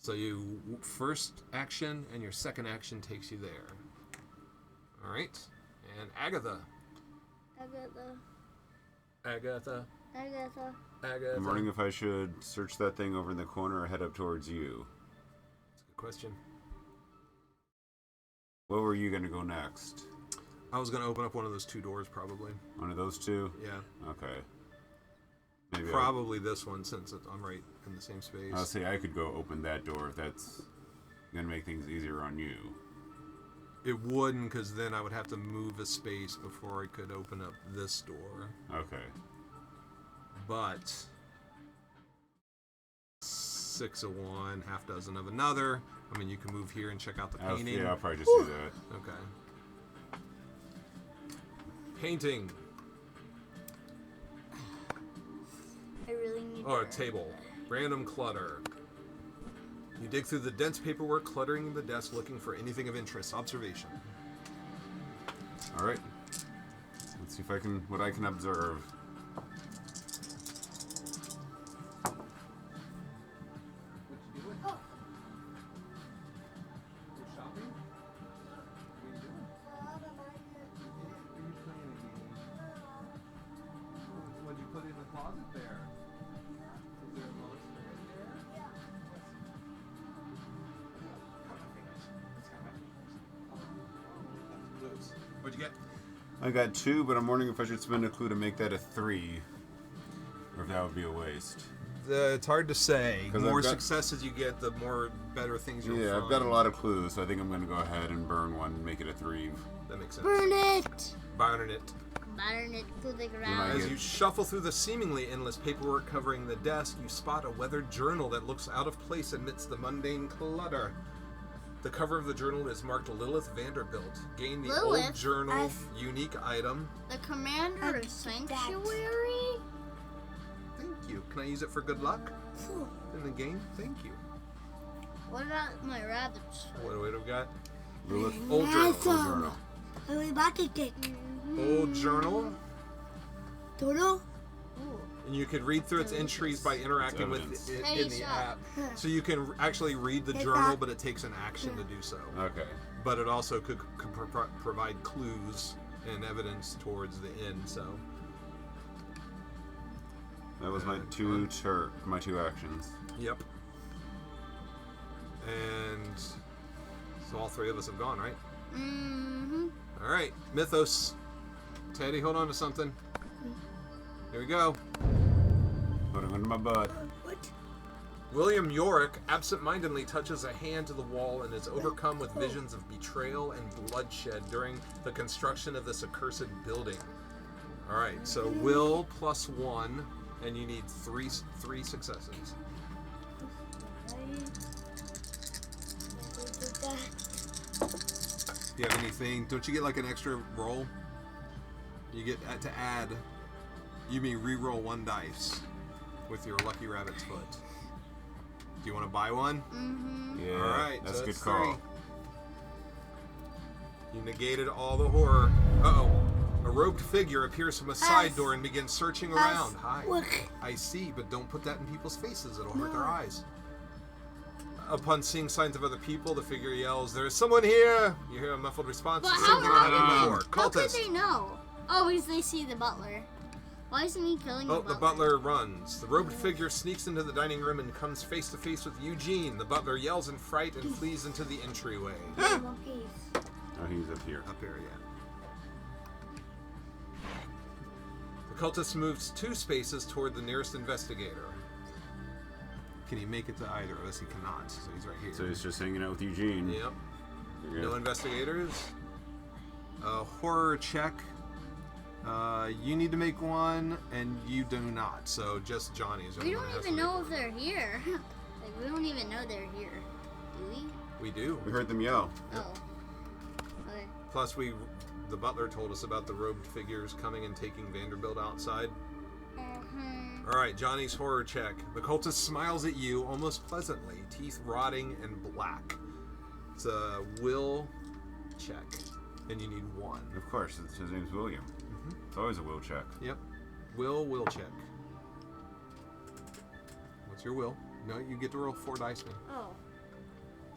So you first action and your second action takes you there. Alright. And Agatha. Agatha. I'm wondering if I should search that thing over in the corner or head up towards you. That's a good question. Where were you going to go next? I was going to open up one of those 2 doors, probably. One of those 2? Yeah. Okay. Maybe probably this one, since I'm right in the same space. I'll say I could go open that door if that's going to make things easier on you. It wouldn't, because then I would have to move a space before I could open up this door. Okay. But 6 of one, half dozen of another. I mean, you can move here and check out the painting. Yeah, I'll probably just do that. Okay. Painting. I really need Or a table. Random clutter. You dig through the dense paperwork, cluttering the desk, looking for anything of interest. Observation. All right. Let's see if what I can observe. What'd you put in the closet there? Is there a monster in there? What'd you get? I got 2, but I'm wondering if I should spend a clue to make that a 3, or if that would be a waste. It's hard to say. The more I've got, successes you get, the more better things you'll find. Yeah, I've got a lot of clues, so I think I'm going to go ahead and burn one and make it a 3. That makes sense. Burn it! Burn it. Burn it to the ground. As you shuffle through the seemingly endless paperwork covering the desk, you spot a weathered journal that looks out of place amidst the mundane clutter. The cover of the journal is marked Lilith Vanderbilt. Gain the old journal unique item. The commander of Sanctuary? Thank you. Can I use it for good luck in the game? Thank you. What about my rabbits? What do we got? Lilith. Old journal. Old journal. Dodo? And you could read through its entries by interacting with it in the app. So you can actually read the journal, but it takes an action to do so. Okay. But it also could provide clues and evidence towards the end, so. That was my 2 actions. Yep. And so all 3 of us have gone, right? Mm-hmm. All right, Mythos. Teddy, hold on to something. Here we go. Put it under my butt. What? William Yorick absent-mindedly touches a hand to the wall and is overcome with visions of betrayal and bloodshed during the construction of this accursed building. All right, so will +1, and you need three successes. Do you have anything? Don't you get like an extra roll? You get to add. You may re-roll 1 dice with your lucky rabbit's foot. Do you want to buy one? Mm-hmm. Yeah. All right, that's so a good 3. call. You negated all the horror. Uh-oh. A robed figure appears from a side door and begins searching around. Hi. I see, but don't put that in people's faces. It'll hurt their eyes. Upon seeing signs of other people, the figure yells, "There is someone here!" You hear a muffled response. But How could they know? Oh, because they see the butler. Why isn't he killing Oh, the butler runs. The robed figure sneaks into the dining room and comes face to face with Eugene. The butler yells in fright and flees into the entryway. Oh, he's up here. Up here, yeah. The cultist moves 2 spaces toward the nearest investigator. Can he make it to either of us? He cannot, so he's right here. So he's just hanging out with Eugene. Yep. You're No good. investigators. Horror check. You need to make one, and you do not. So just Johnny's. We don't even know if they're here. Like, we don't even know they're here. Do we? We do. We heard them yell. Oh. Okay. Plus, the butler told us about the robed figures coming and taking Vanderbilt outside. All right, Johnny's horror check. The cultist smiles at you almost pleasantly, teeth rotting and black. It's a will check, and you need 1. Of course, his name's William. It's always a will check. Yep. Will check. What's your will? No, you get to roll 4 dice, man. Oh.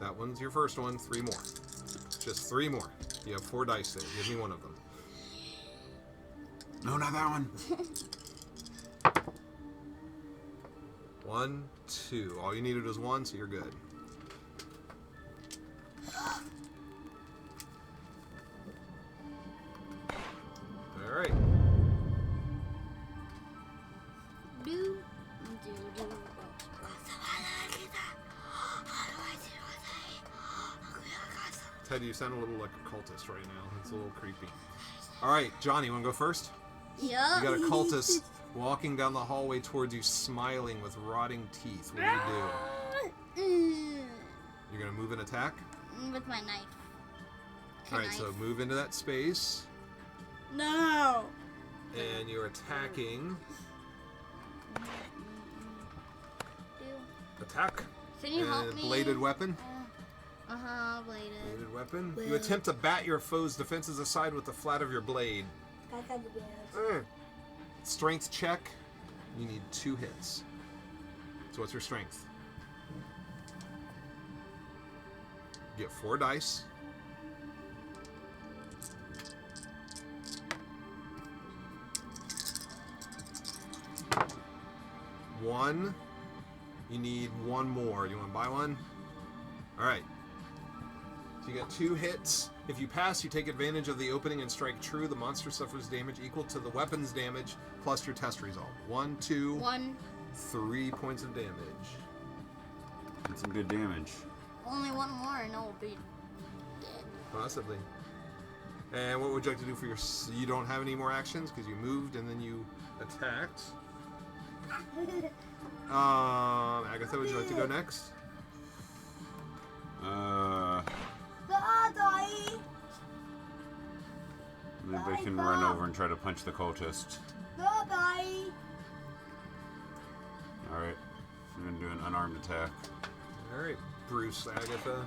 That one's your first one. 3 more. Just 3 more. You have 4 dice there. Give me one of them. No, not that one. 1, 2. All you needed was 1, so you're good. All right. Ted, you sound a little like a cultist right now. It's a little creepy. All right, Johnny, you want to go first? Yeah. You got a cultist walking down the hallway towards you, smiling with rotting teeth. What do you do? You're gonna move and attack? With my knife. All right, so move into that space. No. And you're attacking. Attack. Can you help And me? bladed weapon. Bladed. Bladed weapon. You attempt to bat your foe's defenses aside with the flat of your blade. Strength check. You need 2 hits. So what's your strength? You get 4 dice. One. You need 1 more. You want to buy one? All right. So you got 2 hits. If you pass, you take advantage of the opening and strike true. The monster suffers damage equal to the weapon's damage plus your test result. 1, 2, 3 points of damage. That's some good damage. Only 1 more and I'll be dead. Possibly. And what would you like to do for your... You don't have any more actions because you moved and then you attacked. Agatha, would you like to go next? Maybe I can run over and try to punch the cultist. Alright. I'm gonna do an unarmed attack. Alright, Bruce, Agatha.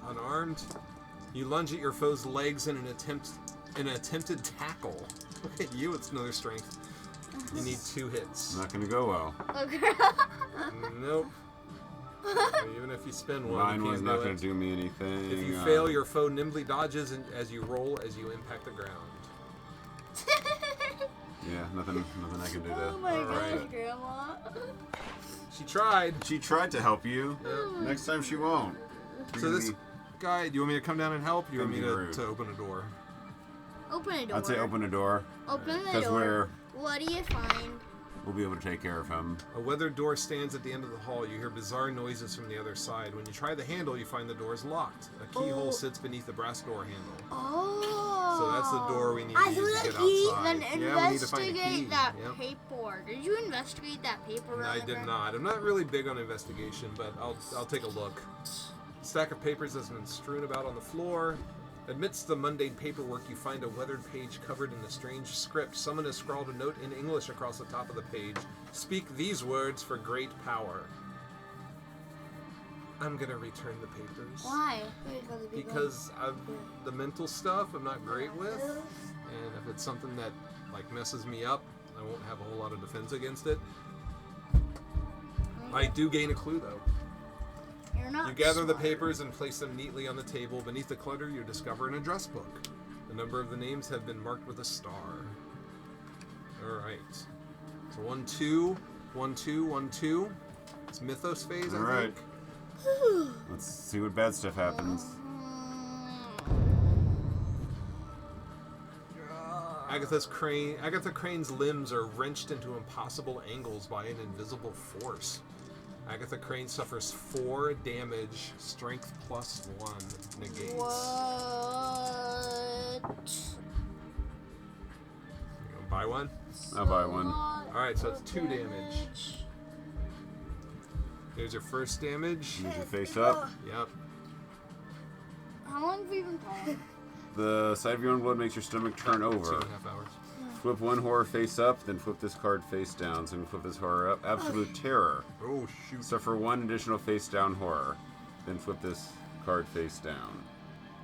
Unarmed. You lunge at your foe's legs in an attempted tackle. Look at you, it's another strength. You need 2 hits. Not gonna go well. Okay. Nope. Even if you spin 1, Mine you was can't not do gonna it. do me anything. If you fail, your foe nimbly dodges as you roll as you impact the ground. Yeah, nothing I can do to. Oh my gosh, Grandma. She tried. She tried to help you. Yep. Next time she won't. So this guy, do you want me to come down and help? Do you want me Rude. to open a door? Open a door. I'd say open a door. Open the Because door. What do you find? we'll be able to take care of him. A weathered door stands at the end of the hall. You hear bizarre noises from the other side. When you try the handle, you find the door is locked. A keyhole sits beneath the brass door handle. Oh. So that's the door we need to use to get outside. Then Yeah, we need to find a key. investigate that Yep. paper. Did you investigate that paper? No, I did not. I'm not really big on investigation, but I'll take a look. A stack of papers has been strewn about on the floor. Amidst the mundane paperwork, you find a weathered page covered in a strange script. Someone has scrawled a note in English across the top of the page. Speak these words for great power. I'm gonna return the papers. Why? Because the mental stuff I'm not great with, and if it's something that like messes me up, I won't have a whole lot of defense against it. I do gain a clue though. You're not You gather the smart. papers and place them neatly on the table. Beneath the clutter, you discover an address book. A number of the names have been marked with a star. Alright. So 1, 2, 1, 2, 1, 2. It's Mythos phase, I Alright. think. Let's see what bad stuff happens. Agatha Crane's limbs are wrenched into impossible angles by an invisible force. Agatha Crane suffers 4 damage, strength +1 negates. What? You gonna buy one? I'll buy one. Alright, so it's 2 damage. Here's your first damage. Move your face up. Yep. How long have you been playing? The sight of your own blood makes your stomach turn over. 2.5 hours. Flip one horror face up, then flip this card face down. So I'm gonna flip this horror up. Absolute Terror. Oh, shoot. Suffer 1 additional face down horror. Then flip this card face down.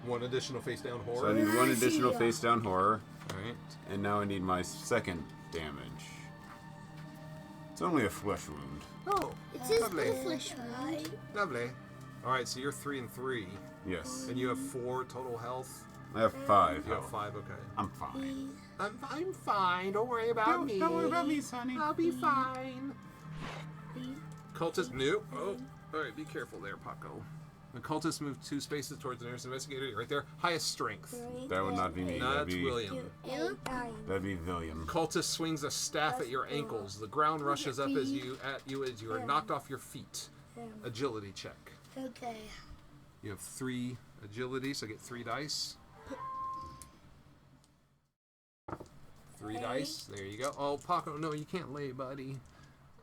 1 additional face down horror. So I need 1 additional face down horror. Alright. And now I need my second damage. It's only a flesh wound. Oh, It's his lovely. flesh wound. Lovely. Alright, so you're 3 and 3. Yes. And you have 4 total health? I have 5. You have 5, okay. I'm fine. I'm fine. Don't worry about me. Don't worry about me, Sonny. I'll be fine. Cultist new. Oh, all right. Be careful there, Paco. The cultist moved 2 spaces towards the nearest investigator. You're right there. Highest strength. That would not be me. No, That'd that's be William. That'd be William. Cultist swings a staff at your ankles. The ground rushes up as you are knocked off your feet. Agility check. Okay. You have 3 agility, so get 3 dice. 3 dice. There you go. Oh, Paco, no, you can't lay, buddy.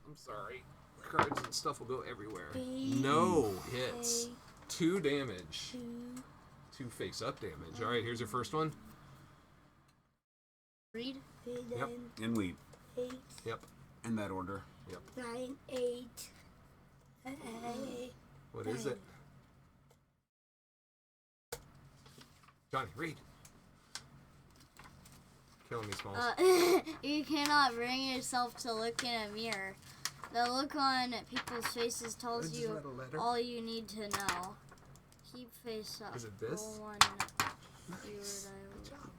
I'm sorry. Cards and stuff will go everywhere. No hits. 2 damage. 2 face-up damage. All right, here's your first one. Read. Yep. And lead. 8, Yep. In that order. Yep. 9, 8. What is it? Johnny, read. Killing me, Smalls. You cannot bring yourself to look in a mirror. The look on people's faces tells Is you that a letter? all you need to know. Keep face up. Is it this? Roll 1. Nice. Good job.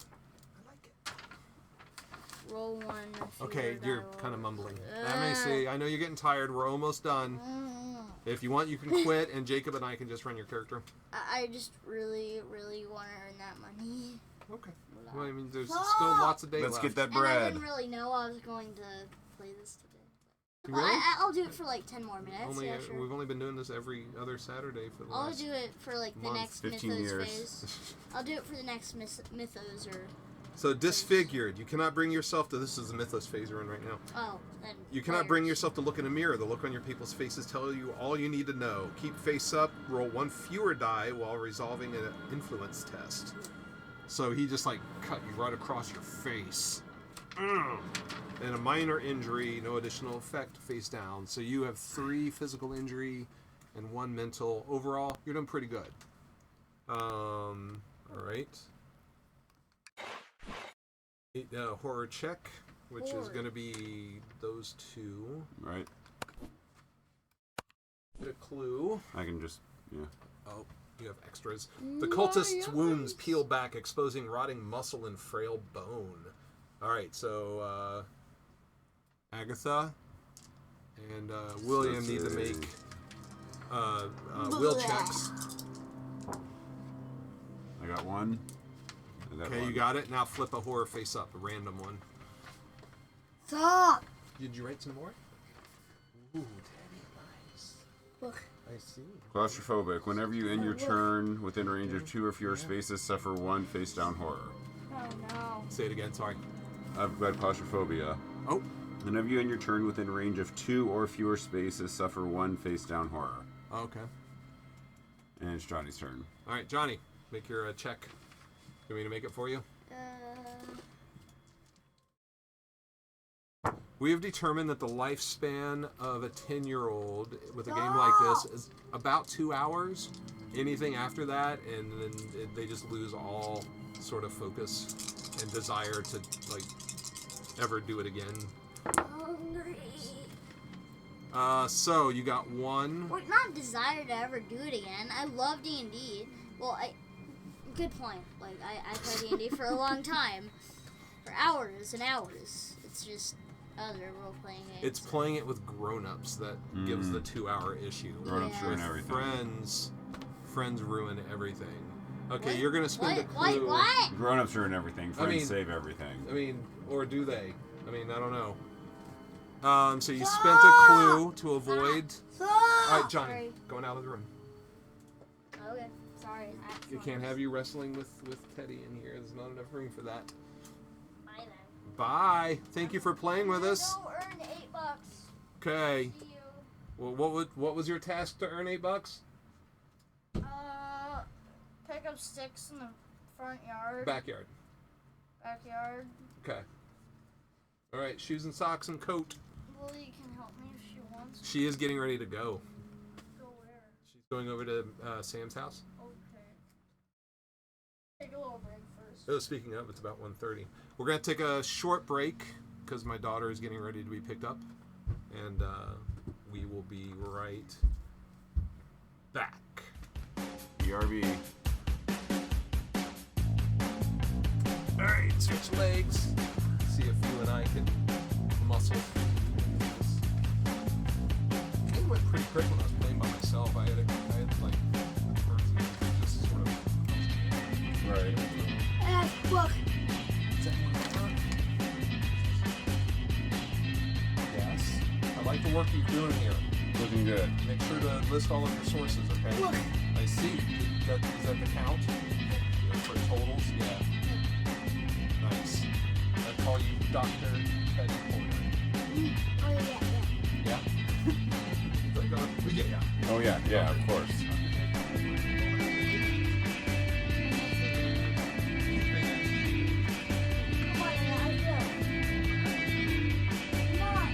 I like it. Roll 1. Okay, you're kind of mumbling. Let me see. I know you're getting tired. We're almost done. If you want, you can quit, and Jacob and I can just run your character. I just really, really want to earn that money. Okay. Well, I mean, there's still lots of days Let's left. get that And I bread. didn't really know I was going to play this today. Really? Well, I'll do it for like 10 more minutes. Yeah, sure. We've only been doing this every other Saturday for the I'll last do it for like the month, next 15 Mythos years. phase. I'll do it for the next Mythos or... So disfigured. You cannot bring yourself to... This is the Mythos phase you're in right now. Oh, then... You cannot bring yourself to look in a mirror. The look on your people's faces tell you all you need to know. Keep face up. Roll 1 fewer die while resolving an influence test. So he just like cut you right across your face. And a minor injury, no additional effect, face down. So you have 3 physical injury and 1 mental. Overall, you're doing pretty good. All right. Horror check, which is going to be those 2. Right. Get a clue. I can just, yeah. Oh, you have extras. The cultist's wounds peel back, exposing rotting muscle and frail bone. All right, so Agatha and William need to make will checks. I got 1. Okay, you got it. Now flip a horror face up, a random one. Stop! Did you write some more? Ooh, Daddy, nice. Look. I see. Claustrophobic. Whenever you end your turn within range of 2 or fewer spaces, suffer 1 face down horror. Oh, no. Say it again, sorry. I've got claustrophobia. Oh. Whenever you end your turn within range of 2 or fewer spaces, suffer 1 face down horror. Okay. And it's Johnny's turn. All right, Johnny, make your check. You want me to make it for you? We have determined that the lifespan of a 10-year-old with a game like this is about 2 hours. Anything after that, and then they just lose all sort of focus and desire to, like, ever do it again. Hungry. So you got 1. Or not desire to ever do it again. I love D&D. Well, good point. Like, I played D&D for a long time. For hours and hours. It's just other role-playing games. It's playing it with grown-ups that gives the 2-hour issue. Grown-ups ruin everything. Friends ruin everything. Okay, you're gonna spend a clue. What? Grown-ups ruin everything. Friends save everything. I mean, or do they? I mean, I don't know. So you spent a clue to avoid. All right, Johnny, Sorry. going out of the room. Okay, sorry. You can't have you wrestling with Teddy in here. There's not enough room for that. Bye then. Bye. Thank you for playing with us. Go earn $8. Okay. See you. Well, what was your task to earn $8? Pick up sticks in the front yard. Backyard. Backyard. Okay. All right, shoes and socks and coat. Lily can help me if she wants. She is getting ready to go. Go where? She's going over to Sam's house. Okay. Take a little break first. Oh, speaking of, it's about 1:30. We're going to take a short break because my daughter is getting ready to be picked up. And we will be right back. BRB. Alright, switch legs. See if you and I can muscle. It went pretty quick when I was playing by myself. I had like just sort of. Right. Look. Yes. I like the work you're doing here. Looking good. Make sure to list all of your sources, okay? Look. I see. Is that the count? For totals? Yeah. Nice. I call you Dr. Teddy Porter. Oh, yeah. Yeah? Yeah. Oh yeah, of course. Come on, yeah, I will. Come on.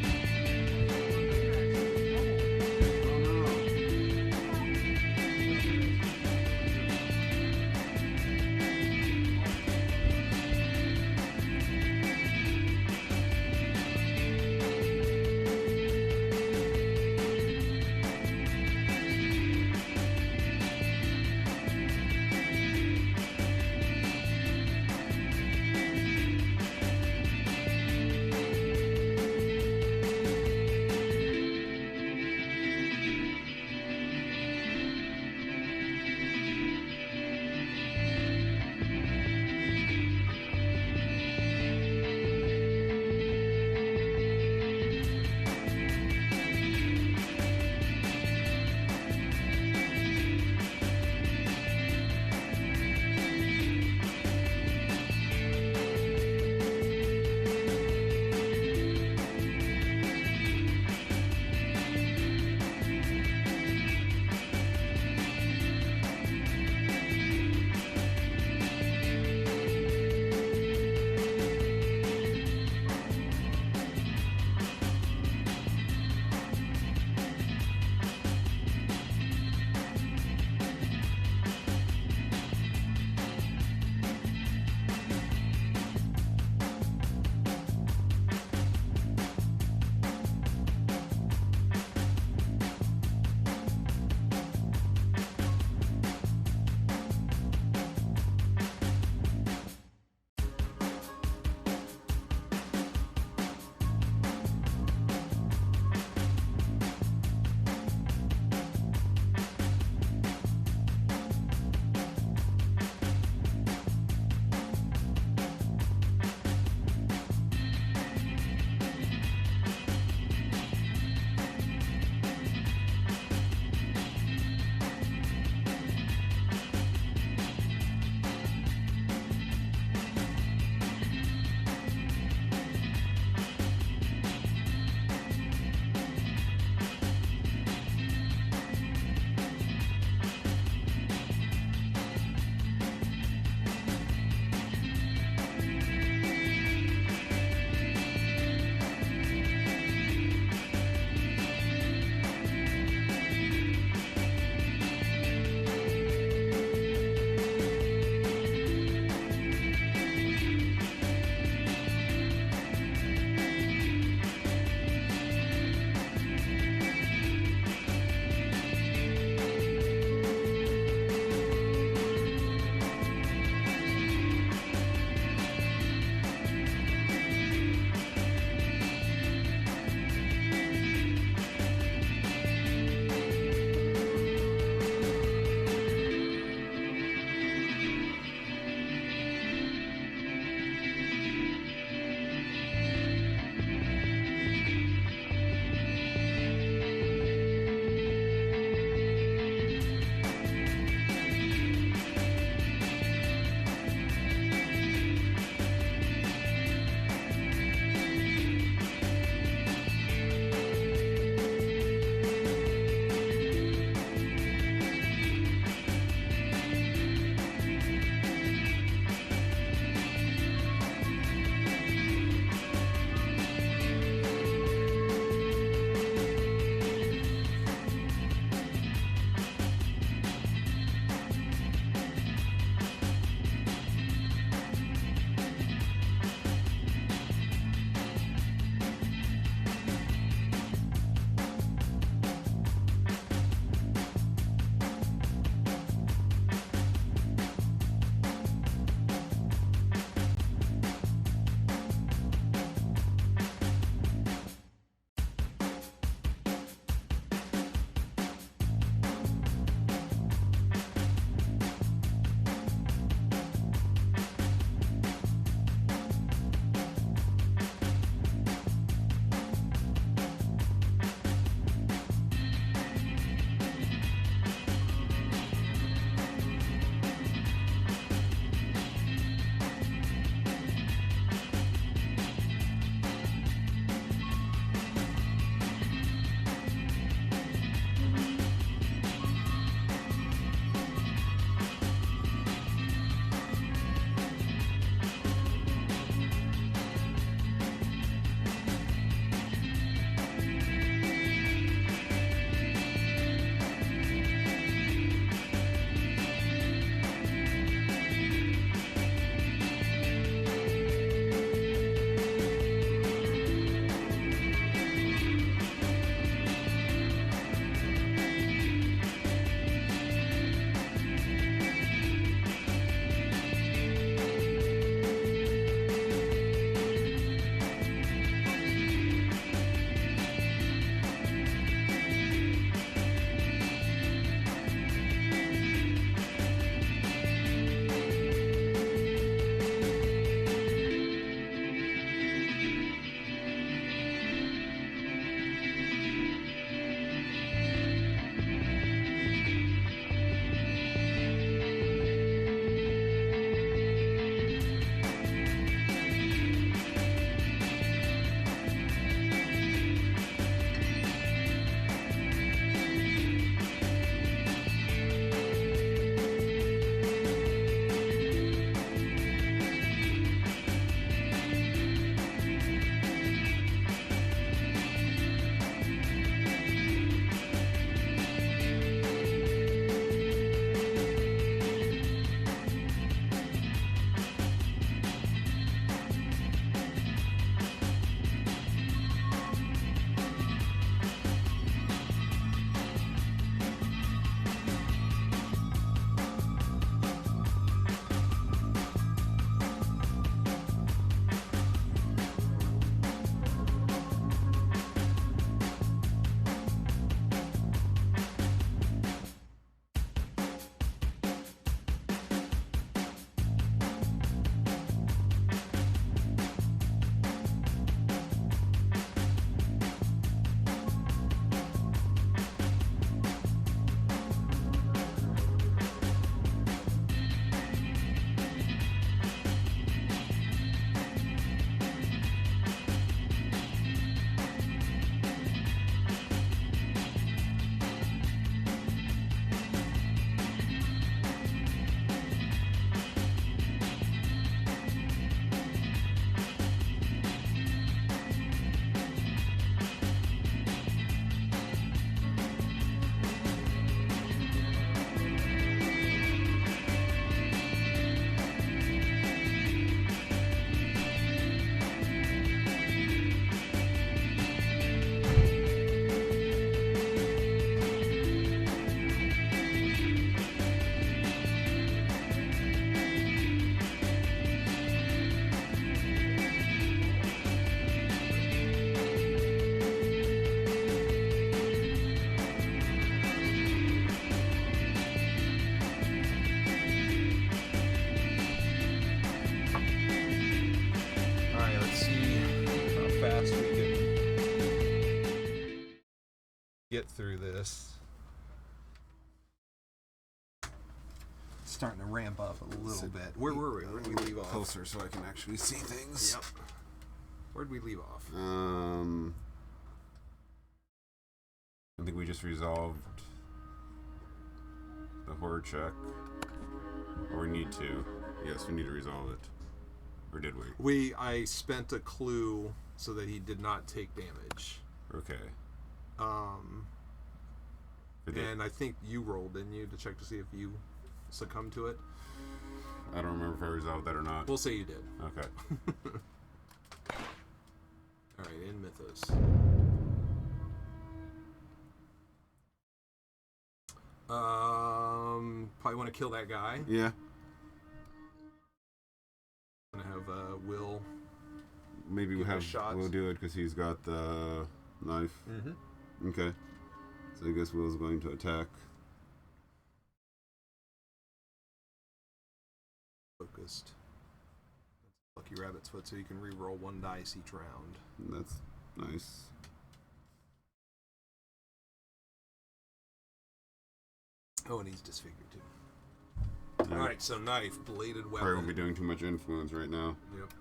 get through this. It's starting to ramp up a little bit. Where were we? Where did we leave off? Closer so I can actually see things. Yep. Where'd we leave off? I think we just resolved the horror check. Or we need to. Yes, we need to resolve it. Or did we? I spent a clue so that he did not take damage. Okay. And I think you rolled, didn't you, to check to see if you succumbed to it? I don't remember if I resolved that or not. We'll say you did. Okay. Alright, in Mythos. Probably want to kill that guy. Yeah. I'm gonna have Will. Maybe we'll do it because he's got the knife. Mm-hmm. Okay. So I guess Will's going to attack. Focused. That's lucky rabbit's foot, so you can re-roll 1 dice each round. That's nice. Oh, and he's disfigured too. Alright, so knife, bladed weapon. Probably won't be doing too much influence right now. Yep.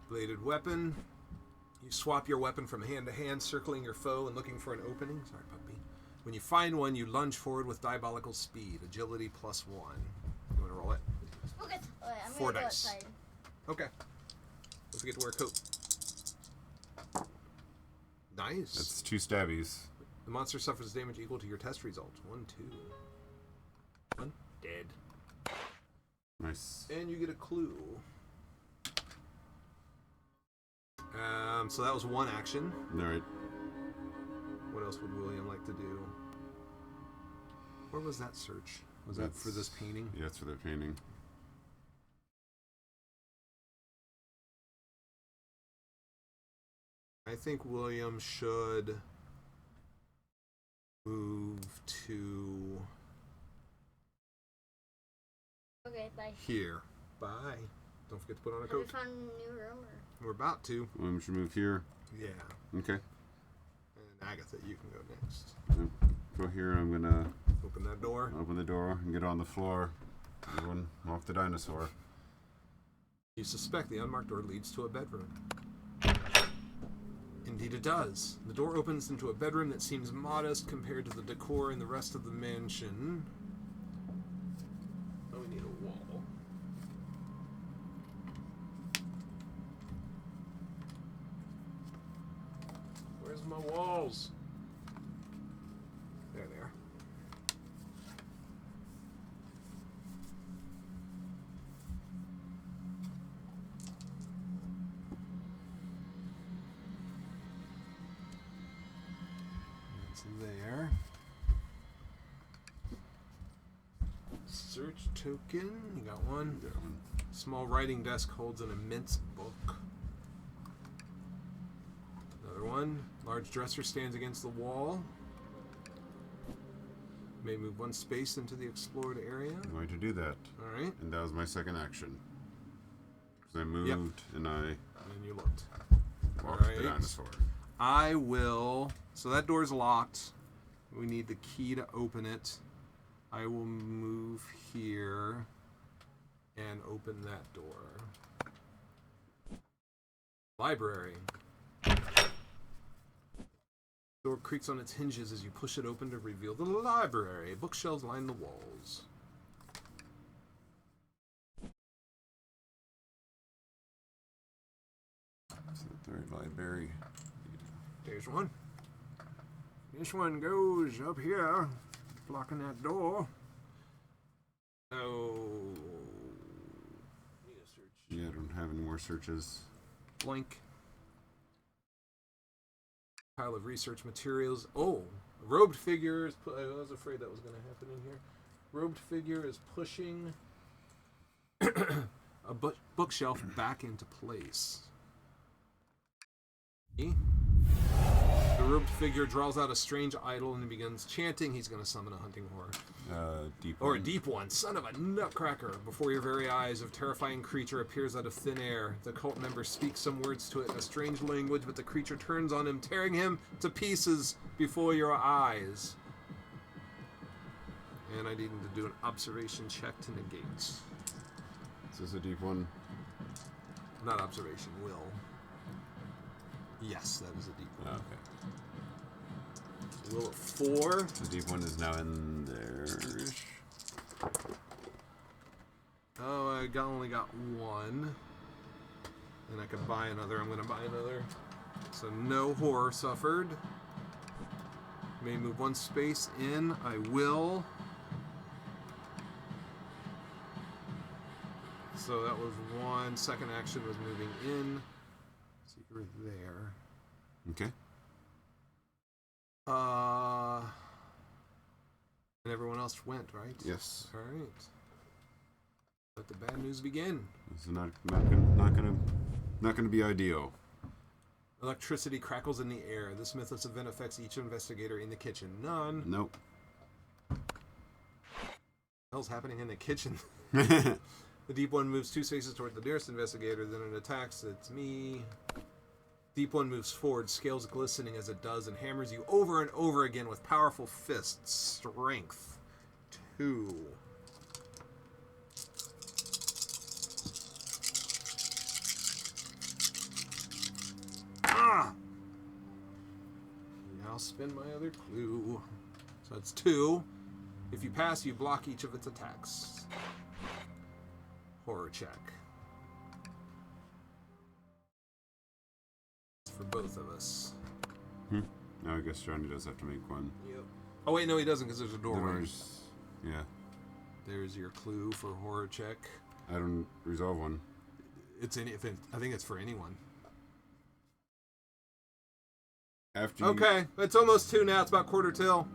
Bladed weapon. You swap your weapon from hand to hand, circling your foe and looking for an opening. Sorry, puppy. When you find one, you lunge forward with diabolical speed. Agility +1. You want to roll it? Okay. I'm 4 gonna go dice. outside. Okay. Don't forget to wear a coat. Nice. That's 2 stabbies. The monster suffers damage equal to your test result. 1, 2. 1. Dead. Nice. And you get a clue. So that was 1 action. Alright. What else would William like to do? Where was that search? Was that for this painting? Yeah, it's for the painting. I think William should move to Okay, bye. here. Bye. Don't forget to put on a Have we coat. found a new room? Or? We're about to. William should move here. Yeah. Okay. And Agatha, you can go next. Go here. I'm gonna open that door. Open the door and get on the floor. Everyone, walk the dinosaur. You suspect the unmarked door leads to a bedroom. Indeed it does. The door opens into a bedroom that seems modest compared to the decor in the rest of the mansion. Oh, we need a wall. Where's my walls? There they are. There. Search token. You got one. Small writing desk holds an immense book. Another one. Large dresser stands against the wall. May move 1 space into the explored area. I'm going to do that. Alright. And that was my second action. Because I moved and I... And you looked. Walked the dinosaur. I will... So that door's locked. We need the key to open it. I will move here and open that door. Library. Door creaks on its hinges as you push it open to reveal the library. Bookshelves line the walls. It's the 3rd library. There's one. This one goes up here, blocking that door. Oh. Need a search. Yeah, I don't have any more searches. Blank. Pile of research materials. Oh, a robed figure is. I was afraid that was going to happen in here. Robed figure is pushing a bookshelf back into place. The robed figure draws out a strange idol and begins chanting. He's going to summon a hunting horror. Deep Or one. a deep one. Son of a nutcracker. Before your very eyes, a terrifying creature appears out of thin air. The cult member speaks some words to it in a strange language, but the creature turns on him, tearing him to pieces before your eyes. And I need him to do an observation check to negate. Is this a deep one? Not observation, will. Yes, that is a deep one. Okay. Will of 4. The deep one is now in there. Oh, I only got 1. And I can buy another. I'm going to buy another. So no horror suffered. May move 1 space in. I will. So that was 1. Second action was moving in. So you were there. Okay. And everyone else went, right? Yes. All right. Let the bad news begin. This is not gonna be ideal. Electricity crackles in the air. This mythless event affects each investigator in the kitchen. None. Nope. What the hell's happening in the kitchen? The deep one moves 2 spaces toward the nearest investigator, then it attacks. It's me. Deep one moves forward, scales glistening as it does, and hammers you over and over again with powerful fists. Strength 2. Ah! Now spin my other clue. So that's 2. If you pass, you block each of its attacks. Horror check. For both of us. Now I guess Johnny does have to make one. Yep. Oh wait, no, he doesn't because there's a doorway. Yeah. There's your clue for horror check. I don't resolve one. It's I think it's for anyone. After okay, it's almost 2 now. It's about quarter till.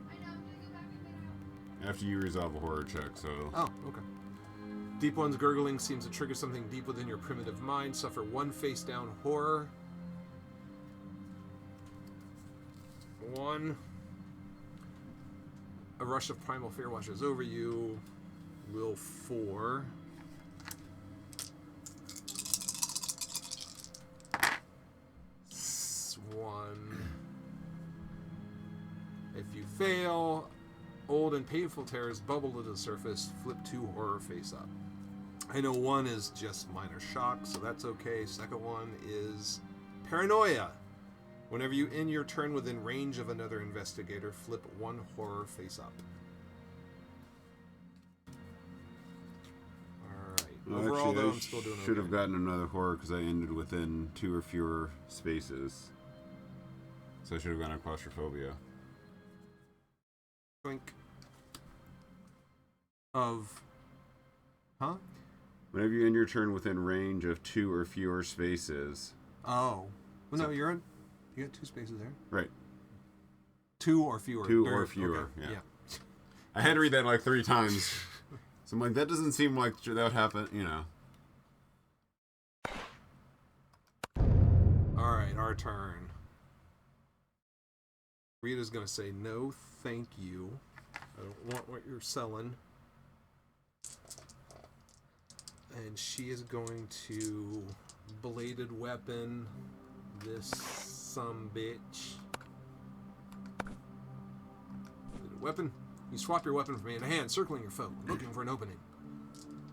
After you resolve a horror check, so. Oh, okay. Deep one's gurgling seems to trigger something deep within your primitive mind. Suffer 1 face down horror. 1. A rush of primal fear washes over you. Will 4. One. If you fail, old and painful terrors bubble to the surface. Flip 2 horror face up. I know 1 is just minor shock, so that's okay. Second one is paranoia. Whenever you end your turn within range of another investigator, flip 1 horror face up. Alright. Well, Overall, actually, though, I I'm still doing should okay. have gotten another horror because I ended within 2 or fewer spaces. So I should have gotten a claustrophobia. Think of... Huh? Whenever you end your turn within range of 2 or fewer spaces. Oh. Well, no, you're in... You got 2 spaces there. Right. 2 or fewer. 2 or fewer, okay. yeah. I had to read that like 3 times. So I'm like, that doesn't seem like that would happen, you know. Alright, our turn. Rita's gonna say, no, thank you. I don't want what you're selling. And she is going to bladed weapon this sumbitch. Bladed weapon. You swap your weapon from hand to hand, circling your foe, looking for an opening.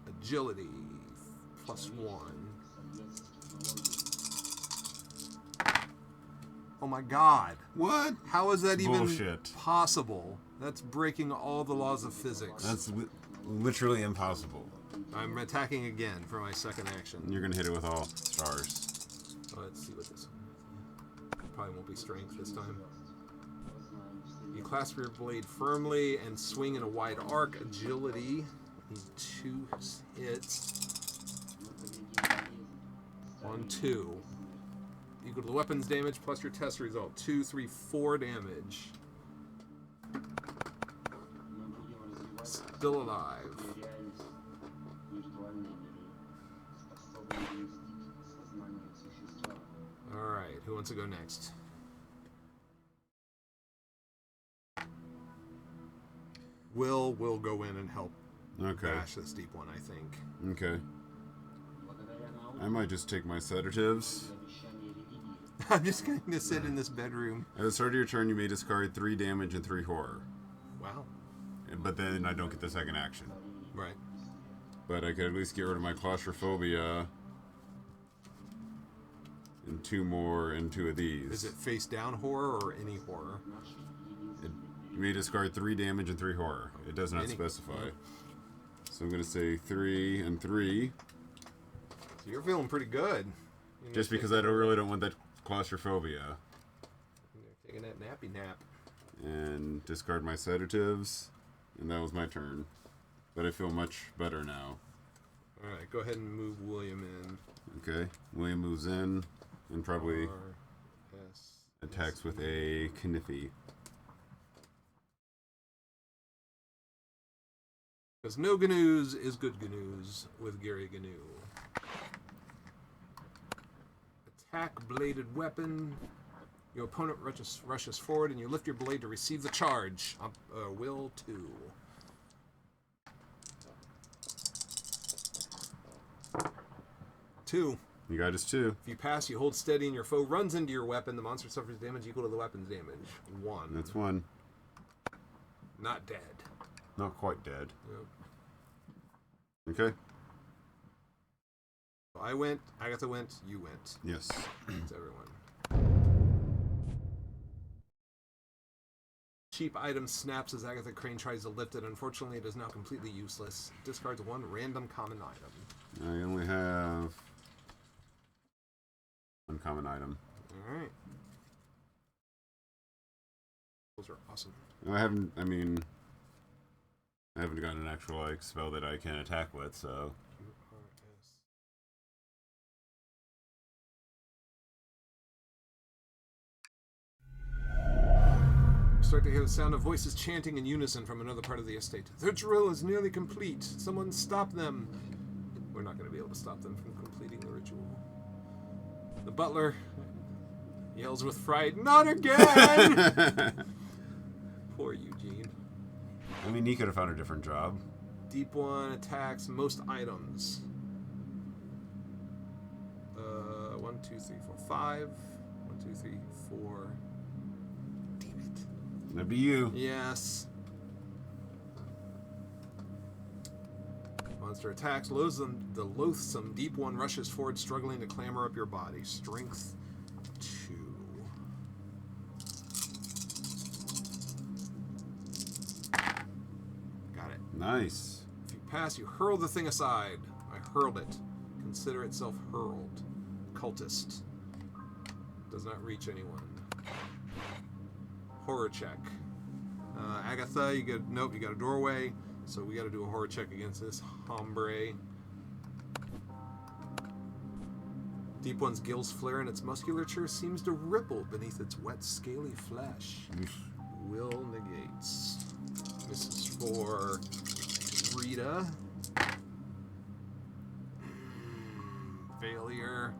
Agility +1. Oh my god. What? How is that even Bullshit. possible? That's breaking all the laws of physics. That's literally impossible. I'm attacking again for my second action. You're going to hit it with all stars. Let's see what this probably won't be strength this time. You clasp your blade firmly and swing in a wide arc. Agility. Need 2 hits. 1, 2. Equal to the weapon's damage plus your test result. 2, 3, 4 damage. Still alive. Alright, who wants to go next? Will go in and help Okay. bash this deep one, I think. Okay. I might just take my sedatives. I'm just going to sit in this bedroom. At the start of your turn, you may discard 3 damage and 3 horror. Wow. But then I don't get the second action. Right. But I could at least get rid of my claustrophobia. And 2 more and 2 of these. Is it face down horror or any horror? You may discard 3 damage and 3 horror. It does not specify. So I'm going to say 3 and 3. So you're feeling pretty good. Just because I really don't want that claustrophobia. You're taking that nappy nap. And discard my sedatives. And that was my turn. But I feel much better now. Alright, go ahead and move William in. Okay. William moves in. And probably attacks with a Kniffy. Because no gnu's is good gnu's with Gary Gnu. Attack bladed weapon. Your opponent rushes forward and you lift your blade to receive the charge. Will 2. Two. You got us 2. If you pass, you hold steady and your foe runs into your weapon. The monster suffers damage equal to the weapon's damage. 1. That's 1. Not dead. Not quite dead. Yep. Okay. I went, Agatha went, you went. Yes. That's everyone. Cheap item snaps as Agatha Crane tries to lift it. Unfortunately, it is now completely useless. Discards 1 random common item. I only have 1 common item. Alright. Those are awesome. I haven't gotten an actual spell that I can attack with, so. Start to hear the sound of voices chanting in unison from another part of the estate. Their drill is nearly complete. Someone stop them. We're not going to be able to stop them from completing the ritual. The butler yells with fright, "Not again!" Poor Eugene. I mean, he could have found a different job. Deep one attacks most items. 1, 2, 3, 4, 5. 1, 2, 3, 4. Damn it. That'd be you. Yes. Monster attacks. The loathsome deep one rushes forward, struggling to clamber up your body. Strength 2. Got it. Nice. If you pass, you hurl the thing aside. I hurled it. Consider itself hurled. Cultist. Does not reach anyone. Horror check. Agatha, you got a doorway, so we got to do a horror check against this hombre. Deep one's gills flare and its musculature seems to ripple beneath its wet, scaly flesh. Will negates. This is for Rita. Failure.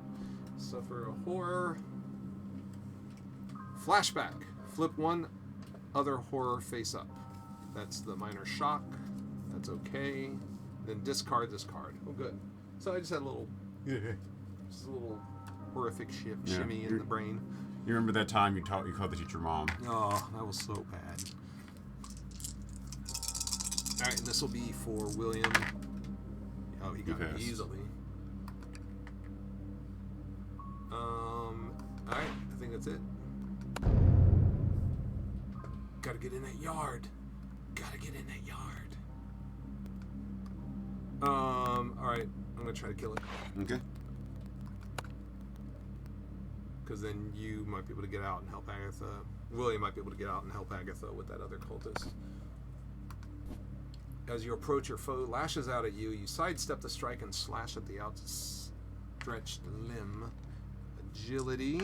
Suffer a horror. Flashback. Flip 1 other horror face up. That's the minor shock. That's okay. Then discard this card. Oh, good. So I just had a little, just a little horrific shimmy in the brain. You remember that time you called the teacher mom? Oh, that was so bad. All right, and this will be for William. Oh, he got it easily. All right, I think that's it. Gotta get in that yard. Gotta get in that yard. Alright, I'm gonna try to kill it. Okay. Because then you might be able to get out and help Agatha. William might be able to get out and help Agatha with that other cultist. As you approach, your foe lashes out at you. You sidestep the strike and slash at the outstretched limb. Agility.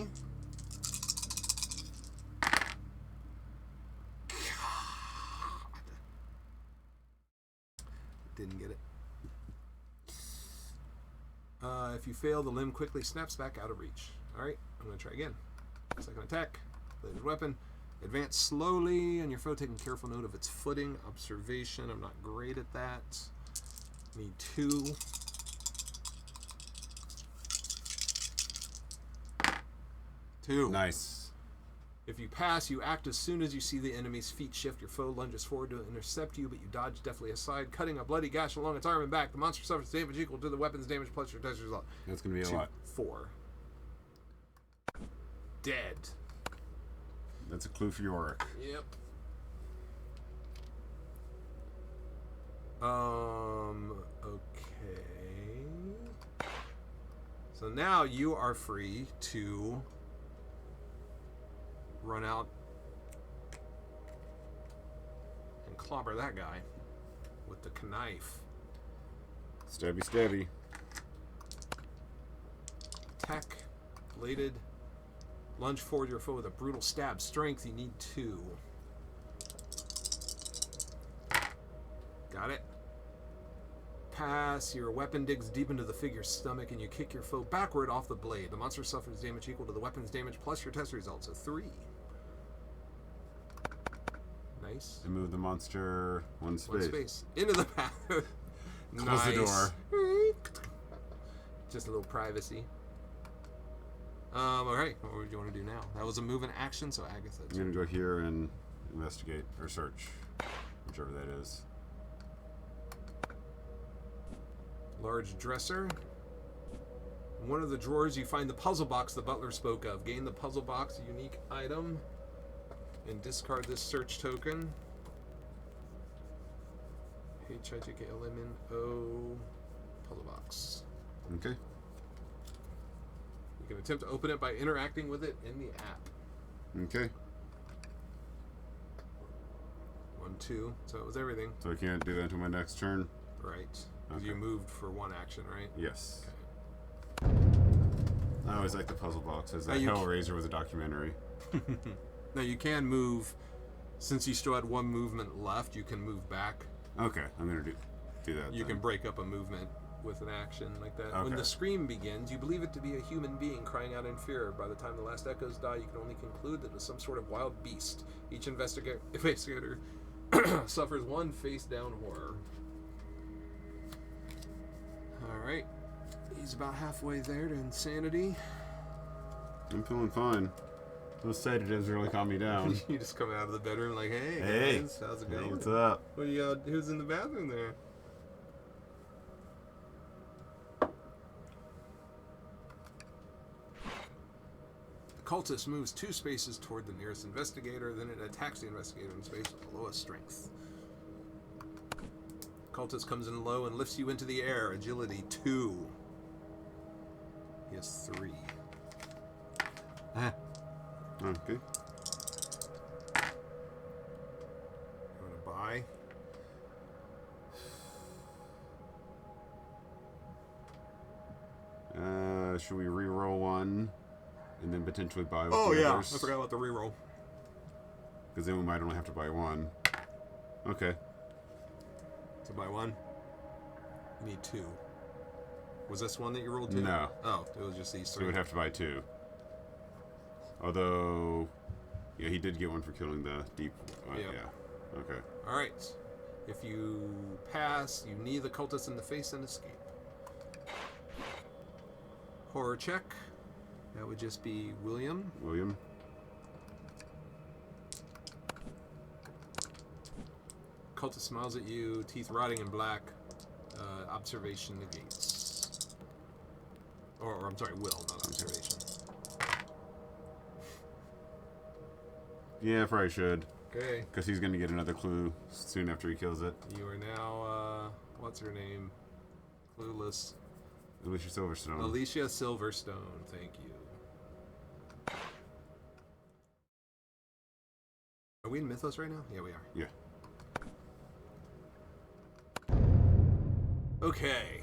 Didn't get it. If you fail, the limb quickly snaps back out of reach. Alright, I'm going to try again. Second attack. Bladed weapon. Advance slowly, and your foe taking careful note of its footing. Observation, I'm not great at that. Need 2. Nice. If you pass, you act as soon as you see the enemy's feet shift. Your foe lunges forward to intercept you, but you dodge deftly aside, cutting a bloody gash along its arm and back. The monster suffers damage equal to the weapon's damage plus your test result. That's going to be a lot. 4. Dead. That's a clue for Yorick. Yep. Okay. So now you are free to run out and clobber that guy with the knife. Stabby, stabby. Attack, bladed. Lunge forward your foe with a brutal stab. Strength, you need 2. Got it. Pass. Your weapon digs deep into the figure's stomach and you kick your foe backward off the blade. The monster suffers damage equal to the weapon's damage plus your test result, so 3. Nice. And move the monster 1 space. 1 space. Into the path. Close the door. Just a little privacy. Alright, what would you want to do now? That was a move and action, so Agatha. I'm going to go here and investigate, or search, whichever that is. Large dresser. In one of the drawers, you find the puzzle box the butler spoke of. Gain the puzzle box, unique item, and discard this search token. HIJKLMNO puzzle box. Okay. You can attempt to open it by interacting with it in the app. Okay. 1, 2. So it was everything. So I can't do that until my next turn? Right. Because Okay. you moved for 1 action, right? Yes. Okay. I always like the puzzle boxes. Now That you Hellraiser was a documentary. Now you can move, since you still had 1 movement left, you can move back. Okay, I'm going to do that You then. can break up a movement with an action like that. When Okay. the scream begins, you believe it to be a human being crying out in fear. By the time the last echoes die, you can only conclude that it was some sort of wild beast. Each investigator suffers 1 face-down horror. Alright. He's about halfway there to insanity. I'm feeling fine. Those sedatives really calm me down. You just come out of the bedroom like, hey, Hey. guys, how's it Hey, going? what's up? What do you who's in the bathroom there? The cultist moves 2 spaces toward the nearest investigator, then it attacks the investigator in space with the lowest strength. Cultist comes in low and lifts you into the air. Agility 2. He has 3. Okay. You want to buy? Should we re-roll 1 and then potentially buy with Oh the yeah, others? I forgot about the reroll. Because then we might only have to buy 1. Okay. To buy 1, you need 2. Was this one that you rolled 2? No. Oh, it was just these So 3. we would have to buy 2. Although, yeah, he did get 1 for killing the deep. Yep. Yeah. Okay. All right. If you pass, you knee the cultist in the face and escape. Horror check. That would just be William. William. Cultist smiles at you, teeth rotting in black. Observation negates. Or I'm sorry, will, not observation. Yeah, probably should. Okay. Because he's going to get another clue soon after he kills it. You are now, what's her name? Clueless. Alicia Silverstone. Alicia Silverstone, thank you. Are we in Mythos right now? Yeah, we are. Yeah. Okay.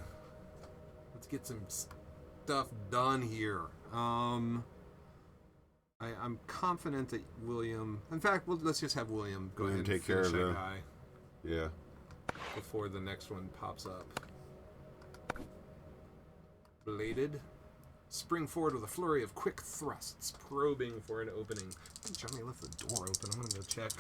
Let's get some stuff done here. I'm confident that William... In fact, let's just have William go ahead and take care finish of that the guy Yeah. before the next one pops up. Bladed. spring forward with a flurry of quick thrusts, probing for an opening. I think Johnny left the door open. I'm going to go check.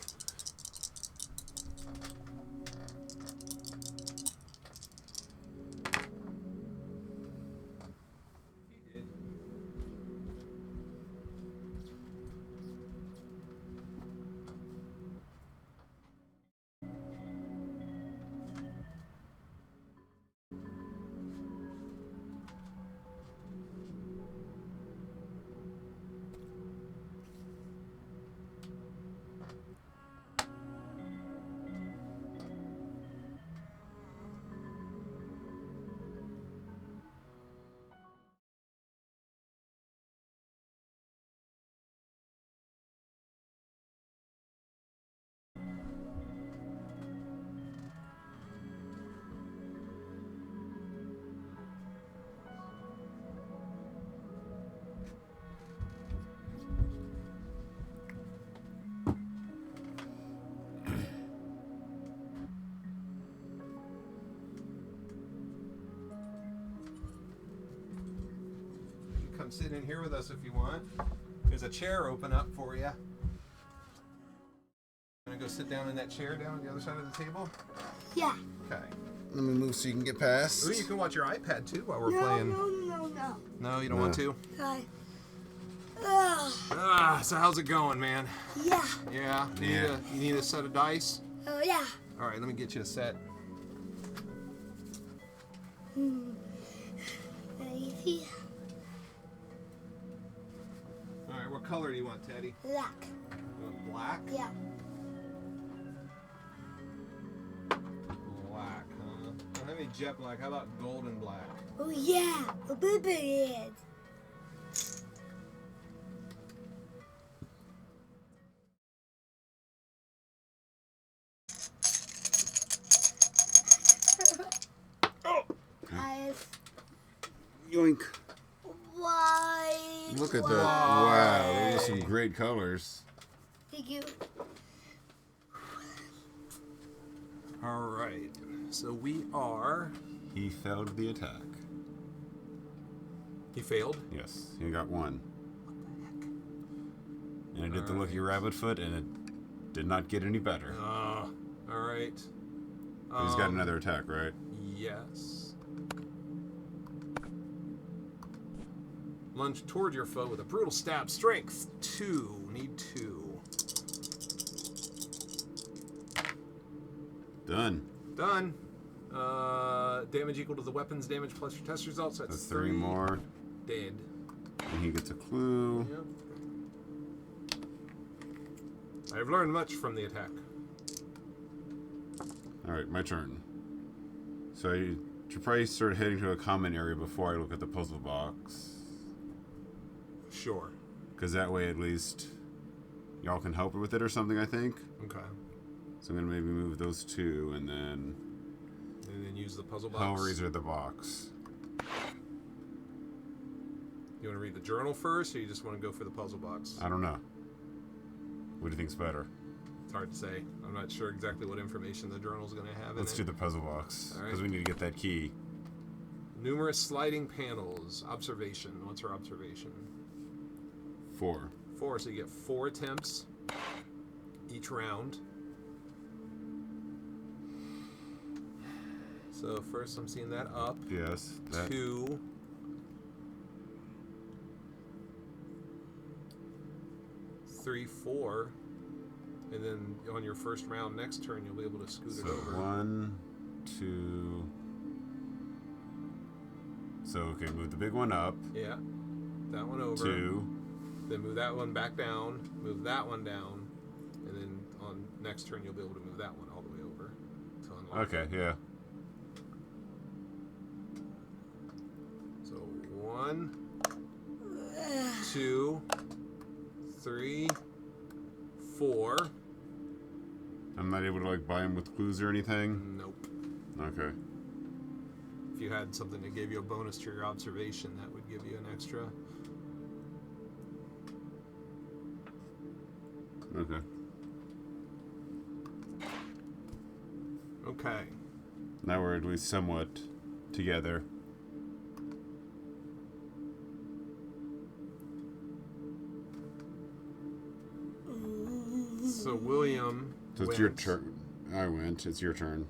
Come sit in here with us if you want. There's a chair open up for you. Gonna go sit down in that chair down on the other side of the table? Yeah. Okay. Let me move so you can get past. Ooh, you can watch your iPad too while we're No, playing. no. No, you don't want to? I, So how's it going, man? yeah. Yeah? You need a set of dice? Oh, yeah. Alright, let me get you a set. Easy. Alright, what color do you want, Teddy? Black. You want black? Yeah. Black, huh? Don't have any jet black. How about golden black? Oh, yeah. A baby head. Guys, Yoink. why? Look at that. Wow, those are some great colors. Thank you. Alright, so we are... He failed the attack. He failed? Yes, he got one. And I did the lucky rabbit foot, and it did not get any better. Alright. He's got another attack, right? Yes. Lunge toward your foe with a brutal stab. Strength 2. Need 2. Done. Done. Damage equal to the weapon's damage plus your test results. That's 3 more. Dead. And he gets a clue. Yep. I've learned much from the attack. Alright, my turn. So I should probably start heading to a common area before I look at the puzzle box. Sure. Because that way at least y'all can help with it or something, I think. Okay. So I'm going to maybe move those 2 and then... And then use the puzzle box. Hellraiser the box. You want to read the journal first, or you just want to go for the puzzle box? I don't know. What do you think's better? It's hard to say. I'm not sure exactly what information the journal's going to have in it. Let's do the puzzle box. All Because right. we need to get that key. Numerous sliding panels. Observation. What's her observation? 4. 4, so you get 4 attempts each round. So first I'm seeing that up. Yes. That. 2. 3, 4. And then on your first round next turn you'll be able to scoot it So over. 1, 2... So, okay, move the big one up. Yeah. That one over. 2. Then move that one back down. Move that one down. And then on next turn you'll be able to move that one all the way over to unlock Okay, it. yeah. So 1, 2, 3, 4. I'm not able to, like, buy them with clues or anything? Nope. Okay. If you had something that gave you a bonus to your observation, that would give you an extra. Okay. Okay. Now we're at least somewhat together. William. So it's your turn. I went. It's your turn.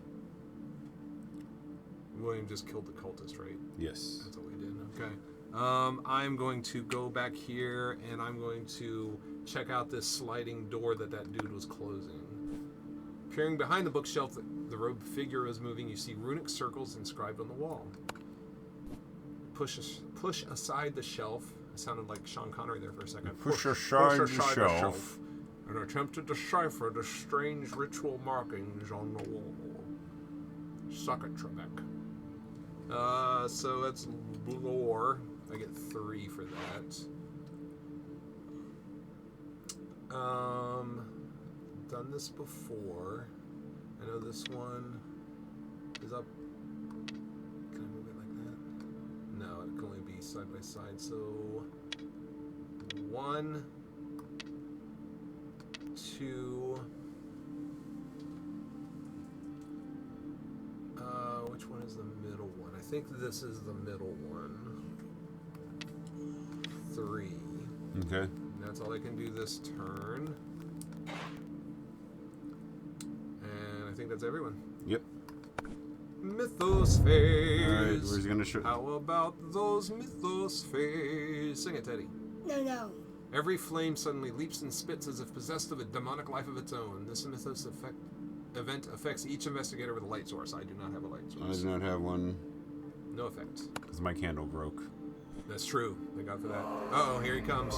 William just killed the cultist, right? Yes. That's what we did. Okay. I'm going to go back here and I'm going to check out this sliding door that dude was closing. Peering behind the bookshelf, the robed figure is moving. You see runic circles inscribed on the wall. Push aside the shelf. It sounded like Sean Connery there for a second. Push aside the shelf. And attempt to decipher the strange ritual markings on the wall. Suck it, Trebek. So that's lore. I get 3 for that. Done this before. I know this one is up. Can I move it like that? No, it can only be side by side. So 1, 2. Which one is the middle one? I think this is the middle one. 3. Okay. And that's all I can do this turn. And I think that's everyone. Yep. Mythospheres. Alright, where's he gonna show? How about those mythospheres? Sing it, Teddy. No. Every flame suddenly leaps and spits as if possessed of a demonic life of its own. This mythos event affects each investigator with a light source. I do not have a light source. I do not have one. No effect. Because my candle broke. That's true. Thank God for that. Uh-oh, here he comes.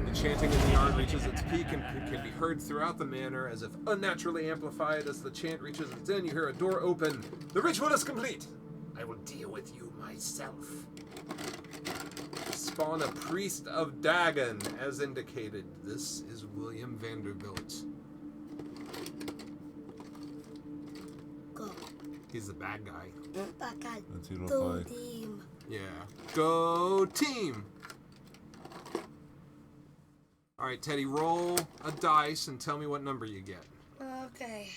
The chanting in the yard reaches its peak and can be heard throughout the manor as if unnaturally amplified. As the chant reaches its end, you hear a door open. The ritual is complete. I will deal with you myself. Spawn a priest of Dagon, as indicated. This is William Vanderbilt. Go. He's the bad guy. Bad guy. That's who Go it'll fight. team. Yeah. Go team! Alright, Teddy, roll a dice and tell me what number you get. Okay.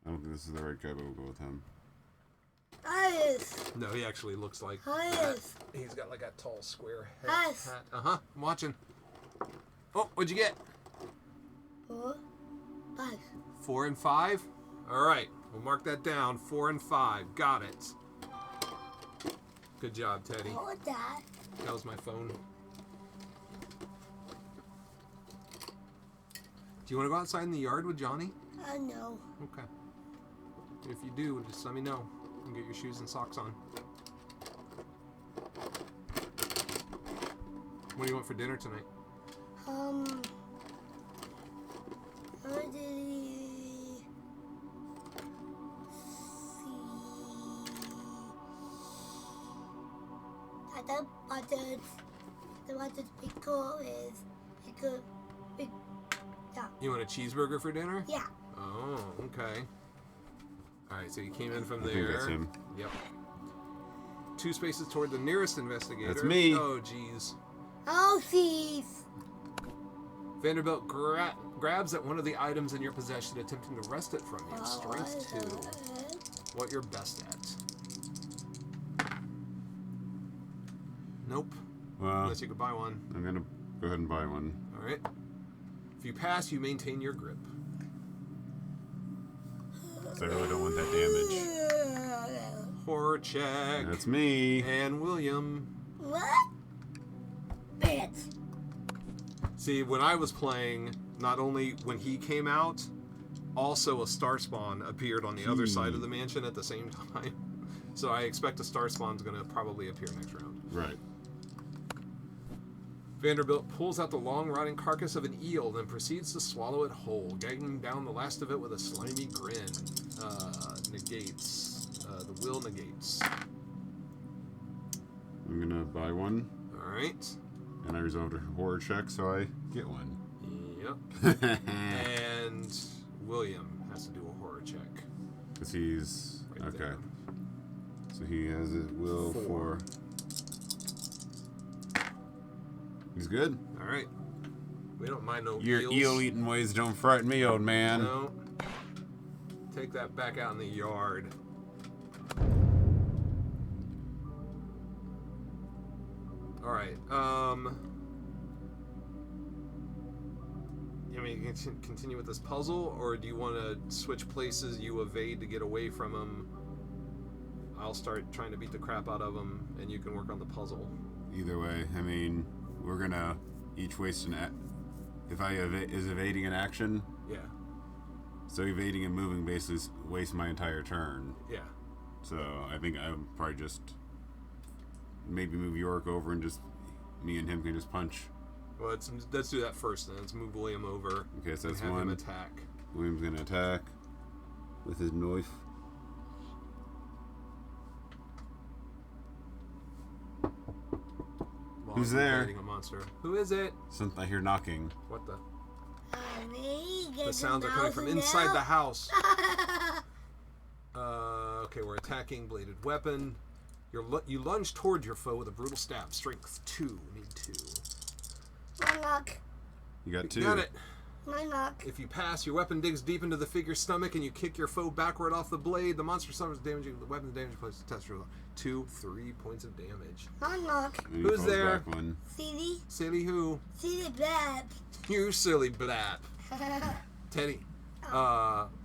I don't think this is the right guy, but we'll go with him. Ice. No, he actually looks like Ice. he's got like a tall square Ice. hat. Uh-huh, I'm watching. Oh, what'd you get? 4, 5. 4 and 5? Alright, we'll mark that down. 4 and 5. Got it. Good job, Teddy. Hold that. That was my phone. Do you want to go outside in the yard with Johnny? No. Okay. If you do, just let me know. And get your shoes and socks on. What do you want for dinner tonight? What did he see? The buttered pickle is big. Yeah. You want a cheeseburger for dinner? Yeah. Oh, okay. Alright, so you came in from I there. think that's him. Yep. 2 spaces toward the nearest investigator. That's me. Oh, jeez. Oh, jeez. Vanderbilt grabs at one of the items in your possession, attempting to wrest it from you. Strength 2. What you're best at. Nope. Well, Unless you could buy one. I'm gonna go ahead and buy one. Alright. If you pass, you maintain your grip. So I really don't want that damage. Horror check. That's me. And William. What? Bitch. See, when I was playing, not only when he came out, also a star spawn appeared on the other side of the mansion at the same time. So I expect a star spawn's going to probably appear next round. Right. Vanderbilt pulls out the long rotting carcass of an eel, then proceeds to swallow it whole, gagging down the last of it with a slimy grin. The will negates. I'm gonna buy one. Alright. And I resolved a horror check, so I get one. Yep. And William has to do a horror check. Because he's... Right okay. there. So he has a will 4. He's good. Alright. We don't mind no Your eels. eel-eating ways don't frighten me, old man. No. Take that back out in the yard. Alright, I mean, continue with this puzzle, or do you want to switch places? You evade to get away from him. I'll start trying to beat the crap out of him, and you can work on the puzzle. Either way, I mean, we're gonna each waste an. If I is evading an action. Yeah. So evading and moving basically wastes my entire turn. Yeah. So I think I would probably just maybe move York over and just me and him can just punch. Well, let's do that first then. Let's move William over. Okay, so that's have one. Him attack. William's gonna attack with his knife. Who's there? Fighting a monster. Who is it? I hear knocking. What the? Me, The sounds are coming from inside the house. Okay, we're attacking. Bladed weapon. You lunge toward your foe with a brutal stab. Strength 2. Need 2. Knock. You got 2. Got it. Knock. If you pass, your weapon digs deep into the figure's stomach and you kick your foe backward off the blade. The monster suffers damaging the weapon's damage place to test roll. 3 points of damage. Knock. Who's there? Silly. Silly who? Silly Blab. You silly blap. Teddy.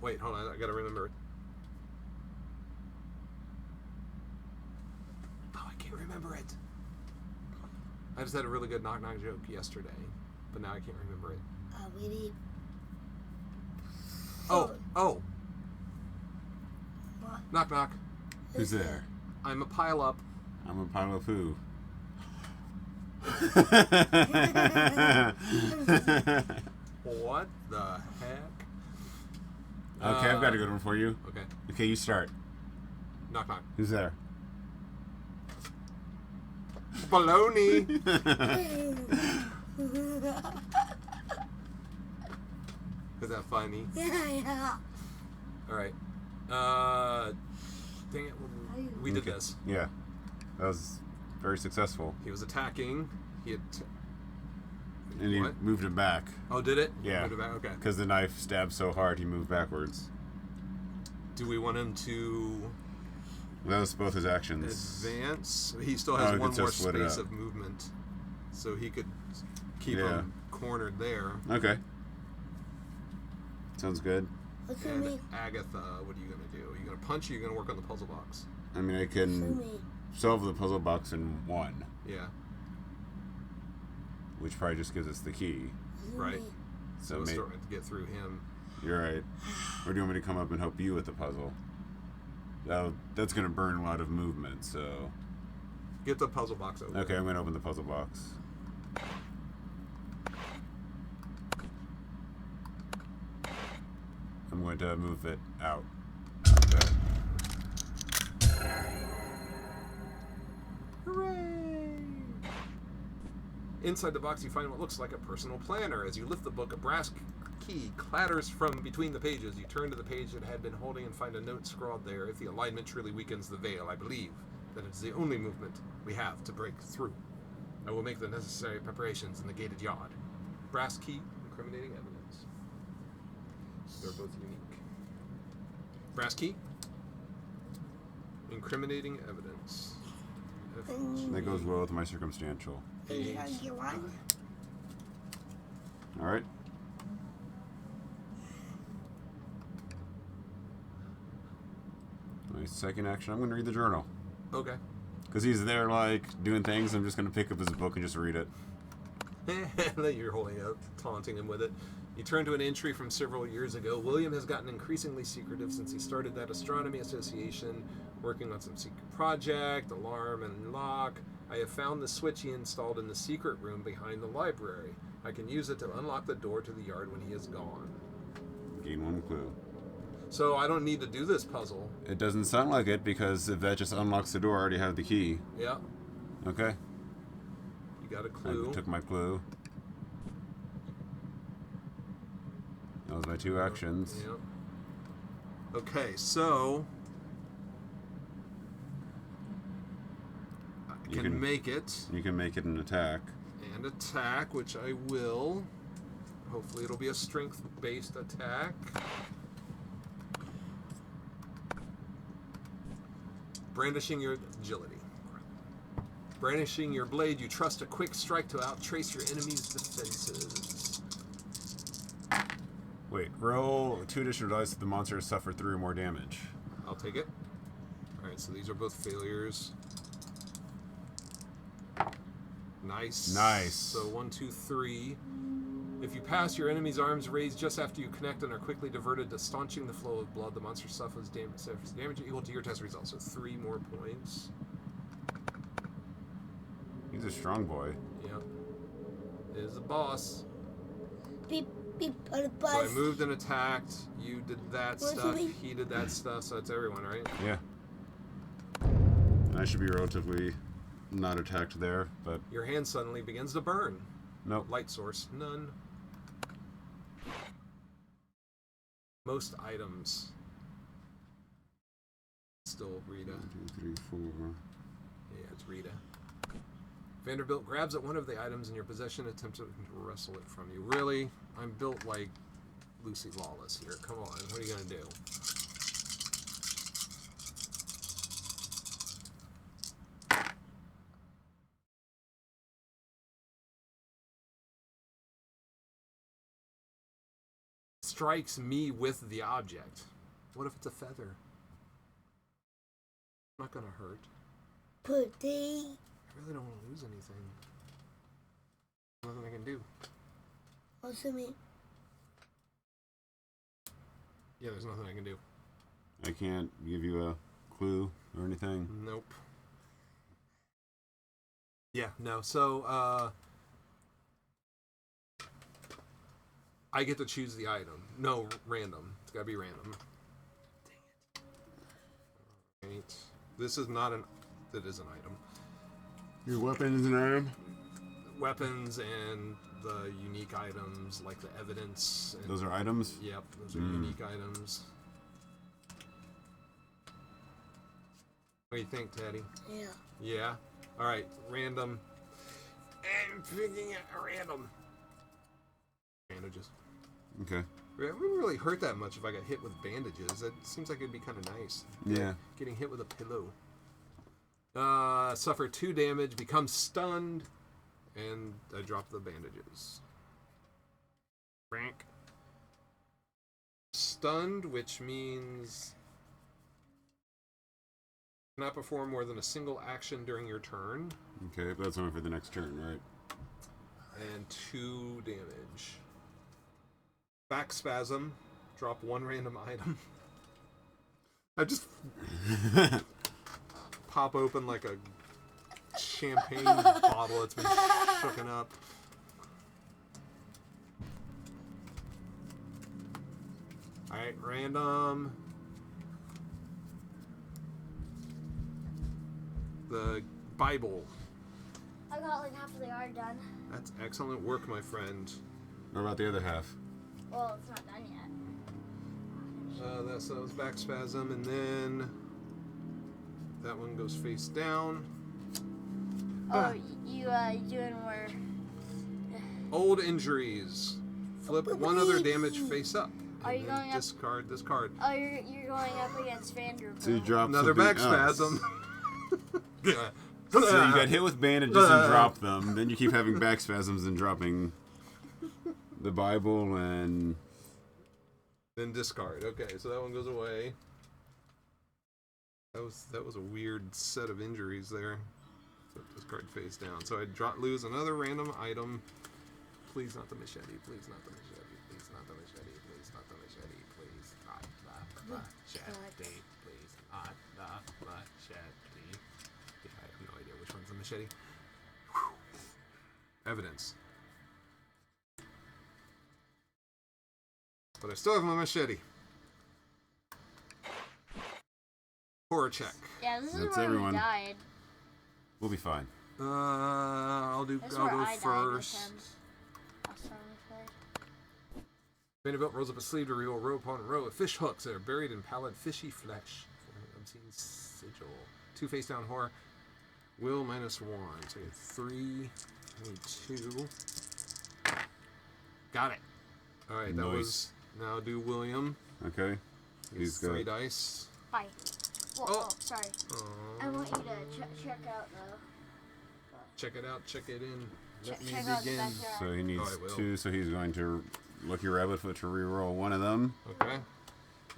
Wait, hold on. I gotta remember it. Oh, I can't remember it. I just had a really good knock-knock joke yesterday, but now I can't remember it. Really? Oh. What? Knock, knock. Who's there? I'm a pile up. I'm a pile of who? What the heck? Okay, I've got a good one for you. Okay. Okay, you start. Knock, knock. Who's there? Baloney. Is that funny? Yeah. All right. Dang it. We did this. Yeah. That was very successful. He was attacking. He had. And he moved it back. Oh, did it? Yeah. Moved it back? Okay. Because the knife stabbed so hard, he moved backwards. Do we want him to That was both his actions. advance? He still has one more space of movement, so he could keep him cornered there. Okay. Sounds good. And Agatha, what are you gonna do? Are you gonna punch? Or are you gonna work on the puzzle box? I mean, I can solve the puzzle box in one. Yeah. Which probably just gives us the key. Right. So we'll start to get through him. You're right. Or do you want me to come up and help you with the puzzle? That's going to burn a lot of movement, so... Get the puzzle box open. Okay, I'm going to open the puzzle box. I'm going to move it out. Okay. Hooray! Inside the box, you find what looks like a personal planner. As you lift the book, a brass key clatters from between the pages. You turn to the page it had been holding and find a note scrawled there. If the alignment truly weakens the veil, I believe that it's the only movement we have to break through. I will make the necessary preparations in the gated yard. Brass key, incriminating evidence. They're both unique. Brass key, incriminating evidence. That goes well with my circumstantial. Alright. My second action, I'm going to read the journal. Okay. Because he's there, like, doing things. I'm just going to pick up his book and just read it. You're holding it, taunting him with it. You turn to an entry from several years ago. William has gotten increasingly secretive since he started that astronomy association, working on some secret project, alarm and lock. I have found the switch he installed in the secret room behind the library. I can use it to unlock the door to the yard when he is gone. Gain one clue. So I don't need to do this puzzle. It doesn't sound like it, because if that just unlocks the door, I already have the key. Yeah. Okay. You got a clue. I took my clue. That was my 2 actions. Yep. Okay, so I can make it. You can make it an attack. And attack, which I will. Hopefully it'll be a strength-based attack. Brandishing your agility. Brandishing your blade, you trust a quick strike to outtrace your enemy's defenses. Wait, roll 2 additional dice if the monster has suffered 3 or more damage. I'll take it. Alright, so these are both failures. Nice. Nice. So 1, 2, 3. If you pass, your enemy's arms raised just after you connect and are quickly diverted to staunching the flow of blood. The monster suffers damage equal to your test result, so 3 more points. He's a strong boy. Yep. Is a boss. Beep, beep, on the So bus. I moved and attacked. You did that What's stuff. it? He did that stuff. So it's everyone, right? Yeah. And I should be relatively not attacked there, but Your hand suddenly begins to burn. nope. Light source, none. Most items. Still Rita. 1, 2, 3, 4. Yeah, it's Rita. Vanderbilt grabs at one of the items in your possession, attempts to wrestle it from you. Really? I'm built like Lucy Lawless here. Come on, what are you gonna do? Strikes me with the object. What if it's a feather? Not gonna hurt. Pretty. I really don't want to lose anything. Nothing I can do. What's it mean? Yeah, there's nothing I can do. I can't give you a clue or anything. Nope. Yeah, no. So, I get to choose the item. No, random. It's gotta be random. Dang it. Right. This is not an... It is an item. Your weapon is an item? Weapons and the unique items, like the evidence. And, Those are items? Yep, those are unique items. What do you think, Teddy? Yeah. Yeah? Alright, random. And picking at random. Bandages. Okay. It wouldn't really hurt that much if I got hit with bandages. It seems like it'd be kind of nice. Yeah. Getting hit with a pillow. Suffer 2 damage, become stunned, and I drop the bandages. Rank. Stunned, which means cannot perform more than a single action during your turn. Okay, but that's only for the next turn, right? And 2 damage. Back spasm. Drop 1 random item. I just pop open like a champagne bottle that's been shooken up. Alright, random. The Bible. I got like half of the yard done. That's excellent work, my friend. What about the other half? Well, it's not done yet. That was back spasm, and then that one goes face down. Oh, you doing more? Old injuries. Flip 1 other damage face up. Are you going up? Discard this card. Oh, you're going up against Vanderbilt. So you drop Another something back else. spasm. So you got hit with bandages and dropped them. Then you keep having back spasms and dropping the Bible and... Then discard. Okay, so that one goes away. That was a weird set of injuries there. So discard face down. So I lose another random item. Please not the machete. Please not the machete. Please not the machete. Please not the machete. Please not the machete. Please not the machete. Yeah, I have no idea which one's the machete. Whew. Evidence. But I still have my machete. Horror check. Yeah, this is That's where everyone. we died. We'll be fine. I'll go That's where I died first. with him. Last time we played. Vanderbilt rolls up a sleeve to reveal row upon row of fish hooks that are buried in pallid, fishy flesh. Unseen sigil. 2 face down horror. Will -1. So you have 3. I need 2. Got it. Alright, that Nice. was. Now do William. Okay. He's He's got 3 dice. Bye. Whoa, Oh. sorry. Aw. I want you to check out the. Check it out, check it in. Let me Check out the begin. backyard. So he needs I will. 2, so he's going to Lucky Rabbitfoot to reroll one of them. Okay.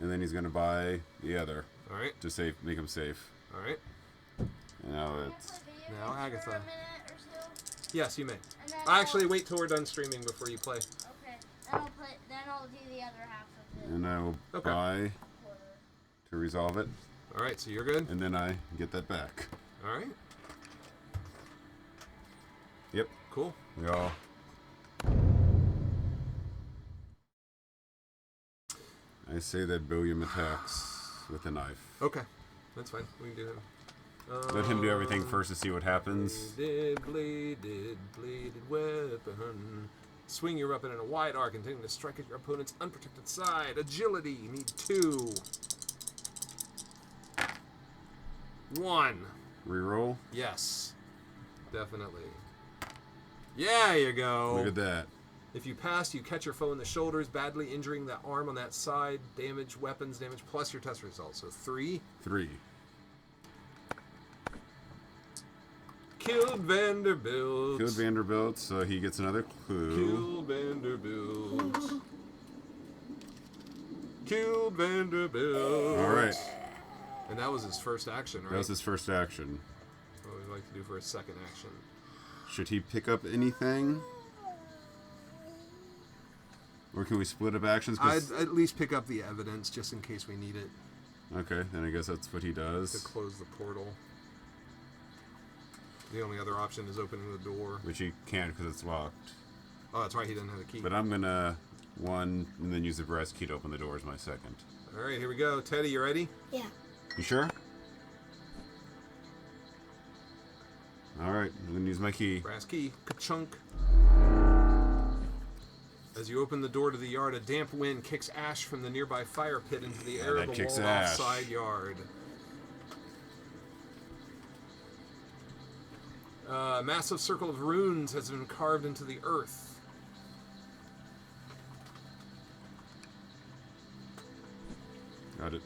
And then he's going to buy the other. All right. To make him safe. All right. And now it's... Now Agatha. For a minute or so? Yes, you may. And then Actually, wait till we're done streaming before you play. Okay. Then I'll do the other half of it. And I will buy to resolve it. All right, so you're good? And then I get that back. All right. Yep. Cool. We all... I say that William attacks with a knife. Okay. That's fine. We can do him. Let him do everything first to see what happens. Bladed weapon. Swing your weapon in a wide arc, intending to strike at your opponent's unprotected side. Agility. You need 2. 1. Reroll? Yes. Definitely. Yeah, you go. Look at that. If you pass, you catch your foe in the shoulders, badly injuring the arm on that side. Damage, weapons damage, plus your test result. So 3. 3. Killed Vanderbilt. Killed Vanderbilt, so he gets another clue. Killed Vanderbilt. Killed Vanderbilt. All right. And that was his first action, right? That was his first action. What would we like to do for his second action? Should he pick up anything? Or can we split up actions? I'd at least pick up the evidence just in case we need it. Okay, then I guess that's what he does. To close the portal. The only other option is opening the door. Which he can't because it's locked. Oh, that's right, he didn't have a key. But I'm gonna and then use the brass key to open the door as my second. All right, here we go. Teddy, you ready? Yeah. You sure? All right, I'm gonna use my key. Brass key. Ka-chunk. As you open the door to the yard, a damp wind kicks ash from the nearby fire pit into the air of the walled-off side yard. A massive circle of runes has been carved into the earth. Got it.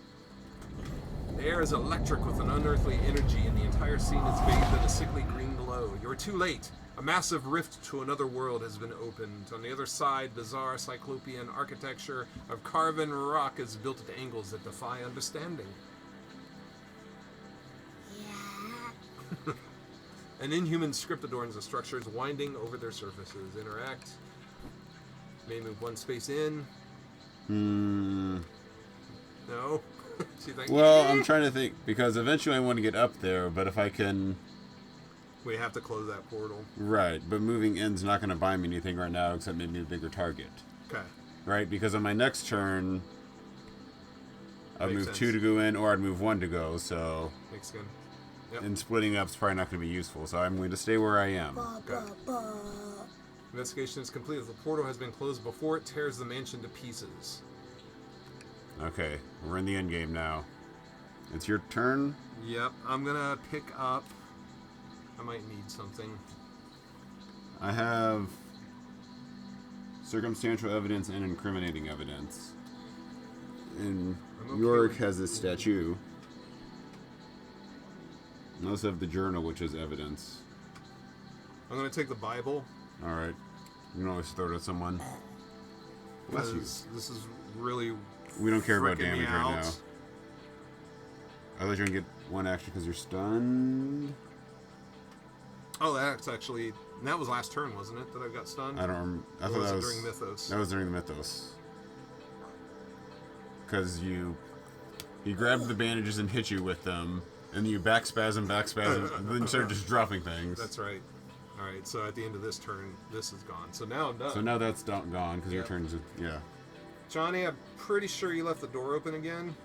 The air is electric with an unearthly energy, and the entire scene is bathed in a sickly green glow. You're too late. A massive rift to another world has been opened. On the other side, bizarre cyclopean architecture of carven rock is built at angles that defy understanding. Yeah. An inhuman script adorns the structures, winding over their surfaces. Interact. May move one space in. No. Well, I'm trying to think, because eventually I want to get up there, but if I can... We have to close that portal. Right, but moving in's not going to buy me anything right now except maybe a bigger target. Okay. Right, because on my next turn, I'd Makes move sense. 2 to go in, or I'd move 1 to go, so... Makes sense. Yep. And splitting up is probably not going to be useful, so I'm going to stay where I am. Investigation is complete. If the portal has been closed before it tears the mansion to pieces. Okay, we're in the end game now. It's your turn? Yep, I'm gonna pick up... I might need something. I have circumstantial evidence and incriminating evidence. And okay York with- has this statue. I also have the journal, which is evidence. I'm gonna take the Bible. Alright. You can always throw it at someone. Bless you. Because this is really... We don't care about freaking me damage right out. now. I thought you were going to get 1 action because you're stunned. Oh, that's actually... That was last turn, wasn't it, that I got stunned? I don't remember. I Or thought was that it was during Mythos? That was during the Mythos. Because you grabbed the bandages and hit you with them, and you backspasm, and then you started just dropping things. That's right. Alright, so at the end of this turn, this is gone. So now I'm done. So now that's gone because your Yep. turn's yeah. Johnny, I'm pretty sure you left the door open again.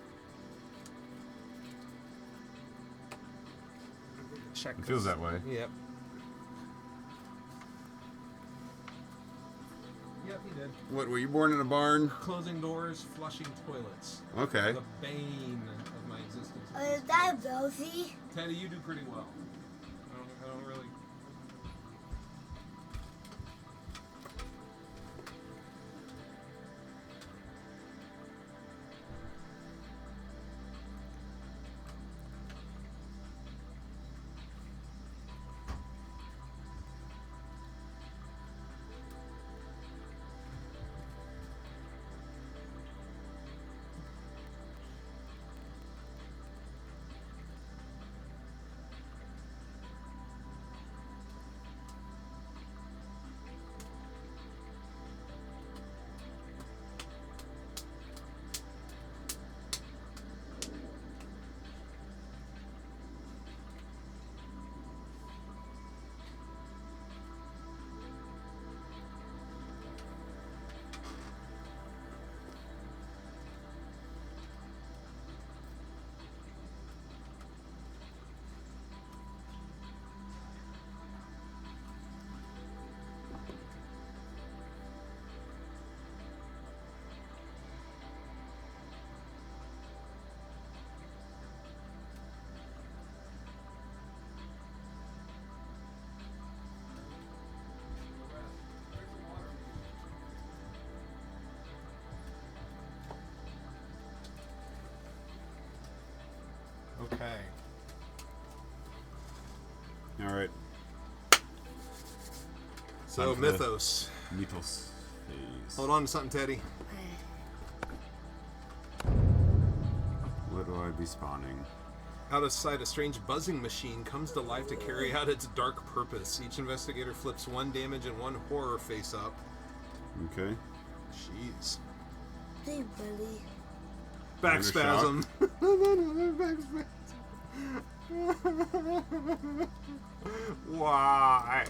Check. It feels that way. Yep. Yep, he did. What, were you born in a barn? Closing doors, flushing toilets. Okay. The bane of my existence. Is that Rosie? Teddy, you do pretty well. I don't really... Okay. All right. So, Time for the Mythos. Mythos phase. Hold on to something, Teddy. What do I be spawning? Out of sight, a strange buzzing machine comes to life to carry out its dark purpose. Each investigator flips 1 damage and 1 horror face up. Okay. Jeez. Hey, buddy. Back spasm. Back spasm. Why?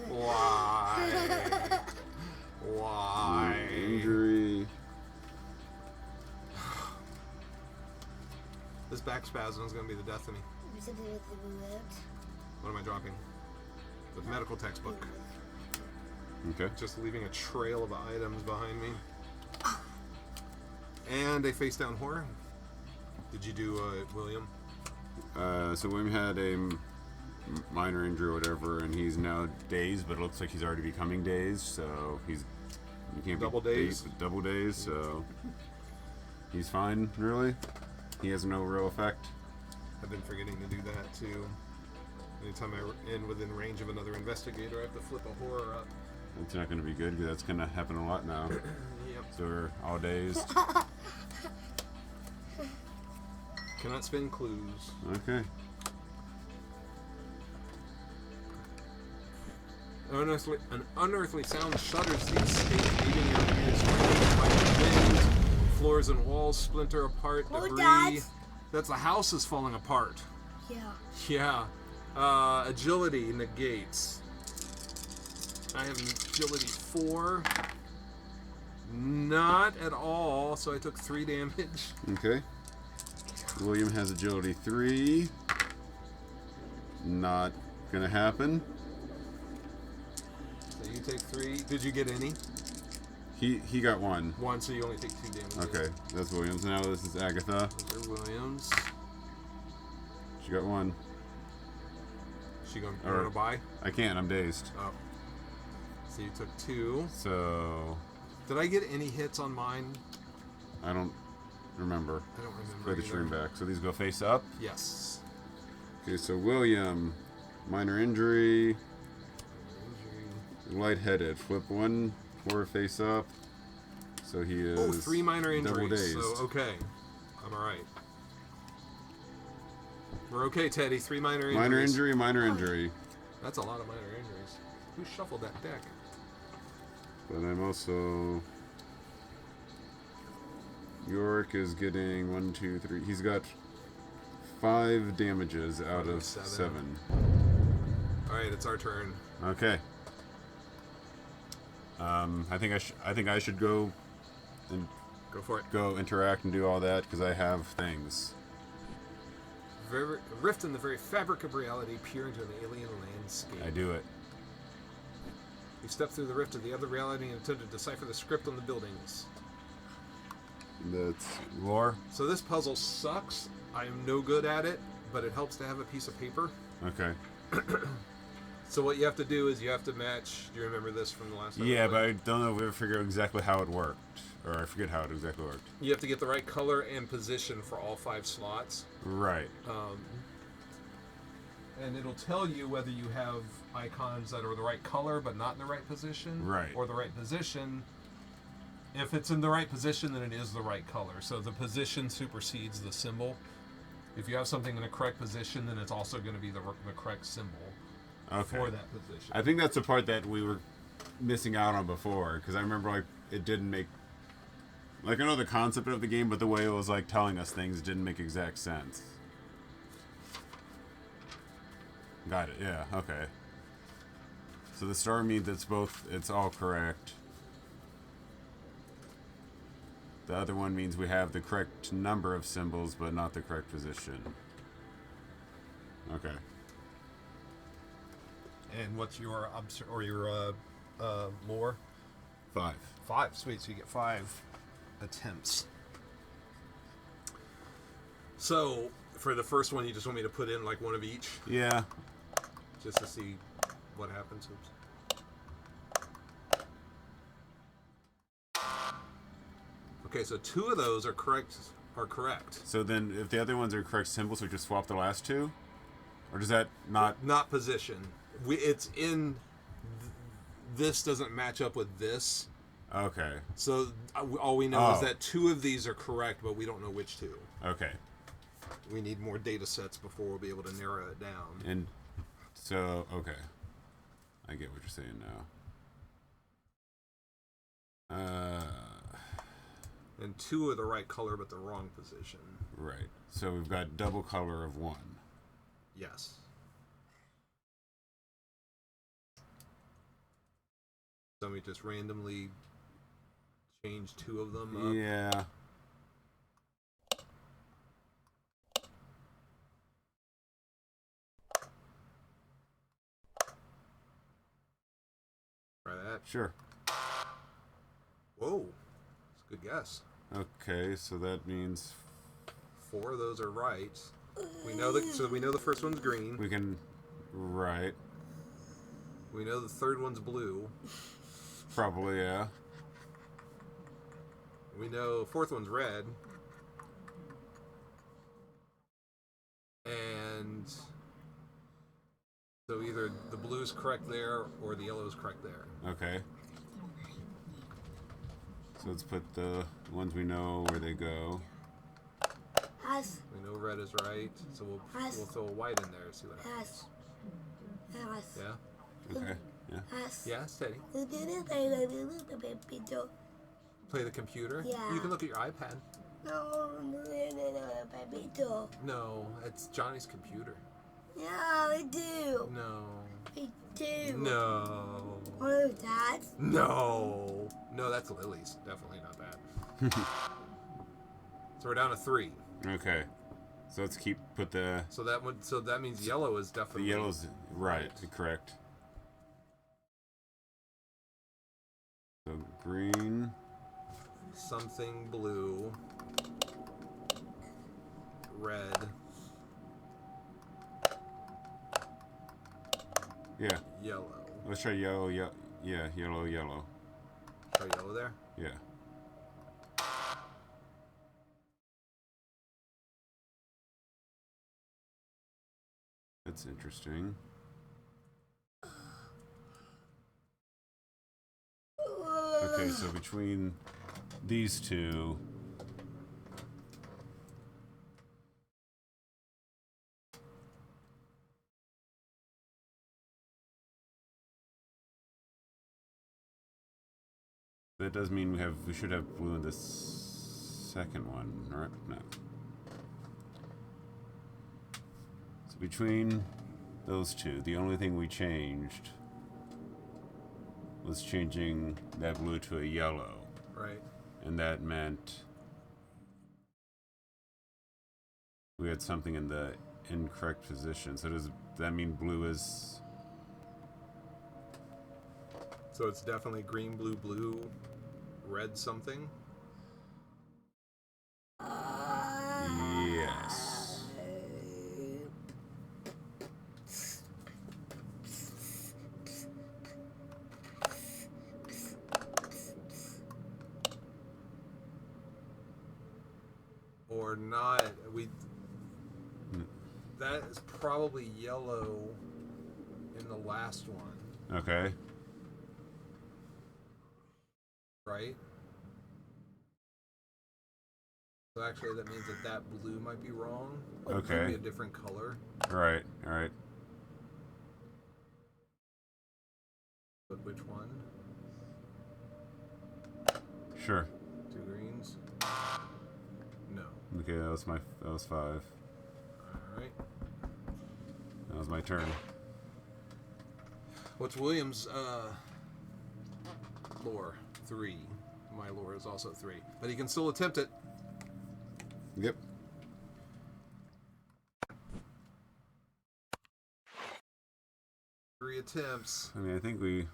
Why? Why? Injury. This back spasm is going to be the death of me. What am I dropping? The medical textbook. Okay. Just leaving a trail of items behind me. And a face down horror. Did you do William? So William had a minor injury or whatever, and he's now dazed, but it looks like he's already becoming dazed, so he can't Double be dazed? double dazed, so he's fine, really. He has no real effect. I've been forgetting to do that too. Anytime I'm within range of another investigator, I have to flip a horror up. It's not going to be good, because that's going to happen a lot now. Yep. So we're all dazed. Cannot spin clues. Okay. An unearthly sound shudders the escape, leaving your ears ringing by the wind. Floors and walls splinter apart. Oh, Debris. Dad. That's the house is falling apart. Yeah. Yeah. Agility negates. I have agility 4. Not at all, so I took 3 damage. Okay. William has agility 3. Not going to happen. So you take 3. Did you get any? He got 1. 1, so you only take 2 damage. Okay, that's Williams. Now this is Agatha. Those are Williams. She got 1. She going to buy? I can't. I'm dazed. Oh. So you took 2. So Did I get any hits on mine? I don't remember. I don't remember. Play the either. stream back. So these go face up. Yes. Okay, so William, minor injury, Injury. lightheaded. Flip 1 horror face up. So he is. Oh, 3 minor double injuries. dazed. So okay, I'm all right. We're okay, Teddy. 3 minor injuries. Minor injury. That's a lot of minor injuries. Who shuffled that deck? But I'm also. York is getting 1, 2, 3. He's got 5 damages out of 7. All right, it's our turn. Okay. I think I should go and Go for it. go interact and do all that because I have things. Rift in the very fabric of reality, peer into an alien landscape. I do it. You step through the rift of the other reality and attempt to decipher the script on the buildings. That's lore. So this puzzle sucks. I am no good at it, but it helps to have a piece of paper. Okay. So what you have to do is you have to match. Do you remember this from the last time? Yeah, but I don't know if we ever figured out exactly how it worked. Or I forget how it exactly worked. You have to get the right color and position for all 5 slots. Right. And it'll tell you whether you have icons that are the right color but not in the right position. Right. Or the right position. If it's in the right position, then it is the right color. So the position supersedes the symbol. If you have something in the correct position, then it's also going to be the correct symbol for that position. I think that's the part that we were missing out on before, because I remember like it didn't make. Like I know the concept of the game, but the way it was like telling us things didn't make exact sense. Got it. Yeah. Okay. So the star means it's all correct. The other one means we have the correct number of symbols, but not the correct position. Okay. And what's your lore? 5. 5. Sweet. So you get 5 attempts. So for the first one, you just want me to put in like one of each, Yeah. just to see what happens. Okay, so 2 of those are correct, are correct. So then, if the other ones are correct symbols, we just swap the last two, or does that not? Not position. It's in. This doesn't match up with this. Okay. So all we know is that 2 of these are correct, but we don't know which 2. Okay. We need more data sets before we'll be able to narrow it down. And so, okay, I get what you're saying now. And 2 are the right color, but the wrong position. Right. So we've got double color of 1. Yes. So we just randomly change 2 of them up. Yeah. Try that. Sure. Whoa. That's a good guess. Okay, so that means 4 of those are right. We know that. So we know the first one's green. we can. Right. We know the third one's blue. Probably, yeah. We know fourth one's red. And so either the blue's correct there or the yellow's correct there. Okay. So let's put the ones we know where they go. Yes. We know red is right, so we'll throw a white in there and see what happens. Yes. Yeah? Okay. Yeah. Yes. Yeah, steady. Play the computer? Yeah. You can look at your iPad. No, No, it's Johnny's computer. yeah, I do. No. I do. No. What is that? No. No, that's Lily's. Definitely not that. So we're down to 3. Okay. So let's put the. So that means yellow is The definitely yellow's right. Correct. So green. something blue, red. Yeah. Yellow. Let's try yellow. Yeah, yellow. Try yellow there? Yeah. That's interesting. Okay, so between these two, that does mean we should have blue in this second one, right? No. So between those two, the only thing we changed was changing that blue to a yellow. Right. And that meant we had something in the incorrect position. So does that mean blue is... So it's definitely green, blue, blue, red something? Yes. Or not. That is probably yellow in the last one. Okay. Right? So actually that means that blue might be wrong. It Okay. might be a different color. Right, alright. But which one? Sure. 2 greens? No. Okay, that was 5. Alright. That was my turn. What's William's lore? 3. My lore is also 3. But he can still attempt it. Yep. Three attempts. I mean, I think we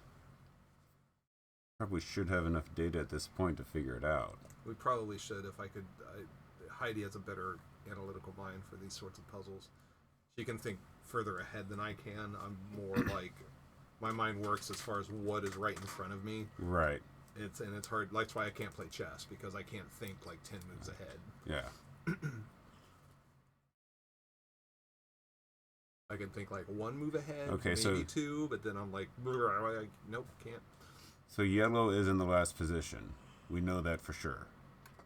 probably should have enough data at this point to figure it out. We probably should if I could. Heidi has a better analytical mind for these sorts of puzzles. She can think further ahead than I can. I'm more like, my mind works as far as what is right in front of me. Right. It's hard. That's why I can't play chess, because I can't think like 10 moves ahead. Yeah. I can think like one move ahead, Okay, maybe so- two, but then I'm like, nope, can't. So yellow is in the last position. We know that for sure.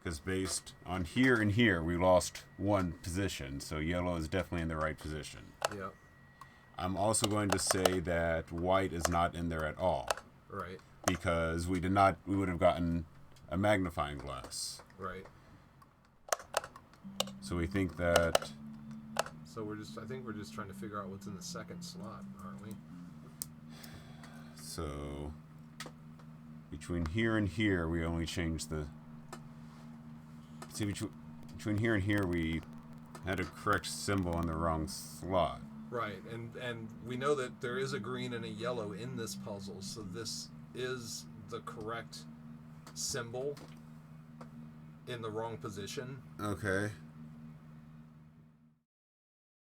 Because based on here and here, we lost one position. So yellow is definitely in the right position. Yep. I'm also going to say that white is not in there at all. Right. Because we would have gotten a magnifying glass. Right. So we think that... So I think we're just trying to figure out what's in the second slot, aren't we? So between here and here, we only changed the... See, between here and here, we had a correct symbol in the wrong slot. Right, and we know that there is a green and a yellow in this puzzle, so this is the correct symbol in the wrong position. Okay.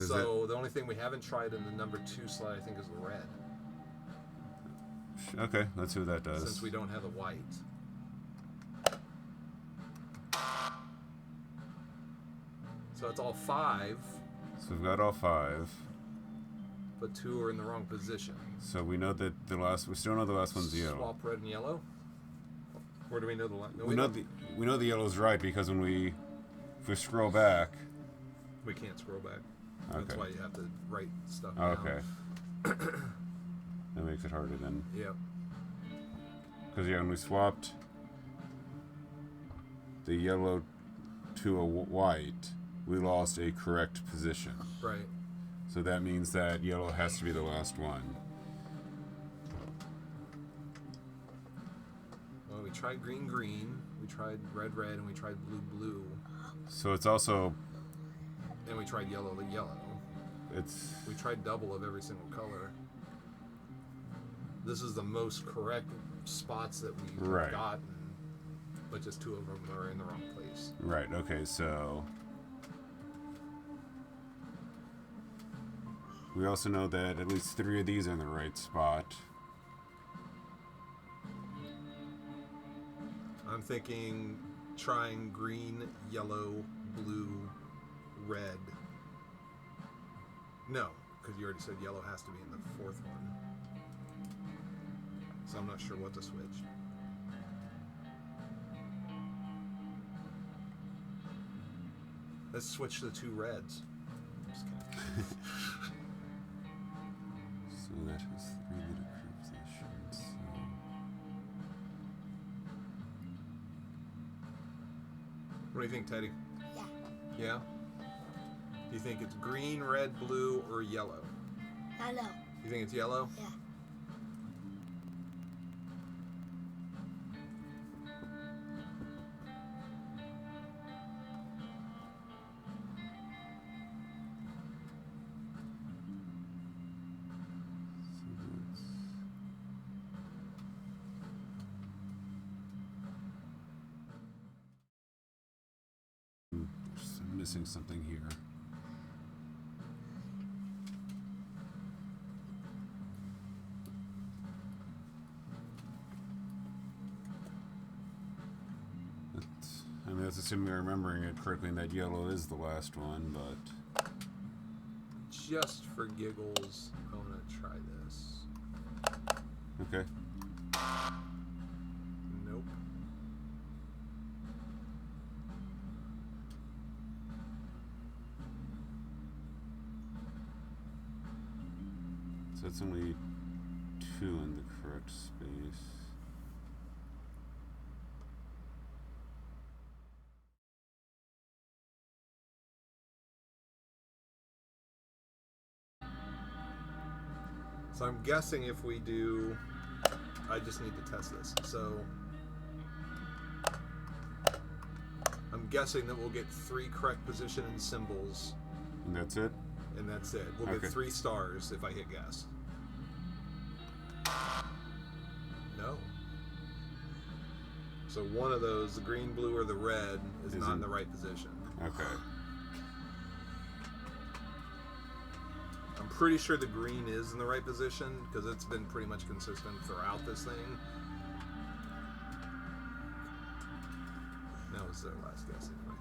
So the only thing we haven't tried in the number 2 slot, I think, is the red. Okay, let's see what that does. Since we don't have the white. So it's all 5. So we've got all 5. But 2 are in the wrong position. So we know that we still know the last one's yellow. Swap red and yellow? Or do we know the last? No, we know the yellow's right because if we scroll back... We can't scroll back. Okay. That's why you have to write stuff down. Okay. That makes it harder then. Yep. Because when we swapped the yellow to a white, we lost a correct position. Right. So that means that yellow has to be the last one. Well, we tried green, we tried red, and we tried blue. So it's also... And we tried yellow. We tried double of every single color. This is the most correct spots that we've gotten, but just 2 of them are in the wrong place. Right, okay, so... We also know that at least 3 of these are in the right spot. I'm thinking trying green, yellow, blue, red. No, because you already said yellow has to be in the 4th one. So I'm not sure what to switch. Let's switch the 2 reds. Just kidding. So that has 3 little positions. So... What do you think, Teddy? Yeah. Yeah? Do you think it's green, red, blue, or yellow? Yellow. You think it's yellow? Yeah. I'm missing something here. That's assuming we're remembering it correctly and that yellow is the last one, but... Just for giggles, I want to try this. Okay. Nope. So it's only 2 in the correct space. So I'm guessing if we do... I just need to test this. So... I'm guessing that we'll get 3 correct position and symbols. And that's it? And that's it. We'll get 3 stars if I hit guess. No. So one of those, the green, blue, or the red, is not in the right position. Okay. I'm pretty sure the green is in the right position because it's been pretty much consistent throughout this thing. That was their last guess anyway.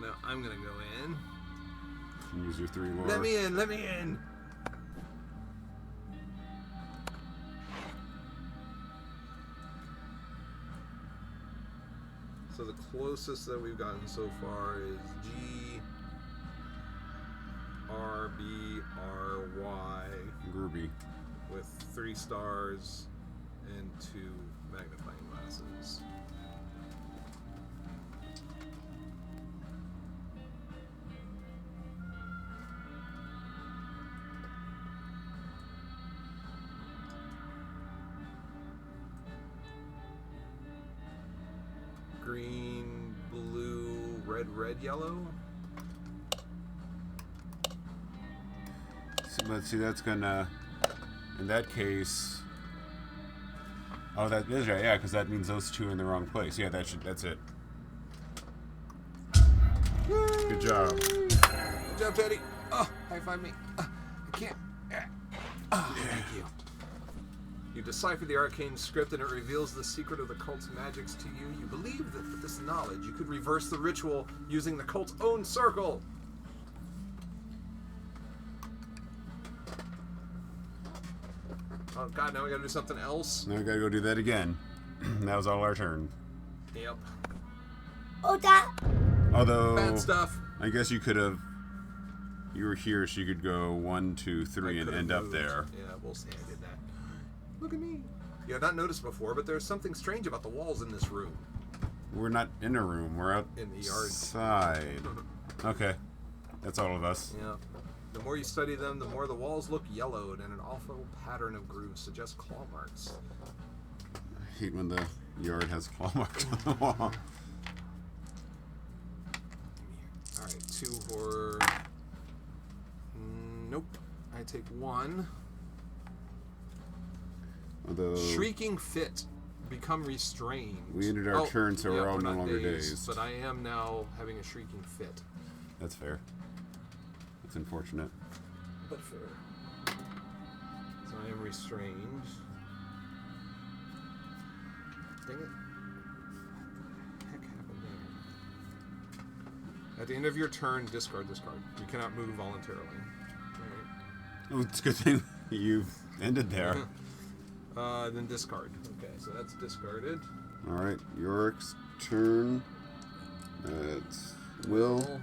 So now I'm gonna go in. Use your 3 lore. Let me in. Let me in. So the closest that we've gotten so far is G R B R Y Groovy. with 3 stars and 2 magnifying glasses. Green, blue, red, yellow. So, let's see, that's gonna, in that case, oh, that is right, yeah, because that means those 2 are in the wrong place. Yeah, that's it. Good job. Good job, Teddy. Oh, high five me. I can't. Oh, thank you. You decipher the arcane script and it reveals the secret of the cult's magics to you. You believe that with this knowledge you could reverse the ritual using the cult's own circle. Oh god, now we gotta do something else. Now we gotta go do that again. That was all our turn. Yep. Oh, that. Although, Bad stuff. I guess you could have. You were here, so you could go 1, 2, 3, and end up there. Yeah, we'll see. I did that. Look at me. You have not noticed before, but there's something strange about the walls in this room. We're not in a room. We're out In the yard. Outside. Okay, that's all of us. Yeah. The more you study them, the more the walls look yellowed, and an awful pattern of grooves suggests claw marks. I hate when the yard has claw marks on the wall. Alright, 2 horror. Nope. I take 1. Although Shrieking fit. Become restrained. we ended our turn, so we're all no not longer dazed. But I am now having a shrieking fit. That's fair. That's unfortunate. But fair. So I am restrained. Dang it. What the heck happened there? At the end of your turn, discard. You cannot move voluntarily. Alright. Oh, it's a good thing you ended there. Then discard. Okay, so that's discarded. All right, Yorick's turn. That's Will.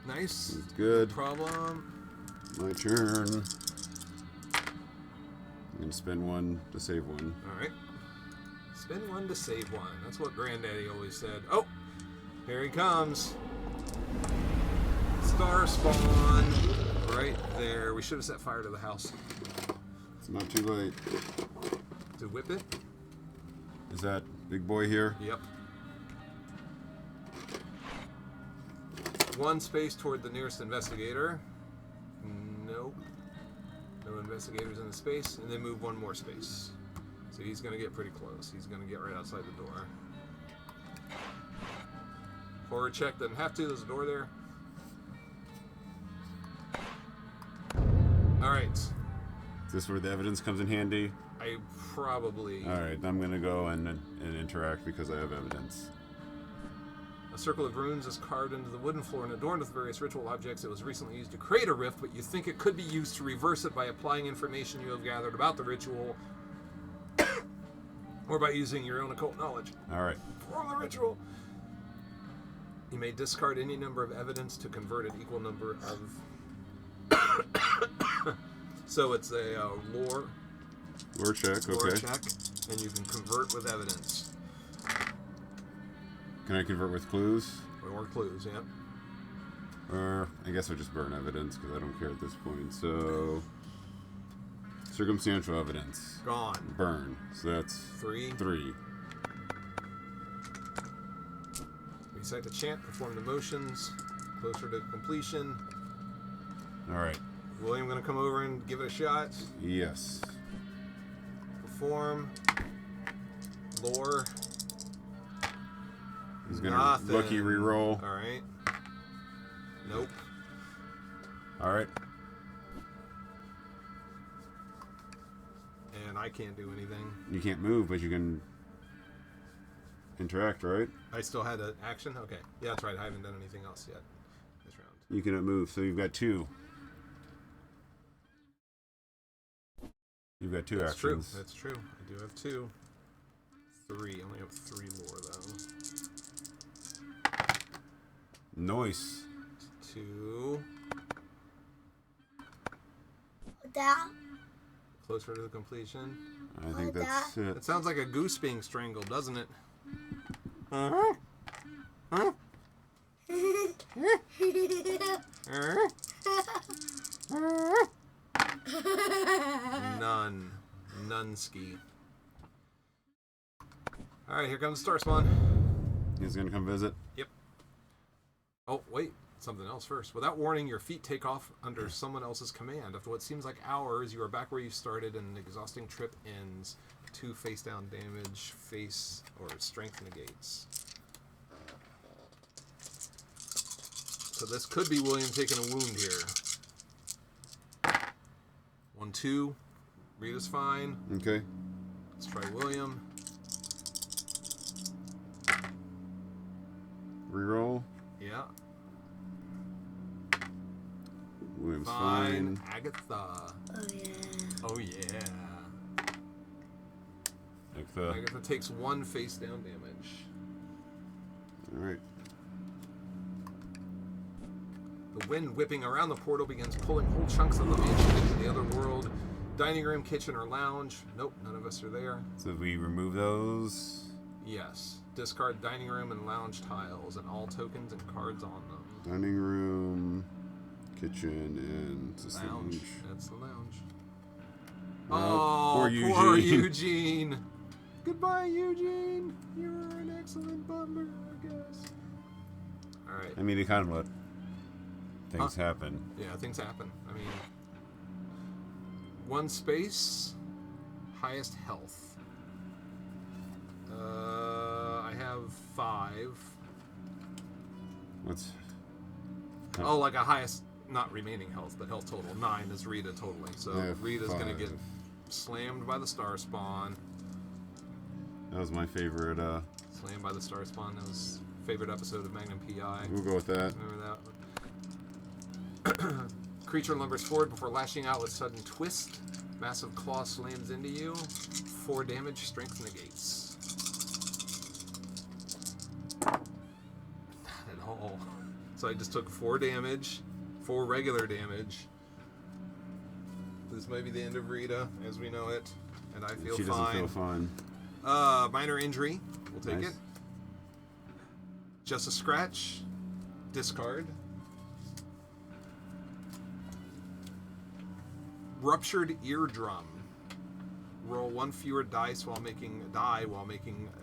Nice. Good. No problem. My turn. I'm gonna spend 1 to save 1. Alright. Spend 1 to save 1. That's what Granddaddy always said. Oh! Here he comes. Star spawn. Right there. We should have set fire to the house. It's not too late. To whip it? Is that big boy here? Yep. 1 space toward the nearest investigator. Nope. No investigators in the space. And then move 1 more space. So he's going to get pretty close. He's going to get right outside the door. Horror check. Doesn't have to. There's a door there. Alright. Is this where the evidence comes in handy? I probably... Alright, I'm gonna go and interact because I have evidence. A circle of runes is carved into the wooden floor and adorned with various ritual objects. It was recently used to create a rift, but you think it could be used to reverse it by applying information you have gathered about the ritual or by using your own occult knowledge. Alright. Perform the ritual. You may discard any number of evidence to convert an equal number of... So it's a lore Check, lore okay. check, and you can convert with evidence. Can I convert with clues? Or clues, yeah. Or I guess I'll just burn evidence because I don't care at this point. So circumstantial evidence. Gone. Burn. So that's 3. 3. Recite the chant, perform the motions, closer to completion. Alright. William gonna come over and give it a shot. Yes. Perform. Lore. He's gonna Nothing. lucky reroll. Alright. Nope. Alright. And I can't do anything. You can't move, but you can interact, right? I still had an action? Okay. Yeah, that's right. I haven't done anything else yet this round. You cannot move, so you've got 2. You've got 2 That's actions. True. That's true. I do have 2. 3. I only have 3 more, though. Nice. 2. That. Closer to the completion. I think that's it. It sounds like a goose being strangled, doesn't it? None. Nunski. Alright, here comes Star Spawn. He's gonna come visit. Yep. Oh, wait. Something else first. Without warning, your feet take off under someone else's command. After what seems like hours, you are back where you started and an exhausting trip ends. 2 face down damage, face or strength negates. So this could be William taking a wound here. 1, 2. Rita's fine. Okay. Let's try William. Reroll. Yeah. William's Fine. fine. Agatha. Oh yeah. Oh yeah. Agatha takes 1 face down damage. Alright. The wind whipping around the portal begins pulling whole chunks of the mansion into the other world. Dining room, kitchen, or lounge. Nope, none of us are there. So we remove those. Yes. Discard dining room and lounge tiles and all tokens and cards on them. Dining room, kitchen, and this Lounge. That's the lounge. Oh, Poor Eugene. Eugene. Goodbye, Eugene. You're an excellent butler, I guess. Alright. I mean, he kind of let things happen. Yeah, things happen. I mean, 1 space, highest health. I have 5. What's... Oh, like a highest, not remaining health, but health total. 9 is Rita totally. So Rita's going to get slammed by the Star Spawn. That was my favorite. Slammed by the Star Spawn. That was favorite episode of Magnum P.I. We'll go with that. Remember that? Creature lumbers forward before lashing out with sudden twist. Massive claw slams into you. 4 damage, strength negates. Not at all. So I just took 4 damage, 4 regular damage. This may be the end of Rita as we know it, and I feel fine. She doesn't feel fine. Minor injury. We'll take it. Just a scratch. Discard. Ruptured eardrum. Roll 1 fewer dice while making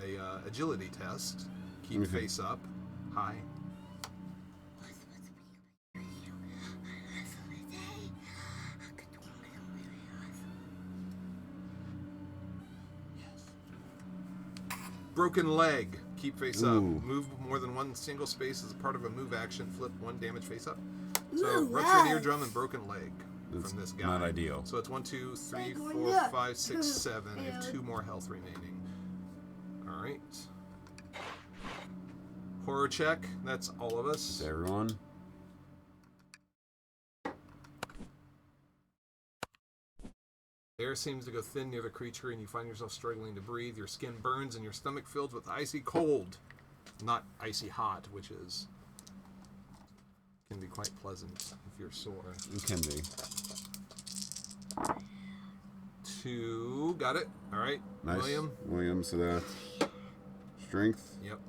a agility test. Keep face up. High. Broken leg. Keep face up. Move more than 1 single space as a part of a move action. Flip 1 damage face up. So ruptured eardrum and broken leg from this guy. Not ideal. So it's 1, 2, 3, 4, 5, 6, 7. I have 2 more health remaining. All right. Horror check. That's all of us. That's everyone. Air seems to go thin near the creature, and you find yourself struggling to breathe. Your skin burns, and your stomach fills with icy cold, not icy hot, which is can be quite pleasant if you're sore. It can be. 2, got it. All right, Nice. William, so that's strength. Yep.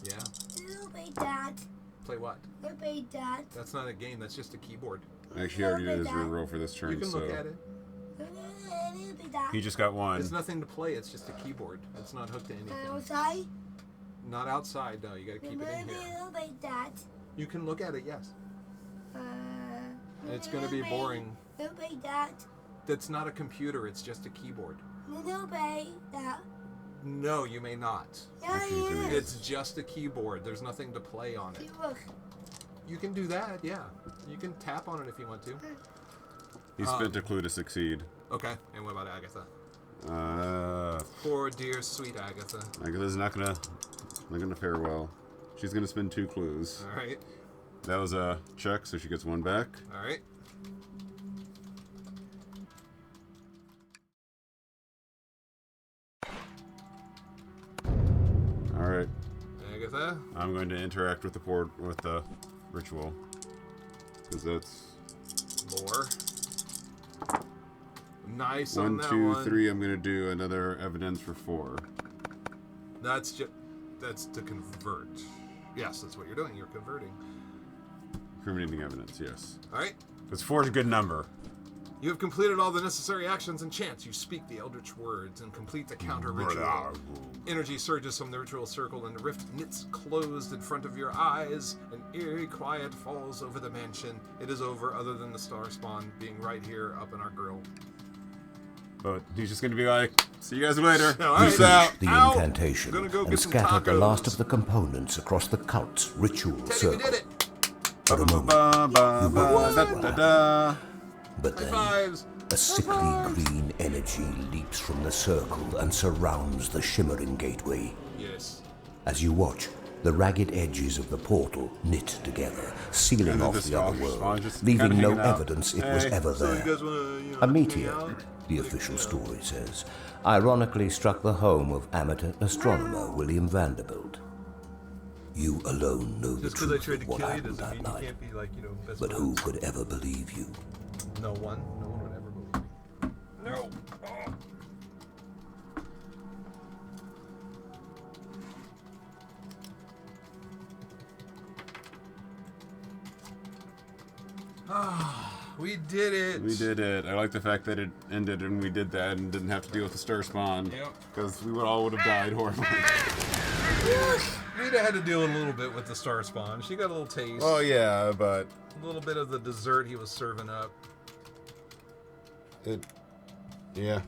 Yeah. Who made that? Play what? Who made that? That's not a game. That's just a keyboard. Actually, I already did his reroll for this turn. You can look at it. He just got 1. There's nothing to play. It's just a keyboard. It's not hooked to anything. Outside? Not outside. No, you got to keep it in here. Who made that? You can look at it. Yes. It's going to be boring. Who made that? That's not a computer. It's just a keyboard. Who made that? No, you may not. Yeah, It's just a keyboard. There's nothing to play on it. Look. You can do that, yeah. You can tap on it if you want to. He spent a clue to succeed. Okay, and what about Agatha? Poor dear sweet Agatha. Agatha's not gonna fare well. She's gonna spend 2 clues. All right. That was a check, so she gets 1 back. All right. All right. Agatha. I'm going to interact with the ritual, because that's More. Nice 1, on that 2, one. 3. I'm gonna do another evidence for 4. That's to convert. Yes, that's what you're doing. You're converting. Incriminating evidence, yes. All right. Because 4 is a good number. You have completed all the necessary actions and chants. You speak the eldritch words and complete the counter ritual. Energy surges from the ritual circle and the rift knits closed in front of your eyes. An eerie quiet falls over the mansion. It is over, other than the star spawn being right here up in our grill. But he's just going to be like, see you guys later. All You right. finish the Ow. incantation Gonna go and get some scatter the tacos. last of the components across the cult's ritual Teddy, we circle. did it. For a moment, you wonder what will happen. But High then, fives. a sickly green energy leaps from the circle and surrounds the shimmering gateway. Yes. As you watch, the ragged edges of the portal knit together, sealing And then off this the other spawn world, just leaving kinda no hanging out. evidence it was Hey. ever So you there. guys want to, A hang meteor, out? the official story says, ironically struck the home of amateur astronomer William Vanderbilt. You alone know the Just because I truth tried of to what kill you happened doesn't that mean you night. can't be like, best But who friends. could ever believe you? No one would ever believe me. No. We did it. We did it. I like the fact that it ended and we did that and didn't have to deal with the stir spawn. Yep. Because we would have died horribly. Rita had to deal a little bit with the star spawn. She got a little taste. Oh yeah, but A little bit of the dessert he was serving up. yeah,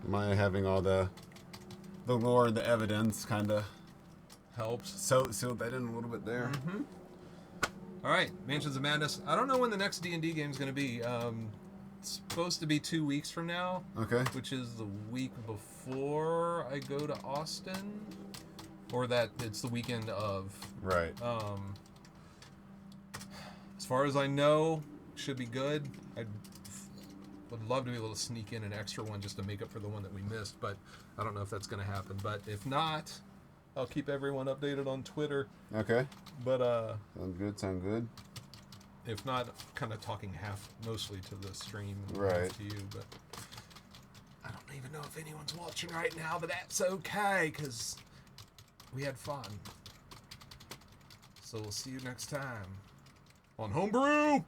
my having all the lore and the evidence kind of Helps. sealed that in a little bit there. Mm-hmm. All right, Mansions of Madness. I don't know when the next D&D game is going to be. It's supposed to be 2 weeks from now. Okay. Which is the week before I go to Austin, or that it's the weekend of. Right. As far as I know, should be good. I would love to be able to sneak in an extra one just to make up for the one that we missed, but I don't know if that's going to happen. But if not, I'll keep everyone updated on Twitter. Okay. But Sound good. if not, kind of talking mostly to the stream, and Right. half to you. But I don't even know if anyone's watching right now, but that's okay because we had fun. So we'll see you next time on Homebrew.